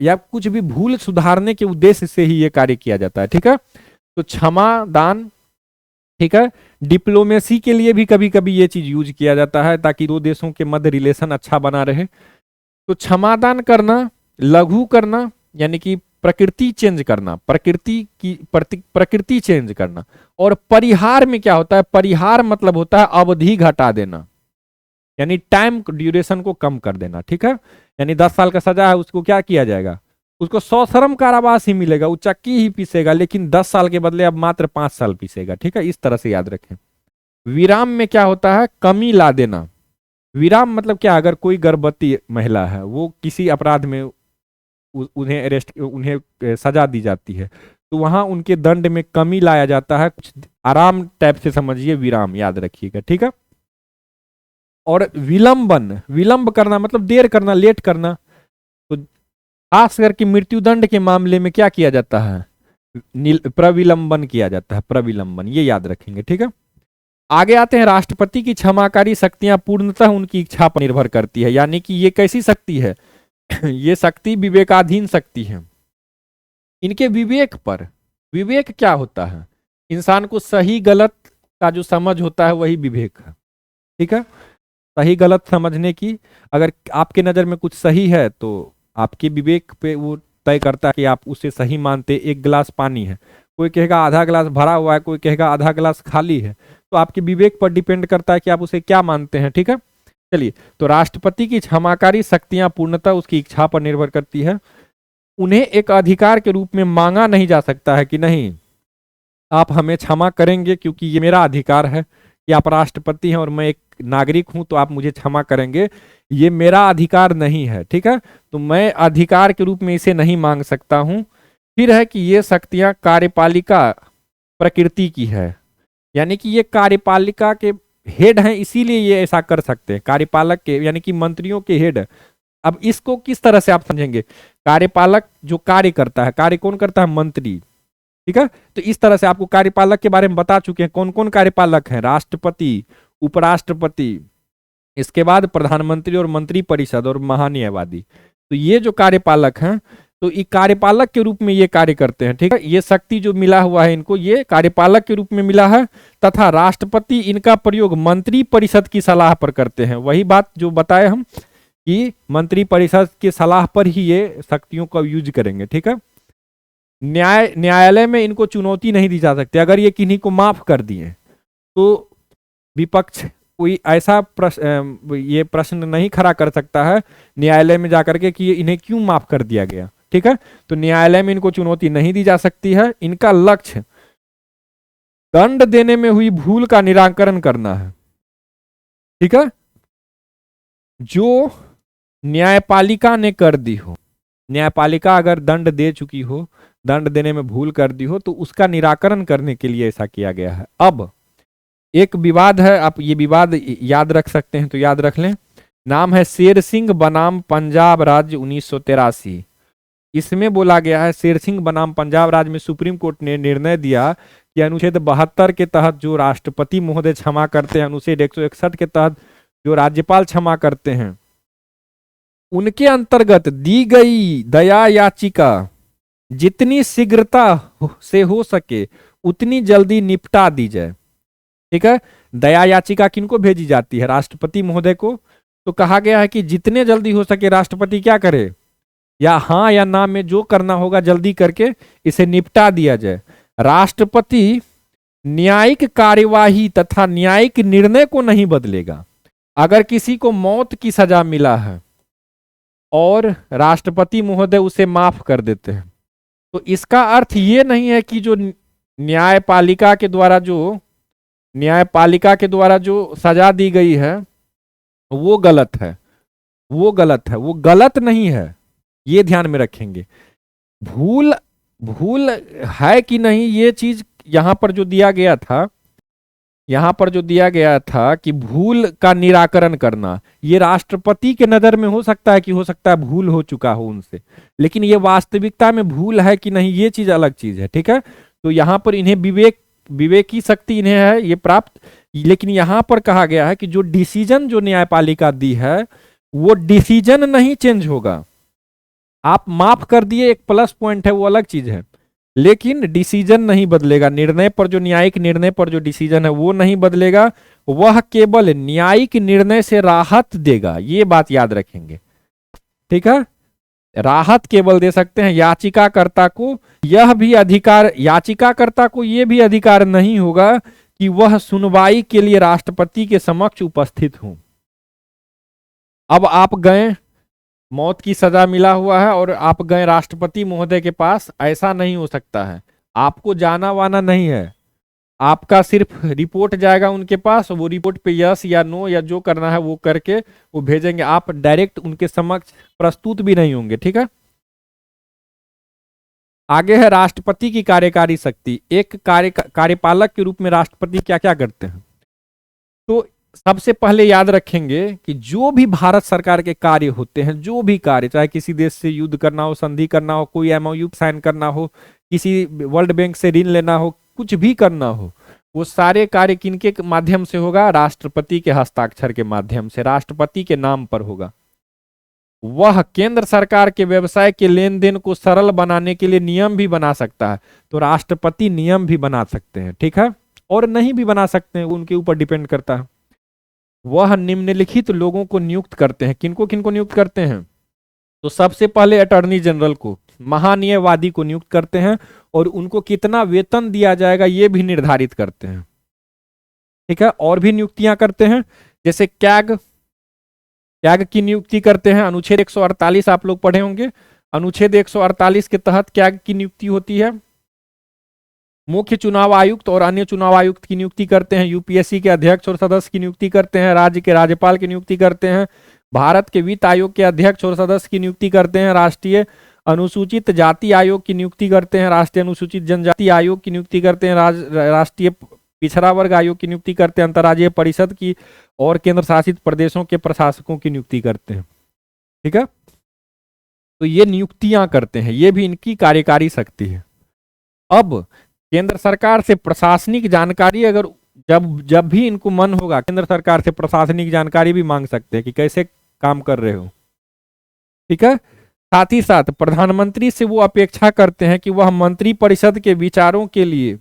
या कुछ भी भूल सुधारने के उद्देश्य से ही यह कार्य किया जाता है। ठीक है, तो क्षमा दान, ठीक है, डिप्लोमेसी के लिए भी कभी कभी ये चीज यूज किया जाता है ताकि दो देशों के मध्य रिलेशन अच्छा बना रहे। तो क्षमादान करना, लघु करना यानी कि प्रकृति चेंज करना, प्रकृति चेंज करना। और परिहार में क्या होता है? परिहार मतलब होता है अवधि घटा देना, यानी टाइम ड्यूरेशन को कम कर देना। ठीक है, यानी 10 साल का सजा है, उसको क्या किया जाएगा? उसको सश्रम कारावास ही मिलेगा, वो चक्की ही पीसेगा, लेकिन 10 साल के बदले अब मात्र 5 साल पीसेगा। ठीक है, इस तरह से याद रखें। विराम में क्या होता है? कमी ला देना। विराम मतलब क्या? अगर कोई गर्भवती महिला है, वो किसी अपराध में उन्हें सजा दी जाती है, तो वहां उनके दंड में कमी लाया जाता है, कुछ आराम टाइप से समझिए, विराम याद रखिएगा। ठीक है, और विलंबन, विलंब करना मतलब देर करना, लेट करना। तो खास करके मृत्युदंड के मामले में क्या किया जाता है? प्रविलंबन किया जाता है, प्रविलंबन, ये याद रखेंगे। ठीक है, आगे आते हैं। राष्ट्रपति की क्षमाकारी शक्तियां पूर्णतः उनकी इच्छा पर निर्भर करती है। यानी कि ये कैसी शक्ति है? ये शक्ति विवेकाधीन शक्ति है, इनके विवेक पर। विवेक क्या होता है? इंसान को सही गलत का जो समझ होता है वही विवेक है। ठीक है, सही गलत समझने की, अगर आपके नजर में कुछ सही है तो आपके विवेक पे वो तय करता है कि आप उसे सही मानते। एक गिलास पानी है, कोई कहेगा आधा गिलास भरा हुआ है, कोई कहेगा आधा गिलास खाली है। तो आपके विवेक पर डिपेंड करता है कि आप उसे क्या मानते हैं, ठीक है। चलिए, तो राष्ट्रपति की क्षमाकारी शक्तियां पूर्णतः उसकी इच्छा पर निर्भर करती है। उन्हें एक अधिकार के रूप में मांगा नहीं जा सकता है कि नहीं आप हमें क्षमा करेंगे क्योंकि ये मेरा अधिकार है कि आप राष्ट्रपति हैं और मैं एक नागरिक हूं, तो आप मुझे क्षमा करेंगे, ये मेरा अधिकार नहीं है, ठीक है। तो मैं अधिकार के रूप में इसे नहीं मांग सकता हूं। फिर है कि ये शक्तियां कार्यपालिका प्रकृति की है, यानी कि ये कार्यपालिका के हेड हैं, इसीलिए ये ऐसा कर सकते हैं, कार्यपालक के यानी कि मंत्रियों के हेड। अब इसको किस तरह से आप समझेंगे, कार्यपालक जो कार्य करता है, कार्य कौन करता है, मंत्री, ठीक है। तो इस तरह से आपको कार्यपालक के बारे में बता चुके हैं, कौन कौन कार्यपालक हैं, राष्ट्रपति, उपराष्ट्रपति, इसके बाद प्रधानमंत्री और मंत्री परिषद और महान्यायवादी। तो ये जो कार्यपालक हैं, तो ये कार्यपालक के रूप में ये कार्य करते हैं, ठीक है। ये शक्ति जो मिला हुआ है इनको, ये कार्यपालक के रूप में मिला है, तथा राष्ट्रपति इनका प्रयोग मंत्री परिषद की सलाह पर करते हैं। वही बात जो बताए हम कि मंत्री परिषद की सलाह पर ही ये शक्तियों का यूज करेंगे, ठीक है। न्यायालय में इनको चुनौती नहीं दी जा सकती। अगर ये किन्हीं को माफ कर दिए तो विपक्ष कोई ऐसा ये प्रश्न नहीं खड़ा कर सकता है न्यायालय में जाकर के कि इन्हें क्यों माफ कर दिया गया, ठीक है। तो न्यायालय में इनको चुनौती नहीं दी जा सकती है। इनका लक्ष्य दंड देने में हुई भूल का निराकरण करना है, ठीक है। जो न्यायपालिका ने कर दी हो, न्यायपालिका अगर दंड दे चुकी हो, दंड देने में भूल कर दी हो, तो उसका निराकरण करने के लिए ऐसा किया गया है। अब एक विवाद है, आप ये विवाद याद रख सकते हैं तो याद रख लें। नाम है शेर सिंह बनाम पंजाब राज्य 1983। इसमें बोला गया है शेर सिंह बनाम पंजाब राज्य में सुप्रीम कोर्ट ने निर्णय दिया कि अनुच्छेद 72 के तहत जो राष्ट्रपति महोदय क्षमा करते हैं, अनुच्छेद 161 के तहत जो राज्यपाल क्षमा करते हैं, उनके अंतर्गत दी गई दया याचिका जितनी शीघ्रता से हो सके उतनी जल्दी निपटा दी जाए, ठीक है। दया याचिका किनको भेजी जाती है, राष्ट्रपति महोदय को। तो कहा गया है कि जितने जल्दी हो सके राष्ट्रपति क्या करे, या हाँ या ना में जो करना होगा जल्दी करके इसे निपटा दिया जाए। राष्ट्रपति न्यायिक कार्यवाही तथा न्यायिक निर्णय को नहीं बदलेगा। अगर किसी को मौत की सजा मिला है और राष्ट्रपति महोदय उसे माफ कर देते हैं, तो इसका अर्थ ये नहीं है कि जो न्यायपालिका के द्वारा जो सजा दी गई है वो गलत है, वो गलत नहीं है, ये ध्यान में रखेंगे। भूल है कि नहीं, ये चीज यहां पर जो दिया गया था कि भूल का निराकरण करना, ये राष्ट्रपति के नजर में हो सकता है भूल हो चुका हो उनसे, लेकिन ये वास्तविकता में भूल है कि नहीं, ये चीज अलग चीज है, ठीक है। तो यहां पर इन्हें विवेक की शक्ति इन्हें है ये प्राप्त, लेकिन यहां पर कहा गया है कि जो डिसीजन जो न्यायपालिका दी है वो डिसीजन नहीं चेंज होगा। आप माफ कर दिए एक प्लस पॉइंट है, वो अलग चीज है, लेकिन डिसीजन नहीं बदलेगा। निर्णय पर जो न्यायिक निर्णय पर जो डिसीजन है वो नहीं बदलेगा, वह केवल न्यायिक निर्णय से राहत देगा, ये बात याद रखेंगे, ठीक है। राहत केवल दे सकते हैं। याचिकाकर्ता को ये भी अधिकार नहीं होगा कि वह सुनवाई के लिए राष्ट्रपति के समक्ष उपस्थित हो। अब आप गए, मौत की सजा मिला हुआ है और आप गए राष्ट्रपति महोदय के पास, ऐसा नहीं हो सकता है। आपको जाना वाना नहीं है, आपका सिर्फ रिपोर्ट जाएगा उनके पास, वो रिपोर्ट पे यस या नो या जो करना है वो करके वो भेजेंगे। आप डायरेक्ट उनके समक्ष प्रस्तुत भी नहीं होंगे, ठीक है। आगे है राष्ट्रपति की कार्यकारी शक्ति। एक कार्यपालक के रूप में राष्ट्रपति क्या क्या करते हैं, तो सबसे पहले याद रखेंगे कि जो भी भारत सरकार के कार्य होते हैं, जो भी कार्य, चाहे किसी देश से युद्ध करना हो, संधि करना हो, कोई एमओयू साइन करना हो, किसी वर्ल्ड बैंक से ऋण लेना हो, कुछ भी करना हो, वो सारे कार्य किनके माध्यम से होगा, राष्ट्रपति के हस्ताक्षर के माध्यम से, राष्ट्रपति के नाम पर होगा। वह केंद्र सरकार के व्यवसाय के लेन देन को सरल बनाने के लिए नियम भी बना सकता है, तो राष्ट्रपति नियम भी बना सकते हैं, ठीक है, और नहीं भी बना सकते हैं, उनके ऊपर डिपेंड करता है। वह निम्नलिखित लोगों को नियुक्त करते हैं। किनको किनको नियुक्त करते हैं, तो सबसे पहले अटॉर्नी जनरल को, महान्यायवादी को नियुक्त करते हैं और उनको कितना वेतन दिया जाएगा ये भी निर्धारित करते हैं। ठीक है, और भी नियुक्तियां करते हैं, जैसे कैग कैग की नियुक्ति करते हैं। अनुच्छेद 148 आप लोग पढ़े होंगे। अनुच्छेद 148 के तहत कैग की नियुक्ति होती है। मुख्य चुनाव आयुक्त और अन्य चुनाव आयुक्त की नियुक्ति करते हैं। यूपीएससी के अध्यक्ष और सदस्य की नियुक्ति करते हैं। राज्य के राज्यपाल की नियुक्ति करते हैं। भारत के वित्त आयोग के अध्यक्ष और सदस्य की नियुक्ति करते हैं। राष्ट्रीय अनुसूचित जाति आयोग की नियुक्ति करते हैं। राष्ट्रीय अनुसूचित जनजाति आयोग की नियुक्ति करते हैं। राष्ट्रीय पिछड़ा वर्ग आयोग की नियुक्ति करते हैं। अंतर्राज्यीय परिषद की और केंद्र शासित प्रदेशों के प्रशासकों की नियुक्ति करते हैं। ठीक है, तो ये नियुक्तियां करते हैं, ये भी इनकी कार्यकारी शक्ति है। अब केंद्र सरकार से प्रशासनिक जानकारी अगर जब भी इनको मन होगा केंद्र सरकार से प्रशासनिक जानकारी भी मांग सकते हैं कि कैसे काम कर रहे हो। ठीक है, साथ ही साथ प्रधानमंत्री से वो अपेक्षा करते हैं कि वह मंत्री परिषद के विचारों के लिए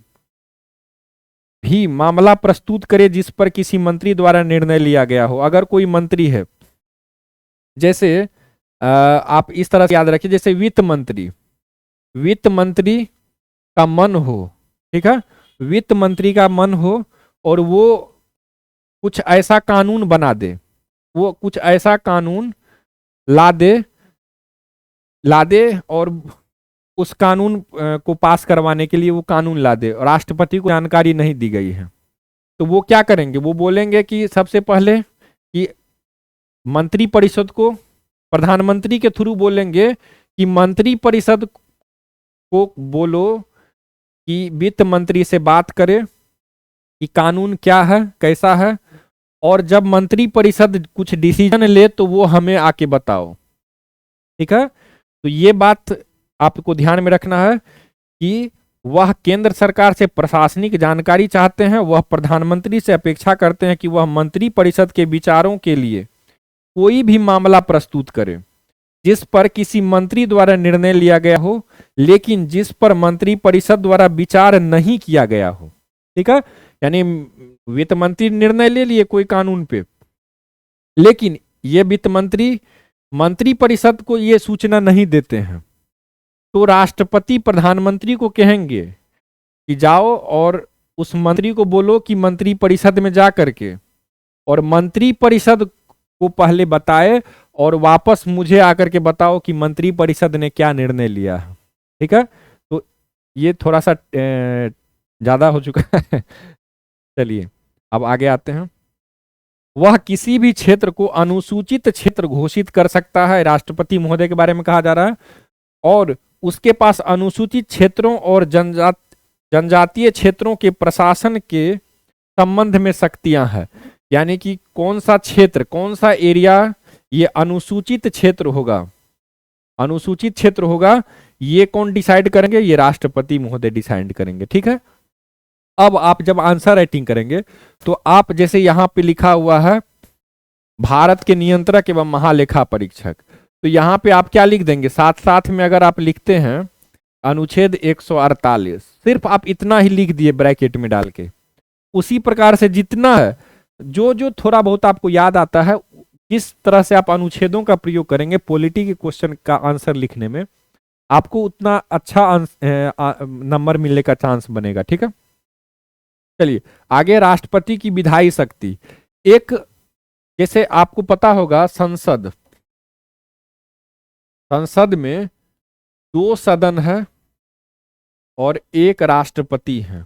भी मामला प्रस्तुत करे जिस पर किसी मंत्री द्वारा निर्णय लिया गया हो। अगर कोई मंत्री है, जैसे आप इस तरह से याद रखिए, जैसे वित्त मंत्री का मन हो, ठीक है, वित्त मंत्री का मन हो और वो कुछ ऐसा कानून बना दे, वो कुछ ऐसा कानून ला दे और उस कानून को पास करवाने के लिए वो कानून ला दे, राष्ट्रपति को जानकारी नहीं दी गई है, तो वो क्या करेंगे? वो बोलेंगे कि सबसे पहले कि मंत्री परिषद को, प्रधानमंत्री के थ्रू बोलेंगे कि मंत्री परिषद को बोलो कि वित्त मंत्री से बात करे कि कानून क्या है, कैसा है, और जब मंत्री परिषद कुछ डिसीजन ले तो वो हमें आके बताओ। ठीक है, तो ये बात आपको ध्यान में रखना है कि वह केंद्र सरकार से प्रशासनिक जानकारी चाहते हैं, वह प्रधानमंत्री से अपेक्षा करते हैं कि वह मंत्री परिषद के विचारों के लिए कोई भी मामला प्रस्तुत करे जिस पर किसी मंत्री द्वारा निर्णय लिया गया हो, लेकिन जिस पर मंत्री परिषद द्वारा विचार नहीं किया गया हो। ठीक है, यानी वित्त मंत्री निर्णय ले लिए कोई कानून पे, लेकिन ये वित्त मंत्री परिषद को ये सूचना नहीं देते हैं, तो राष्ट्रपति प्रधानमंत्री को कहेंगे कि जाओ और उस मंत्री को बोलो कि मंत्री परिषद में जा करके और मंत्री परिषद को पहले बताए और वापस मुझे आकर के बताओ कि मंत्री परिषद ने क्या निर्णय लिया है। ठीक है, तो ये थोड़ा सा ज्यादा हो चुका है। चलिए अब आगे आते हैं। वह किसी भी क्षेत्र को अनुसूचित क्षेत्र घोषित कर सकता है, राष्ट्रपति महोदय के बारे में कहा जा रहा है, और उसके पास अनुसूचित क्षेत्रों और जनजातीय क्षेत्रों के प्रशासन के संबंध में शक्तियां हैं। यानी कि कौन सा क्षेत्र, कौन सा एरिया ये अनुसूचित क्षेत्र होगा, ये कौन डिसाइड करेंगे? ये राष्ट्रपति महोदय डिसाइड करेंगे। ठीक है, अब आप जब आंसर राइटिंग करेंगे तो आप जैसे यहां पे लिखा हुआ है भारत के नियंत्रक एवं महालेखा परीक्षक, तो यहां पे आप क्या लिख देंगे? साथ साथ में अगर आप लिखते हैं अनुच्छेद 148, सिर्फ आप इतना ही लिख दिए ब्रैकेट में डाल के। उसी प्रकार से जितना है, जो थोड़ा बहुत आपको याद आता है, किस तरह से आप अनुच्छेदों का प्रयोग करेंगे पॉलिटी के क्वेश्चन का आंसर लिखने में, आपको उतना अच्छा नंबर मिलने का चांस बनेगा। ठीक है, चलिए आगे। राष्ट्रपति की विधायी शक्ति, एक जैसे आपको पता होगा संसद में 2 सदन है और 1 राष्ट्रपति है।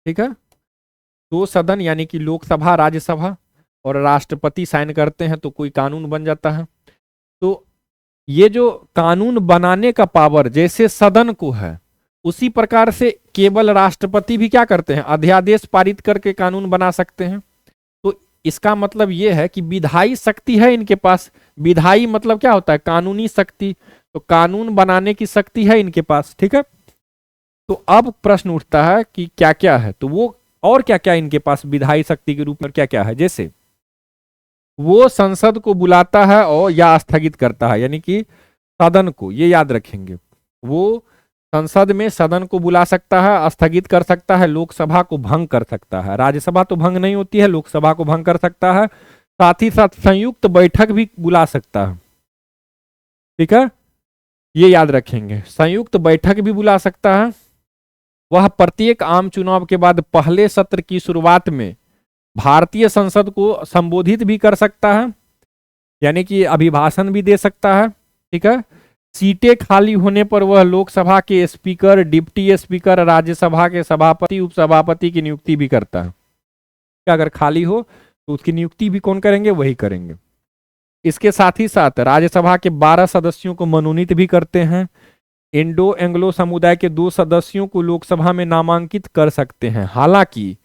ठीक है, 2 सदन यानी कि लोकसभा, राज्यसभा, और राष्ट्रपति साइन करते हैं तो कोई कानून बन जाता है। तो ये जो कानून बनाने का पावर जैसे सदन को है, उसी प्रकार से केवल राष्ट्रपति भी क्या करते हैं? अध्यादेश पारित करके कानून बना सकते हैं। तो इसका मतलब यह है कि विधायी शक्ति है इनके पास। विधायी मतलब क्या होता है? कानूनी शक्ति। तो कानून बनाने की शक्ति है इनके पास। ठीक है, तो अब प्रश्न उठता है कि क्या क्या है, तो वो और क्या क्या इनके पास विधायी शक्ति के रूप में क्या क्या है? जैसे वो संसद को बुलाता है और या स्थगित करता है, यानी कि सदन को, ये याद रखेंगे, वो संसद में सदन को बुला सकता है, स्थगित कर सकता है, लोकसभा को भंग कर सकता है। राज्यसभा तो भंग नहीं होती है, लोकसभा को भंग कर सकता है। साथ ही साथ संयुक्त बैठक भी बुला सकता है। ठीक है, ये याद रखेंगे। संयुक्त बैठक भी बुला सकता है। वह प्रत्येक आम चुनाव के बाद पहले सत्र की शुरुआत में भारतीय संसद को संबोधित भी कर सकता है, यानी कि अभिभाषण भी दे सकता है। ठीक है। सीटें खाली होने पर वह लोकसभा के स्पीकर, डिप्टी स्पीकर, राज्यसभा के सभापति, उपसभापति की नियुक्ति भी करता है। अगर खाली हो तो उसकी नियुक्ति भी कौन करेंगे? वही करेंगे। इसके साथ ही साथ राज्यसभा के 12 सदस्यों को मनोनीत भी करते हैं। इंडो एंग्लो समुदाय के 2 सदस्यों को लोकसभा में नामांकित कर सकते हैं। हालांकि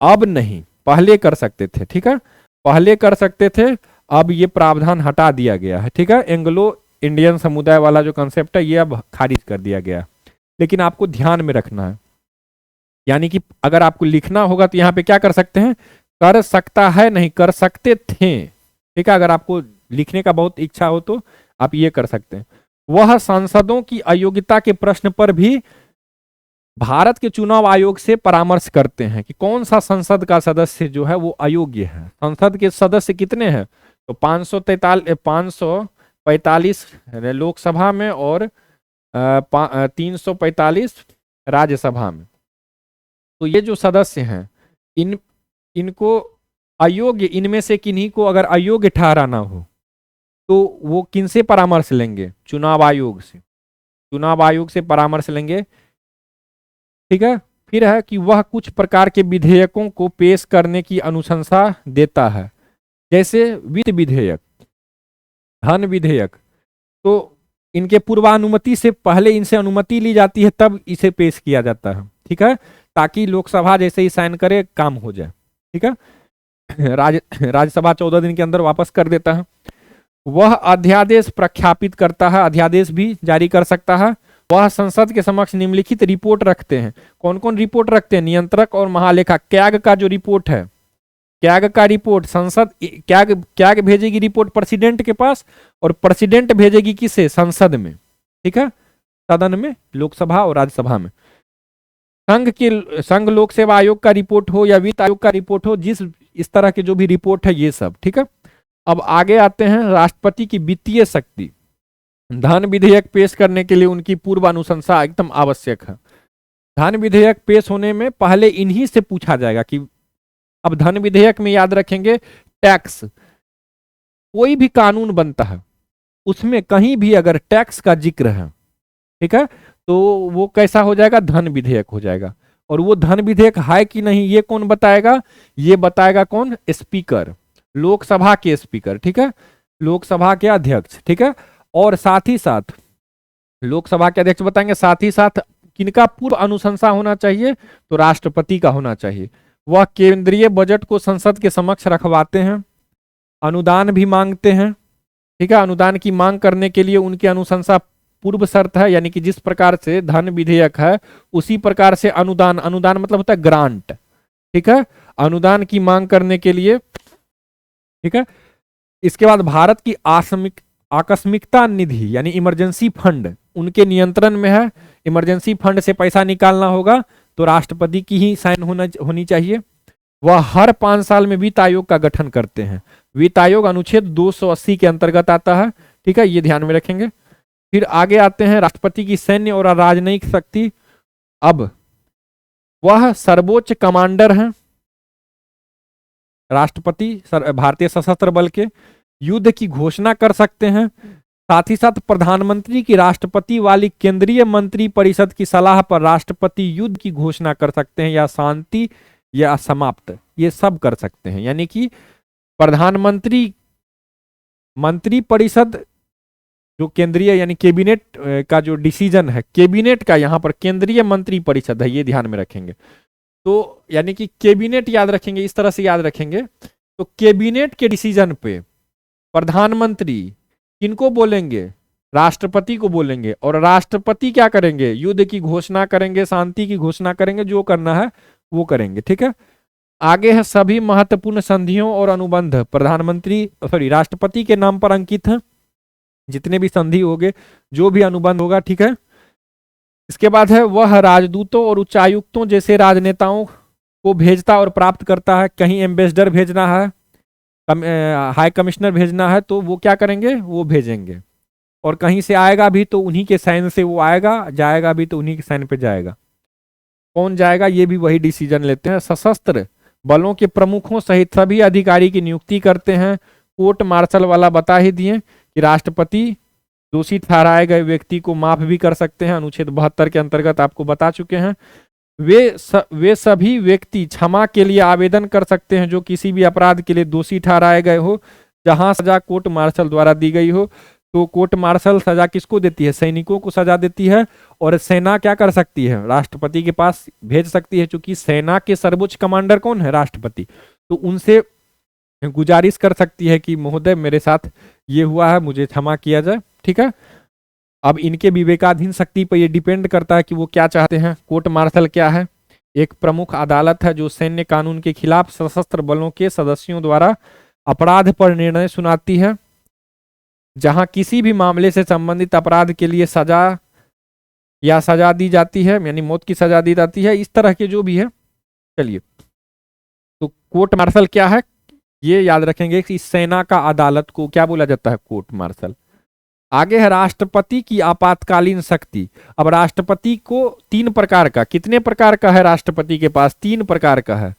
अब नहीं, पहले कर सकते थे। ठीक है, पहले कर सकते थे, अब ये प्रावधान हटा दिया गया है। ठीक है, एंग्लो इंडियन समुदाय वाला जो कंसेप्ट है ये अब खारिज कर दिया गया। लेकिन आपको ध्यान में रखना है, यानी कि अगर आपको लिखना होगा तो यहां पे क्या कर सकते हैं? कर सकता है, नहीं कर सकते थे। ठीक है, अगर आपको लिखने का बहुत इच्छा हो तो आप ये कर सकते हैं। वह सांसदों की अयोग्यता के प्रश्न पर भी भारत के चुनाव आयोग से परामर्श करते हैं कि कौन सा संसद का सदस्य जो है वो अयोग्य है। संसद के सदस्य कितने हैं? तो 545 लोकसभा में और 345 राज्यसभा में। तो ये जो सदस्य हैं इनको अयोग्य, इनमें से किन्हीं को अगर अयोग्य ठहराना हो तो वो किनसे परामर्श लेंगे? चुनाव आयोग से। चुनाव आयोग से परामर्श लेंगे। ठीक है। फिर है कि वह कुछ प्रकार के विधेयकों को पेश करने की अनुशंसा देता है, जैसे वित्त विधेयक, धन विधेयक। तो इनके पूर्वानुमति से पहले इनसे अनुमति ली जाती है, तब इसे पेश किया जाता है। ठीक है, ताकि लोकसभा जैसे ही साइन करे काम हो जाए। ठीक है, राज्यसभा 14 दिन के अंदर वापस कर देता है। वह अध्यादेश प्रख्यापित करता है, अध्यादेश भी जारी कर सकता है। वह संसद के समक्ष निम्नलिखित रिपोर्ट रखते हैं। कौन कौन रिपोर्ट रखते हैं? नियंत्रक और महालेखा। कैग का जो रिपोर्ट है, कैग का रिपोर्ट संसद, कैग भेजेगी रिपोर्ट प्रेसिडेंट के पास, और प्रेसिडेंट भेजेगी किसे? संसद में। ठीक है, सदन में, लोकसभा और राज्यसभा में। संघ लोक सेवा आयोग का रिपोर्ट हो या वित्त आयोग का रिपोर्ट हो, इस तरह के जो भी रिपोर्ट है ये सब। ठीक है, अब आगे आते हैं। राष्ट्रपति की वित्तीय शक्ति। धन विधेयक पेश करने के लिए उनकी पूर्व अनुशंसा एकदम आवश्यक है। धन विधेयक पेश होने में पहले इन्हीं से पूछा जाएगा कि अब धन विधेयक में याद रखेंगे टैक्स, कोई भी कानून बनता है उसमें कहीं भी अगर टैक्स का जिक्र है, ठीक है, तो वो कैसा हो जाएगा? धन विधेयक हो जाएगा। और वो धन विधेयक है कि नहीं ये कौन बताएगा? ये बताएगा कौन? स्पीकर, लोकसभा के स्पीकर। ठीक है, लोकसभा के अध्यक्ष। ठीक है, और साथ ही साथ लोकसभा के अध्यक्ष बताएंगे। साथ ही साथ किनका पूर्व अनुशंसा होना चाहिए? तो राष्ट्रपति का होना चाहिए। वह केंद्रीय बजट को संसद के समक्ष रखवाते हैं, अनुदान भी मांगते हैं। ठीक है, अनुदान की मांग करने के लिए उनकी अनुशंसा पूर्व शर्त है, यानी कि जिस प्रकार से धन विधेयक है उसी प्रकार से अनुदान, अनुदान मतलब होता है ग्रांट। ठीक है, अनुदान की मांग करने के लिए। ठीक है, इसके बाद भारत की आकस्मिकता निधि यानी इमरजेंसी फंड उनके नियंत्रण में है। इमरजेंसी फंड से पैसा निकालना होगा तो राष्ट्रपति की ही साइन होनी चाहिए। वह हर 5 साल में वित्त आयोग का गठन करते हैं। वित्त आयोग अनुच्छेद 280 के अंतर्गत आता है। ठीक है, ये ध्यान में रखेंगे। फिर आगे आते हैं राष्ट्रपति की सैन्य और राजनयिक शक्ति। अब वह सर्वोच्च कमांडर हैं, राष्ट्रपति भारतीय सशस्त्र बल के। युद्ध की घोषणा कर सकते हैं। साथ ही साथ प्रधानमंत्री की राष्ट्रपति वाली केंद्रीय मंत्री परिषद की सलाह पर राष्ट्रपति युद्ध की घोषणा कर सकते हैं, या शांति या समाप्त, ये सब कर सकते हैं। यानी कि प्रधानमंत्री, मंत्री परिषद जो केंद्रीय यानी कैबिनेट का जो डिसीजन है, कैबिनेट का यहाँ पर केंद्रीय मंत्री परिषद है, ये ध्यान में रखेंगे। तो यानी कि कैबिनेट याद रखेंगे, इस तरह से याद रखेंगे। तो कैबिनेट के डिसीजन पे प्रधानमंत्री किनको बोलेंगे? राष्ट्रपति को बोलेंगे, और राष्ट्रपति क्या करेंगे? युद्ध की घोषणा करेंगे, शांति की घोषणा करेंगे, जो करना है वो करेंगे। ठीक है, आगे है सभी महत्वपूर्ण संधियों और अनुबंध राष्ट्रपति के नाम पर अंकित है। जितने भी संधि होंगे, जो भी अनुबंध होगा। ठीक है, इसके बाद है वह राजदूतों और उच्चायुक्तों जैसे राजनेताओं को भेजता और प्राप्त करता है। कहीं एम्बेसडर भेजना है, हाई कमिश्नर भेजना है, तो वो क्या करेंगे? वो भेजेंगे। और कहीं से आएगा भी तो उन्हीं के साइन से वो आएगा, जाएगा भी तो उन्हीं के साइन पे जाएगा। कौन जाएगा ये भी वही डिसीजन लेते हैं। सशस्त्र बलों के प्रमुखों सहित सभी अधिकारी की नियुक्ति करते हैं। कोर्ट मार्शल वाला बता ही दिए कि राष्ट्रपति दोषी ठहराए गए व्यक्ति को माफ भी कर सकते हैं, अनुच्छेद 72 के अंतर्गत आपको बता चुके हैं। वे सभी व्यक्ति क्षमा के लिए आवेदन कर सकते हैं जो किसी भी अपराध के लिए दोषी ठहराए गए हो, जहां सजा कोर्ट मार्शल द्वारा दी गई हो। तो कोर्ट मार्शल सजा किसको देती है? सैनिकों को सजा देती है। और सेना क्या कर सकती है? राष्ट्रपति के पास भेज सकती है, क्योंकि सेना के सर्वोच्च कमांडर कौन है? राष्ट्रपति। तो उनसे गुजारिश कर सकती है कि महोदय मेरे साथ ये हुआ है, मुझे क्षमा किया जाए। ठीक है, अब इनके विवेकाधीन शक्ति पर ये डिपेंड करता है कि वो क्या चाहते हैं। कोर्ट मार्शल क्या है? एक प्रमुख अदालत है जो सैन्य कानून के खिलाफ सशस्त्र बलों के सदस्यों द्वारा अपराध पर निर्णय सुनाती है। जहां किसी भी मामले से संबंधित अपराध के लिए सजा या सजा दी जाती है, यानी मौत की सजा दी जाती है, इस तरह के जो भी है। चलिए, तो कोर्ट मार्शल क्या है ये याद रखेंगे कि सेना का अदालत को क्या बोला जाता है? Court martial. आगे है राष्ट्रपति की आपातकालीन शक्ति। अब राष्ट्रपति को 3 प्रकार का, कितने प्रकार का है राष्ट्रपति के पास? 3 प्रकार का है।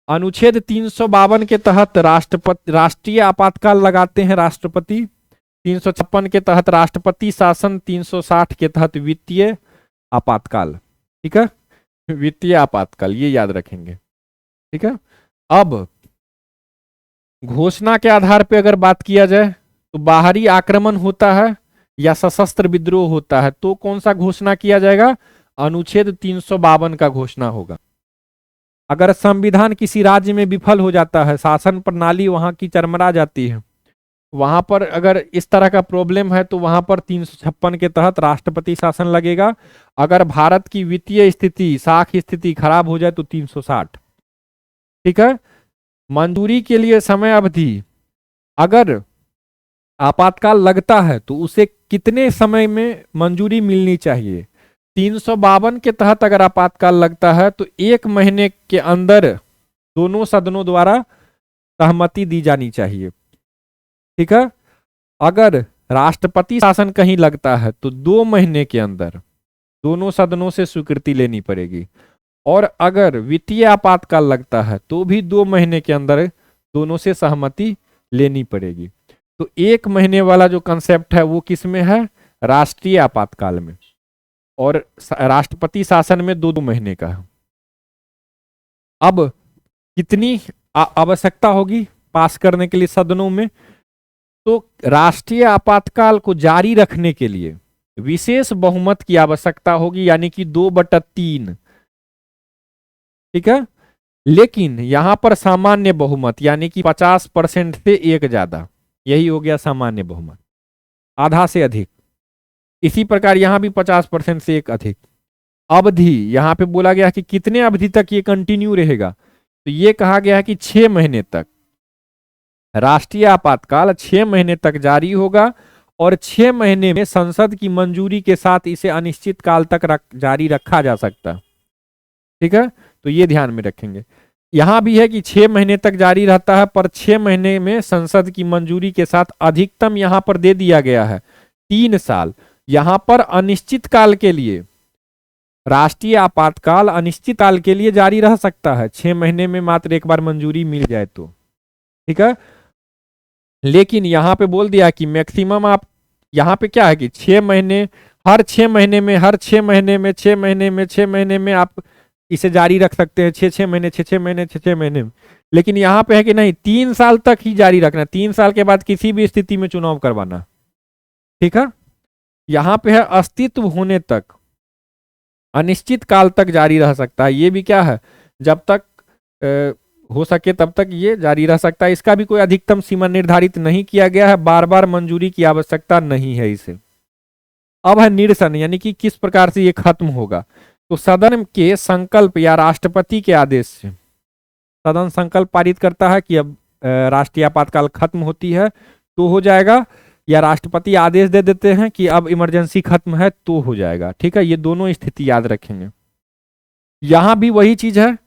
अनुच्छेद 352 के तहत राष्ट्रीय आपातकाल लगाते हैं राष्ट्रपति। 356 के तहत राष्ट्रपति शासन। 360 के तहत वित्तीय आपातकाल। ठीक है, वित्तीय आपातकाल ये याद रखेंगे। ठीक है, अब घोषणा के आधार पे अगर बात किया जाए तो बाहरी आक्रमण होता है या सशस्त्र विद्रोह होता है तो कौन सा घोषणा किया जाएगा? अनुच्छेद 352 का घोषणा होगा। अगर संविधान किसी राज्य में विफल हो जाता है, शासन प्रणाली वहां की चरमरा जाती है, वहां पर अगर इस तरह का प्रॉब्लम है तो वहां पर 356 के तहत राष्ट्रपति शासन लगेगा। अगर भारत की वित्तीय स्थिति, साख स्थिति खराब हो जाए तो 360। ठीक है, मंजूरी के लिए समय अवधि, अगर आपातकाल लगता है तो उसे कितने समय में मंजूरी मिलनी चाहिए? 352 के तहत अगर आपातकाल लगता है तो 1 महीने के अंदर दोनों सदनों द्वारा सहमति दी जानी चाहिए। ठीक है, अगर राष्ट्रपति शासन कहीं लगता है तो 2 महीने के अंदर दोनों सदनों से स्वीकृति लेनी पड़ेगी। और अगर वित्तीय आपातकाल लगता है तो भी 2 महीने के अंदर दोनों से सहमति लेनी पड़ेगी। तो 1 महीने वाला जो कंसेप्ट है वो किस में है? राष्ट्रीय आपातकाल में। और राष्ट्रपति शासन में 2-2 महीने का है। अब कितनी आवश्यकता होगी पास करने के लिए सदनों में? तो राष्ट्रीय आपातकाल को जारी रखने के लिए विशेष बहुमत की आवश्यकता होगी, यानी कि 2/3। ठीक है, लेकिन यहां पर सामान्य बहुमत यानी कि 50% से एक ज्यादा, यही हो गया सामान्य बहुमत, आधा से अधिक। इसी प्रकार यहां भी 50% से एक अधिक। अवधि यहां पे बोला गया कि कितने अवधि तक ये कंटिन्यू रहेगा, तो ये कहा गया है कि 6 महीने तक राष्ट्रीय आपातकाल 6 महीने तक जारी होगा। और 6 महीने में संसद की मंजूरी के साथ इसे अनिश्चित काल तक जारी रखा जा सकता। ठीक है, तो ये ध्यान में रखेंगे। यहां भी है कि 6 महीने तक जारी रहता है, पर 6 महीने में संसद की मंजूरी के साथ अधिकतम यहां पर दे दिया गया है 3 साल। यहां पर अनिश्चित काल के लिए राष्ट्रीय आपातकाल अनिश्चित काल के लिए जारी रह सकता है, 6 महीने में मात्र एक बार मंजूरी मिल जाए तो। ठीक है, लेकिन यहां पे बोल दिया कि मैक्सिमम आप, यहां पे क्या है कि 6 महीने, हर 6 महीने में, हर 6 महीने में, 6 महीने में, 6 महीने में आप इसे जारी रख सकते हैं, 6-6 महीने, 6-6 महीने, 6-6 महीने में। लेकिन यहां पे है कि नहीं, 3 साल तक ही जारी रखना, 3 साल के बाद किसी भी स्थिति में चुनाव करवाना। ठीक है, यहां पे है अस्तित्व होने तक, अनिश्चित काल तक जारी रह सकता है। ये भी क्या है, जब तक हो सके तब तक ये जारी रह सकता है। इसका भी कोई अधिकतम सीमा निर्धारित नहीं किया गया है, बार बार मंजूरी की आवश्यकता नहीं है इसे। अब है निरसन, यानी कि किस प्रकार से ये खत्म होगा। तो सदन के संकल्प या राष्ट्रपति के आदेश से सदन संकल्प पारित करता है कि अब राष्ट्रीय आपातकाल खत्म होती है तो हो जाएगा, या राष्ट्रपति आदेश दे देते हैं कि अब इमरजेंसी खत्म है तो हो जाएगा। ठीक है, ये दोनों स्थिति याद रखेंगे। यहां भी वही चीज है,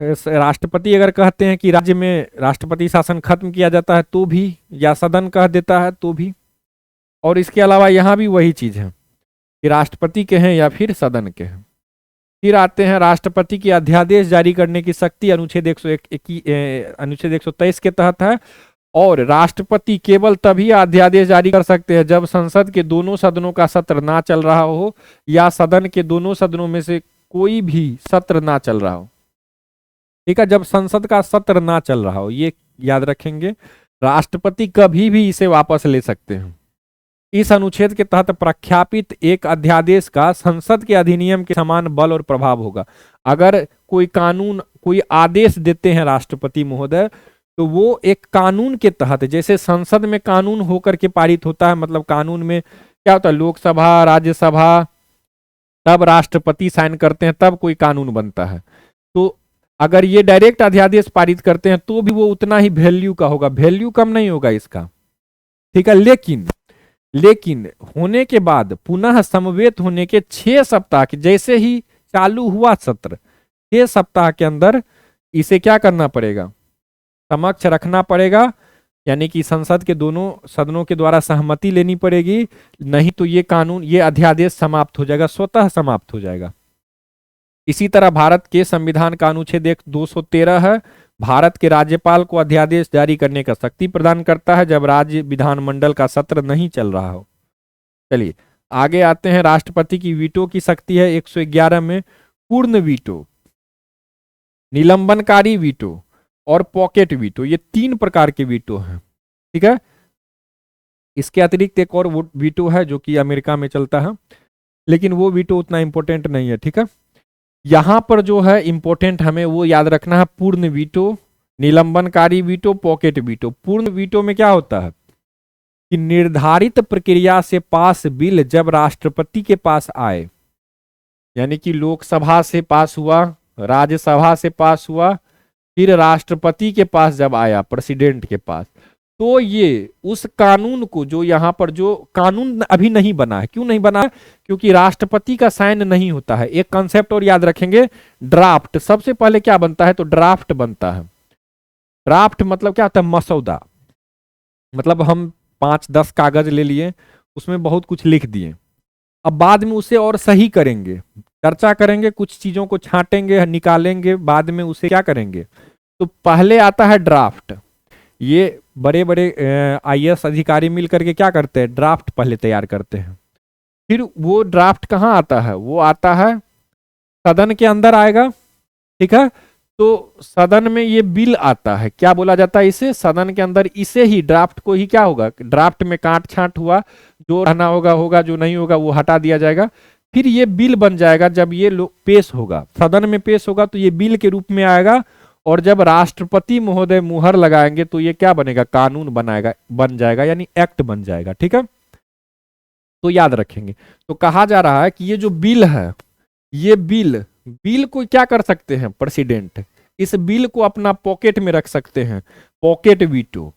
राष्ट्रपति अगर कहते हैं कि राज्य में राष्ट्रपति शासन खत्म किया जाता है तो भी, या सदन कह देता है तो भी। और इसके अलावा यहाँ भी वही चीज है कि राष्ट्रपति के हैं या फिर सदन के हैं। फिर आते हैं राष्ट्रपति की अध्यादेश जारी करने की शक्ति अनुच्छेद 123 के तहत है। और राष्ट्रपति केवल तभी अध्यादेश जारी कर सकते हैं जब संसद के दोनों सदनों का सत्र ना चल रहा हो या सदन के दोनों सदनों में से कोई भी सत्र ना चल रहा हो। ठीक है, जब संसद का सत्र ना चल रहा हो, ये याद रखेंगे। राष्ट्रपति कभी भी इसे वापस ले सकते हैं। इस अनुच्छेद के तहत प्रख्यापित एक अध्यादेश का संसद के अधिनियम के समान बल और प्रभाव होगा। अगर कोई कानून, कोई आदेश देते हैं राष्ट्रपति महोदय, तो वो एक कानून के तहत, जैसे संसद में कानून होकर के पारित होता है, मतलब कानून में क्या होता है, लोकसभा, राज्यसभा, तब राष्ट्रपति साइन करते हैं, तब कोई कानून बनता है। तो अगर ये डायरेक्ट अध्यादेश पारित करते हैं तो भी वो उतना ही वैल्यू का होगा, वैल्यू कम नहीं होगा इसका। ठीक है, लेकिन होने के बाद पुनः समवेत होने के 6 सप्ताह के, जैसे ही चालू हुआ सत्र, 6 सप्ताह के अंदर इसे क्या करना पड़ेगा, समक्ष रखना पड़ेगा, यानी कि संसद के दोनों सदनों के द्वारा सहमति लेनी पड़ेगी, नहीं तो ये कानून, ये अध्यादेश समाप्त हो जाएगा, स्वतः समाप्त हो जाएगा। इसी तरह भारत के संविधान का अनुच्छेद 213 है, भारत के राज्यपाल को अध्यादेश जारी करने का शक्ति प्रदान करता है जब राज्य विधानमंडल का सत्र नहीं चल रहा हो। चलिए आगे आते हैं। राष्ट्रपति की वीटो की शक्ति है 111 में पूर्ण वीटो, निलंबनकारी वीटो और पॉकेट वीटो, ये 3 प्रकार के वीटो हैं। ठीक है, इसके अतिरिक्त एक और वीटो है जो कि अमेरिका में चलता है, लेकिन वो वीटो उतना इंपॉर्टेंट नहीं है। ठीक है, यहां पर जो है इंपॉर्टेंट हमें वो याद रखना है, पूर्ण वीटो, निलंबनकारी वीटो, पॉकेट वीटो। पूर्ण वीटो में क्या होता है कि निर्धारित प्रक्रिया से पास बिल जब राष्ट्रपति के पास आए, यानी कि लोकसभा से पास हुआ, राज्यसभा से पास हुआ, फिर राष्ट्रपति के पास जब आया, प्रेसिडेंट के पास, तो ये उस कानून को, जो यहाँ पर जो कानून अभी नहीं बना है, क्यों नहीं बना है, क्योंकि राष्ट्रपति का साइन नहीं होता है। एक कंसेप्ट और याद रखेंगे, ड्राफ्ट, सबसे पहले क्या बनता है, तो ड्राफ्ट बनता है। ड्राफ्ट मतलब क्या होता है, मसौदा, मतलब हम 5-10 कागज ले लिए, उसमें बहुत कुछ लिख दिए, अब बाद में उसे और सही करेंगे, चर्चा करेंगे, कुछ चीजों को छांटेंगे, निकालेंगे, बाद में उसे क्या करेंगे। तो पहले आता है ड्राफ्ट। ये बड़े बड़े IAS अधिकारी मिल करके क्या करते हैं, ड्राफ्ट पहले तैयार करते हैं। फिर वो ड्राफ्ट कहाँ आता है, वो आता है सदन के अंदर आएगा। ठीक है, तो सदन में ये बिल आता है, क्या बोला जाता है इसे, सदन के अंदर इसे ही, ड्राफ्ट को ही क्या होगा, ड्राफ्ट में काट छांट हुआ, जो रहना होगा होगा, जो नहीं होगा वो हटा दिया जाएगा। फिर ये बिल बन जाएगा, जब ये पेश होगा, सदन में पेश होगा तो ये बिल के रूप में आएगा, और जब राष्ट्रपति महोदय मुहर लगाएंगे तो ये क्या बनेगा, कानून बन जाएगा, यानी एक्ट बन जाएगा। ठीक है, तो याद रखेंगे। तो कहा जा रहा है कि ये जो बिल है, ये बिल को क्या कर सकते हैं प्रेसिडेंट, इस बिल को अपना पॉकेट में रख सकते हैं, पॉकेट वीटो,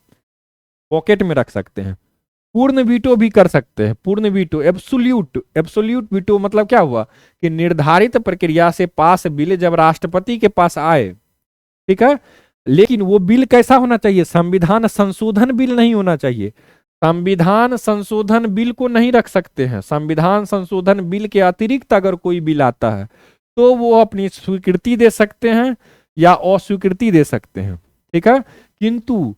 पॉकेट में रख सकते हैं। पूर्ण वीटो भी कर सकते हैं, पूर्ण वीटो, एब्सोल्यूट वीटो मतलब क्या हुआ कि निर्धारित प्रक्रिया से पास बिल जब राष्ट्रपति के पास आए। ठीक है, लेकिन वो बिल कैसा होना चाहिए, संविधान संशोधन बिल नहीं होना चाहिए, संविधान संशोधन बिल को नहीं रख सकते हैं। संविधान संशोधन बिल के अतिरिक्त अगर कोई बिल आता है तो वो अपनी स्वीकृति दे सकते हैं या अस्वीकृति दे सकते हैं। ठीक है, किंतु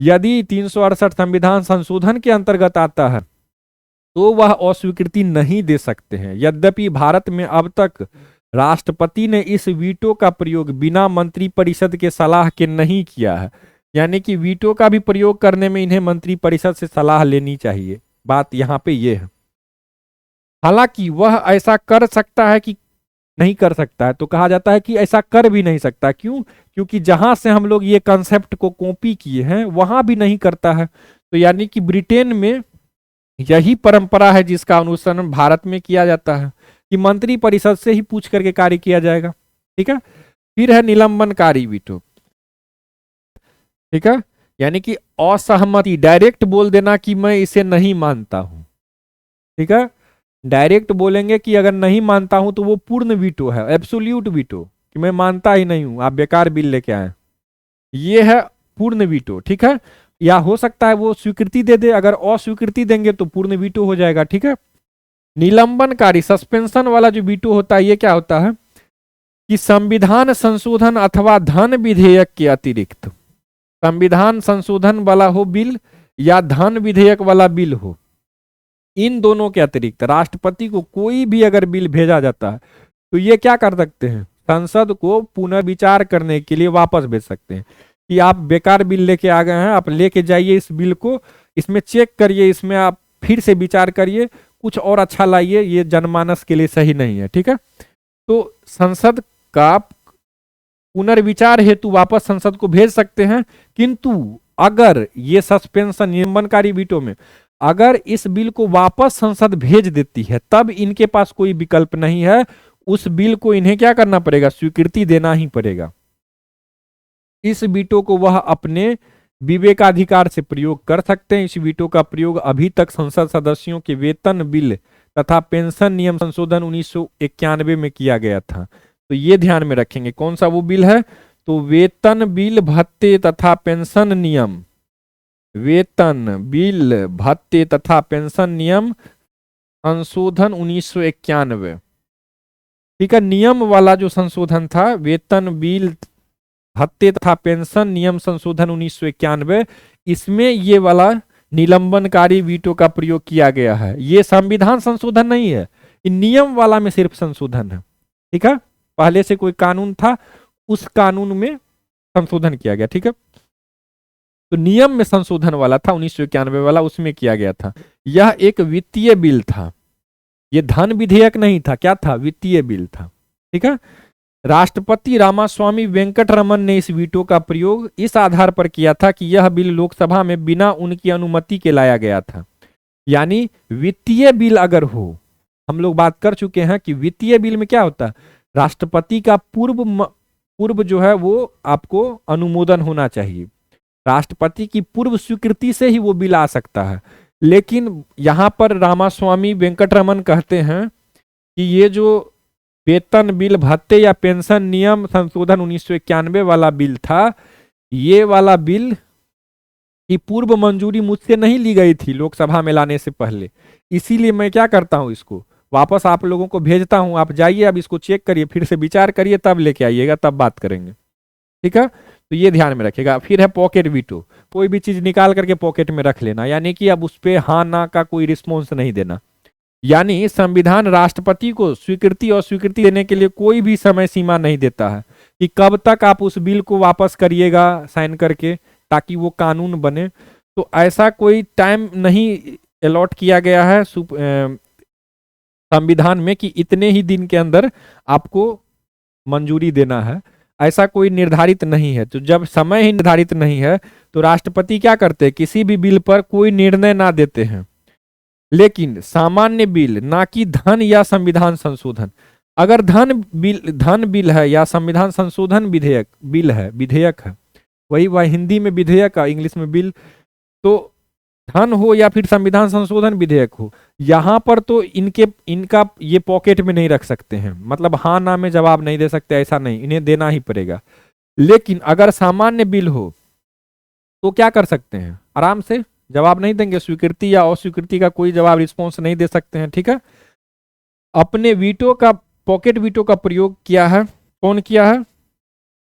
यदि 368 संविधान संशोधन के अंतर्गत आता है तो वह अस्वीकृति नहीं दे सकते हैं। यद्यपि भारत में अब तक राष्ट्रपति ने इस वीटो का प्रयोग बिना मंत्रिपरिषद के सलाह के नहीं किया है, यानी कि वीटो का भी प्रयोग करने में इन्हें मंत्रिपरिषद से सलाह लेनी चाहिए, बात यहां पे ये है। हालांकि वह ऐसा कर सकता है कि नहीं कर सकता है, तो कहा जाता है कि ऐसा कर भी नहीं सकता। क्यों, क्योंकि जहां से हम लोग ये कंसेप्ट को कॉपी किए हैं वहां भी नहीं करता है। तो यानी कि ब्रिटेन में यही परंपरा है जिसका अनुसरण भारत में किया जाता है कि मंत्री परिषद से ही पूछ करके कार्य किया जाएगा। ठीक है, फिर है निलंबनकारी वीटो। ठीक है, यानी कि असहमति, डायरेक्ट बोल देना कि मैं इसे नहीं मानता हूं। ठीक है, डायरेक्ट बोलेंगे कि अगर नहीं मानता हूं तो वो पूर्ण वीटो है, एब्सोल्यूट वीटो, कि मैं मानता ही नहीं हूं, आप बेकार बिल लेके आए, ये है पूर्ण वीटो। ठीक है, या हो सकता है वो स्वीकृति दे दे, अगर अस्वीकृति देंगे तो पूर्ण वीटो हो जाएगा, ठीक है। निलंबनकारी सस्पेंशन वाला जो वीटो होता है ये क्या होता है कि संविधान संशोधन अथवा धन विधेयक के अतिरिक्त, संविधान संशोधन वाला हो बिल या धन विधेयक वाला बिल हो, इन दोनों के अतिरिक्त राष्ट्रपति को कोई भी अगर बिल भेजा जाता है तो ये क्या कर सकते हैं, संसद को पुनर्विचार करने के लिए वापस भेज सकते हैं कि आप बेकार बिल लेके आ गए हैं, आप लेके जाइए इस बिल को, इसमें चेक करिए, इसमें आप फिर से विचार करिए, कुछ और अच्छा लाइए, ये जनमानस के लिए सही नहीं है, ठीक है। तो संसद का पुनर्विचार हेतु वापस संसद को भेज सकते हैं, किंतु अगर ये सस्पेंशन निलंबनकारी वीटो में अगर इस बिल को वापस संसद भेज देती है तब इनके पास कोई विकल्प नहीं है, उस बिल को इन्हें क्या करना पड़ेगा, स्वीकृति देना ही पड़ेगा। इस वीटो को वह अपने विवेकाधिकार से प्रयोग कर सकते हैं। इस वीटो का प्रयोग अभी तक संसद सदस्यों के वेतन बिल तथा पेंशन नियम संशोधन 1991 में किया गया था। तो ये ध्यान में रखेंगे, कौन सा वो बिल है, तो वेतन बिल भत्ते तथा पेंशन नियम, वेतन बिल भत्ते तथा पेंशन नियम संशोधन 1991, ठीक है। नियम वाला जो संशोधन था, वेतन बिल भत्ते तथा पेंशन नियम संशोधन 1991, इसमें ये वाला निलंबनकारी वीटो का प्रयोग किया गया है। ये संविधान संशोधन नहीं है, नियम वाला में सिर्फ संशोधन है, ठीक है। पहले से कोई कानून था, उस कानून में संशोधन किया गया, ठीक है। तो नियम में संशोधन वाला था 1991 वाला, उसमें किया गया था। यह एक वित्तीय बिल था, यह धन विधेयक नहीं था, क्या था, वित्तीय बिल था, ठीक है। राष्ट्रपति रामास्वामी वेंकटरमन ने इस वीटो का प्रयोग इस आधार पर किया था कि यह बिल लोकसभा में बिना उनकी अनुमति के लाया गया था। यानी वित्तीय बिल अगर हो, हम लोग बात कर चुके हैं कि वित्तीय बिल में क्या होता है, राष्ट्रपति का पूर्व जो है वो आपको अनुमोदन होना चाहिए, राष्ट्रपति की पूर्व स्वीकृति से ही वो बिल आ सकता है। लेकिन यहां पर रामास्वामी वेंकटरमन कहते हैं कि ये जो वेतन बिल भत्ते या पेंशन नियम संशोधन 1991 वाला बिल था, ये वाला बिल की पूर्व मंजूरी मुझसे नहीं ली गई थी लोकसभा में लाने से पहले, इसीलिए मैं क्या करता हूं, इसको वापस आप लोगों को भेजता हूं, आप जाइए अब इसको चेक करिए, फिर से विचार करिए, तब लेके आइएगा, तब बात करेंगे, ठीक है। तो ये ध्यान में रखिएगा। फिर है पॉकेट वीटो, कोई भी चीज निकाल करके पॉकेट में रख लेना, यानी कि अब उस पर हाँ ना का कोई रिस्पॉन्स नहीं देना। यानी संविधान राष्ट्रपति को स्वीकृति और स्वीकृति देने के लिए कोई भी समय सीमा नहीं देता है कि कब तक आप उस बिल को वापस करिएगा साइन करके ताकि वो कानून बने। तो ऐसा कोई टाइम नहीं अलॉट किया गया है संविधान में कि इतने ही दिन के अंदर आपको मंजूरी देना है, ऐसा कोई निर्धारित नहीं है। तो जब समय ही निर्धारित नहीं है तो राष्ट्रपति क्या करते हैं, किसी भी बिल पर कोई निर्णय ना देते हैं। लेकिन सामान्य बिल, ना कि धन या संविधान संशोधन, अगर धन बिल है या संविधान संशोधन विधेयक है, वही वह हिंदी में विधेयक है, इंग्लिश में बिल, तो धन हो या फिर संविधान संशोधन विधेयक हो, यहां पर तो इनका ये पॉकेट में नहीं रख सकते हैं, मतलब हाँ ना में जवाब नहीं दे सकते, ऐसा नहीं, इन्हें देना ही पड़ेगा। लेकिन अगर सामान्य बिल हो तो क्या कर सकते हैं, आराम से जवाब नहीं देंगे, स्वीकृति या अस्वीकृति का कोई जवाब रिस्पॉन्स नहीं दे सकते हैं, ठीक है। अपने वीटो का, पॉकेट वीटो का प्रयोग किया है, कौन किया है,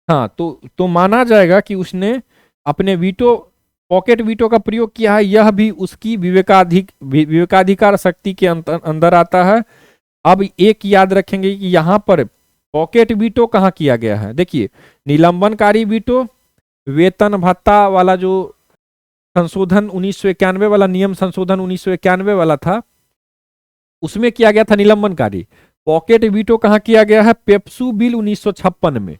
हाँ, तो माना जाएगा कि उसने अपने पॉकेट वीटो का प्रयोग किया है, यह भी उसकी विवेकाधिकार शक्ति के अंदर आता है। अब एक याद रखेंगे कि यहां पर पॉकेट वीटो कहाँ किया गया है, देखिए निलंबनकारी वीटो, वेतन भत्ता वाला जो संशोधन 1991 वाला, नियम संशोधन 1991 वाला था, उसमें किया गया था निलंबनकारी। पॉकेट वीटो कहाँ किया गया है, पेप्सू बिल 1956 में,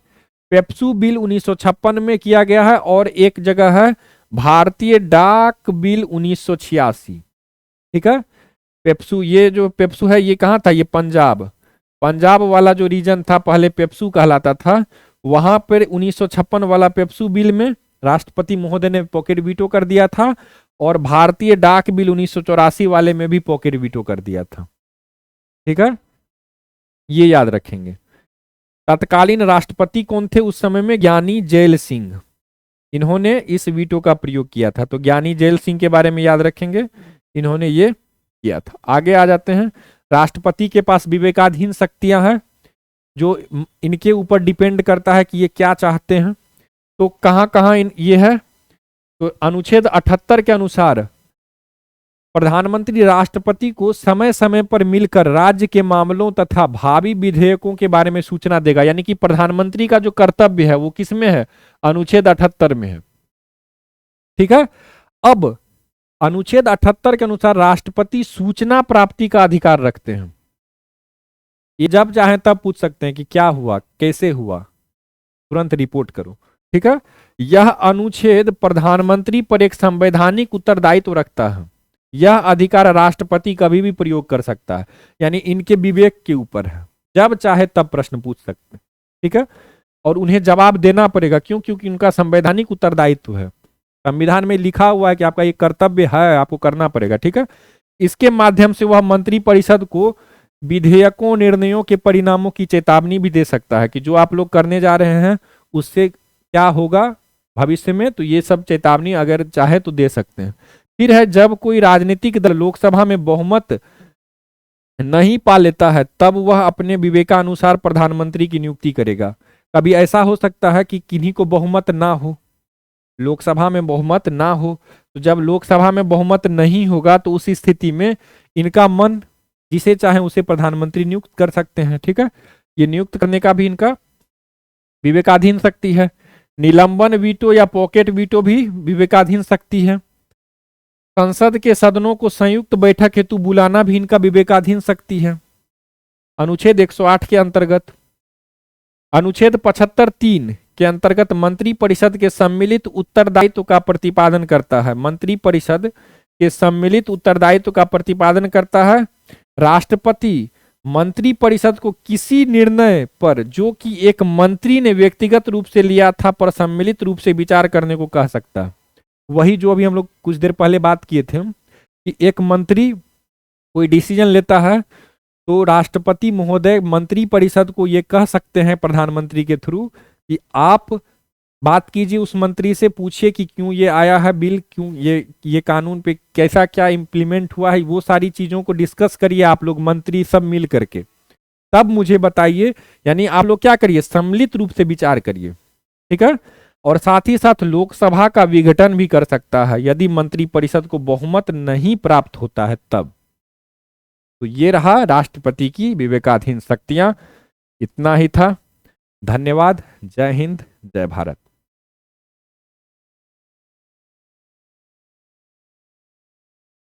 पेप्सू बिल 1956 में किया गया है। और एक जगह है भारतीय डाक बिल 1986, ठीक है। पेप्सू, ये जो पेप्सू है ये कहाँ था, ये पंजाब वाला जो रीजन था पहले पेप्सू कहलाता था, वहां पर 1956 वाला पेप्सू बिल में राष्ट्रपति महोदय ने पॉकेट वीटो कर दिया था, और भारतीय डाक बिल 1984 वाले में भी पॉकेट वीटो कर दिया था, ठीक है, ये याद रखेंगे। तत्कालीन राष्ट्रपति कौन थे उस समय में, ज्ञानी जैल सिंह, इन्होंने इस वीटो का प्रयोग किया था। तो ज्ञानी जेल सिंह के बारे में याद रखेंगे, इन्होंने ये किया था। आगे आ जाते हैं, राष्ट्रपति के पास विवेकाधीन शक्तियां हैं जो इनके ऊपर डिपेंड करता है कि ये क्या चाहते हैं। तो कहां कहां ये है, तो अनुच्छेद 78 के अनुसार प्रधानमंत्री राष्ट्रपति को समय समय पर मिलकर राज्य के मामलों तथा भावी विधेयकों के बारे में सूचना देगा। यानी कि प्रधानमंत्री का जो कर्तव्य है वो किस में है, अनुच्छेद 78 में है। ठीक है, अब अनुच्छेद 78 के अनुसार राष्ट्रपति सूचना प्राप्ति का अधिकार रखते हैं। ये जब चाहे तब पूछ सकते हैं कि क्या हुआ, कैसे हुआ, तुरंत रिपोर्ट करो। ठीक है, यह अनुच्छेद प्रधानमंत्री पर एक संवैधानिक उत्तरदायित्व रखता है। यह अधिकार राष्ट्रपति कभी भी प्रयोग कर सकता है, यानी इनके विवेक के ऊपर है, जब चाहे तब प्रश्न पूछ सकते हैं। ठीक है, और उन्हें जवाब देना पड़ेगा, क्यों, क्योंकि उनका संवैधानिक उत्तरदायित्व है। संविधान में लिखा हुआ है कि आपका ये कर्तव्य है, आपको करना पड़ेगा। ठीक है, इसके माध्यम से वह मंत्रिपरिषद को विधेयकों, निर्णयों के परिणामों की चेतावनी भी दे सकता है कि जो आप लोग करने जा रहे हैं उससे क्या होगा भविष्य में, तो ये सब चेतावनी अगर चाहे तो दे सकते हैं। फिर है, जब कोई राजनीतिक दल लोकसभा में बहुमत नहीं पा लेता है तब वह अपने विवेकानुसार प्रधानमंत्री की नियुक्ति करेगा। कभी ऐसा हो सकता है कि किन्हीं को बहुमत ना हो, लोकसभा में बहुमत ना हो, तो जब लोकसभा में बहुमत नहीं होगा तो उस स्थिति में इनका मन जिसे चाहे उसे प्रधानमंत्री नियुक्त कर सकते हैं। ठीक है, ये नियुक्त करने का भी इनका विवेकाधीन शक्ति है। निलंबन वीटो या पॉकेट वीटो भी विवेकाधीन शक्ति है। संसद के सदनों को संयुक्त बैठक हेतु बुलाना भी इनका विवेकाधीन शक्ति है, अनुच्छेद 108 के अंतर्गत। अनुच्छेद 75(3) के अंतर्गत मंत्रिपरिषद के सम्मिलित उत्तरदायित्व का प्रतिपादन करता है। मंत्रिपरिषद के सम्मिलित उत्तरदायित्व का प्रतिपादन करता है। राष्ट्रपति मंत्रिपरिषद को किसी निर्णय पर जो कि एक मंत्री ने व्यक्तिगत रूप से लिया था पर सम्मिलित रूप से विचार करने को कह सकता है। वही जो अभी हम लोग कुछ देर पहले बात किए थे कि एक मंत्री कोई डिसीजन लेता है तो राष्ट्रपति महोदय मंत्रिपरिषद को ये कह सकते हैं प्रधानमंत्री के थ्रू कि आप बात कीजिए उस मंत्री से, पूछिए कि क्यों ये आया है बिल, क्यों ये कानून पे कैसा क्या इम्प्लीमेंट हुआ है, वो सारी चीजों को डिस्कस करिए आप लोग मंत्री सब मिल करके, तब मुझे बताइए। यानी आप लोग क्या करिए, सम्मिलित रूप से विचार करिए। ठीक है, और साथ ही साथ लोकसभा का विघटन भी कर सकता है यदि मंत्रिपरिषद को बहुमत नहीं प्राप्त होता है तब। तो ये रहा राष्ट्रपति की विवेकाधीन शक्तियां। इतना ही था। धन्यवाद। जय हिंद, जय भारत।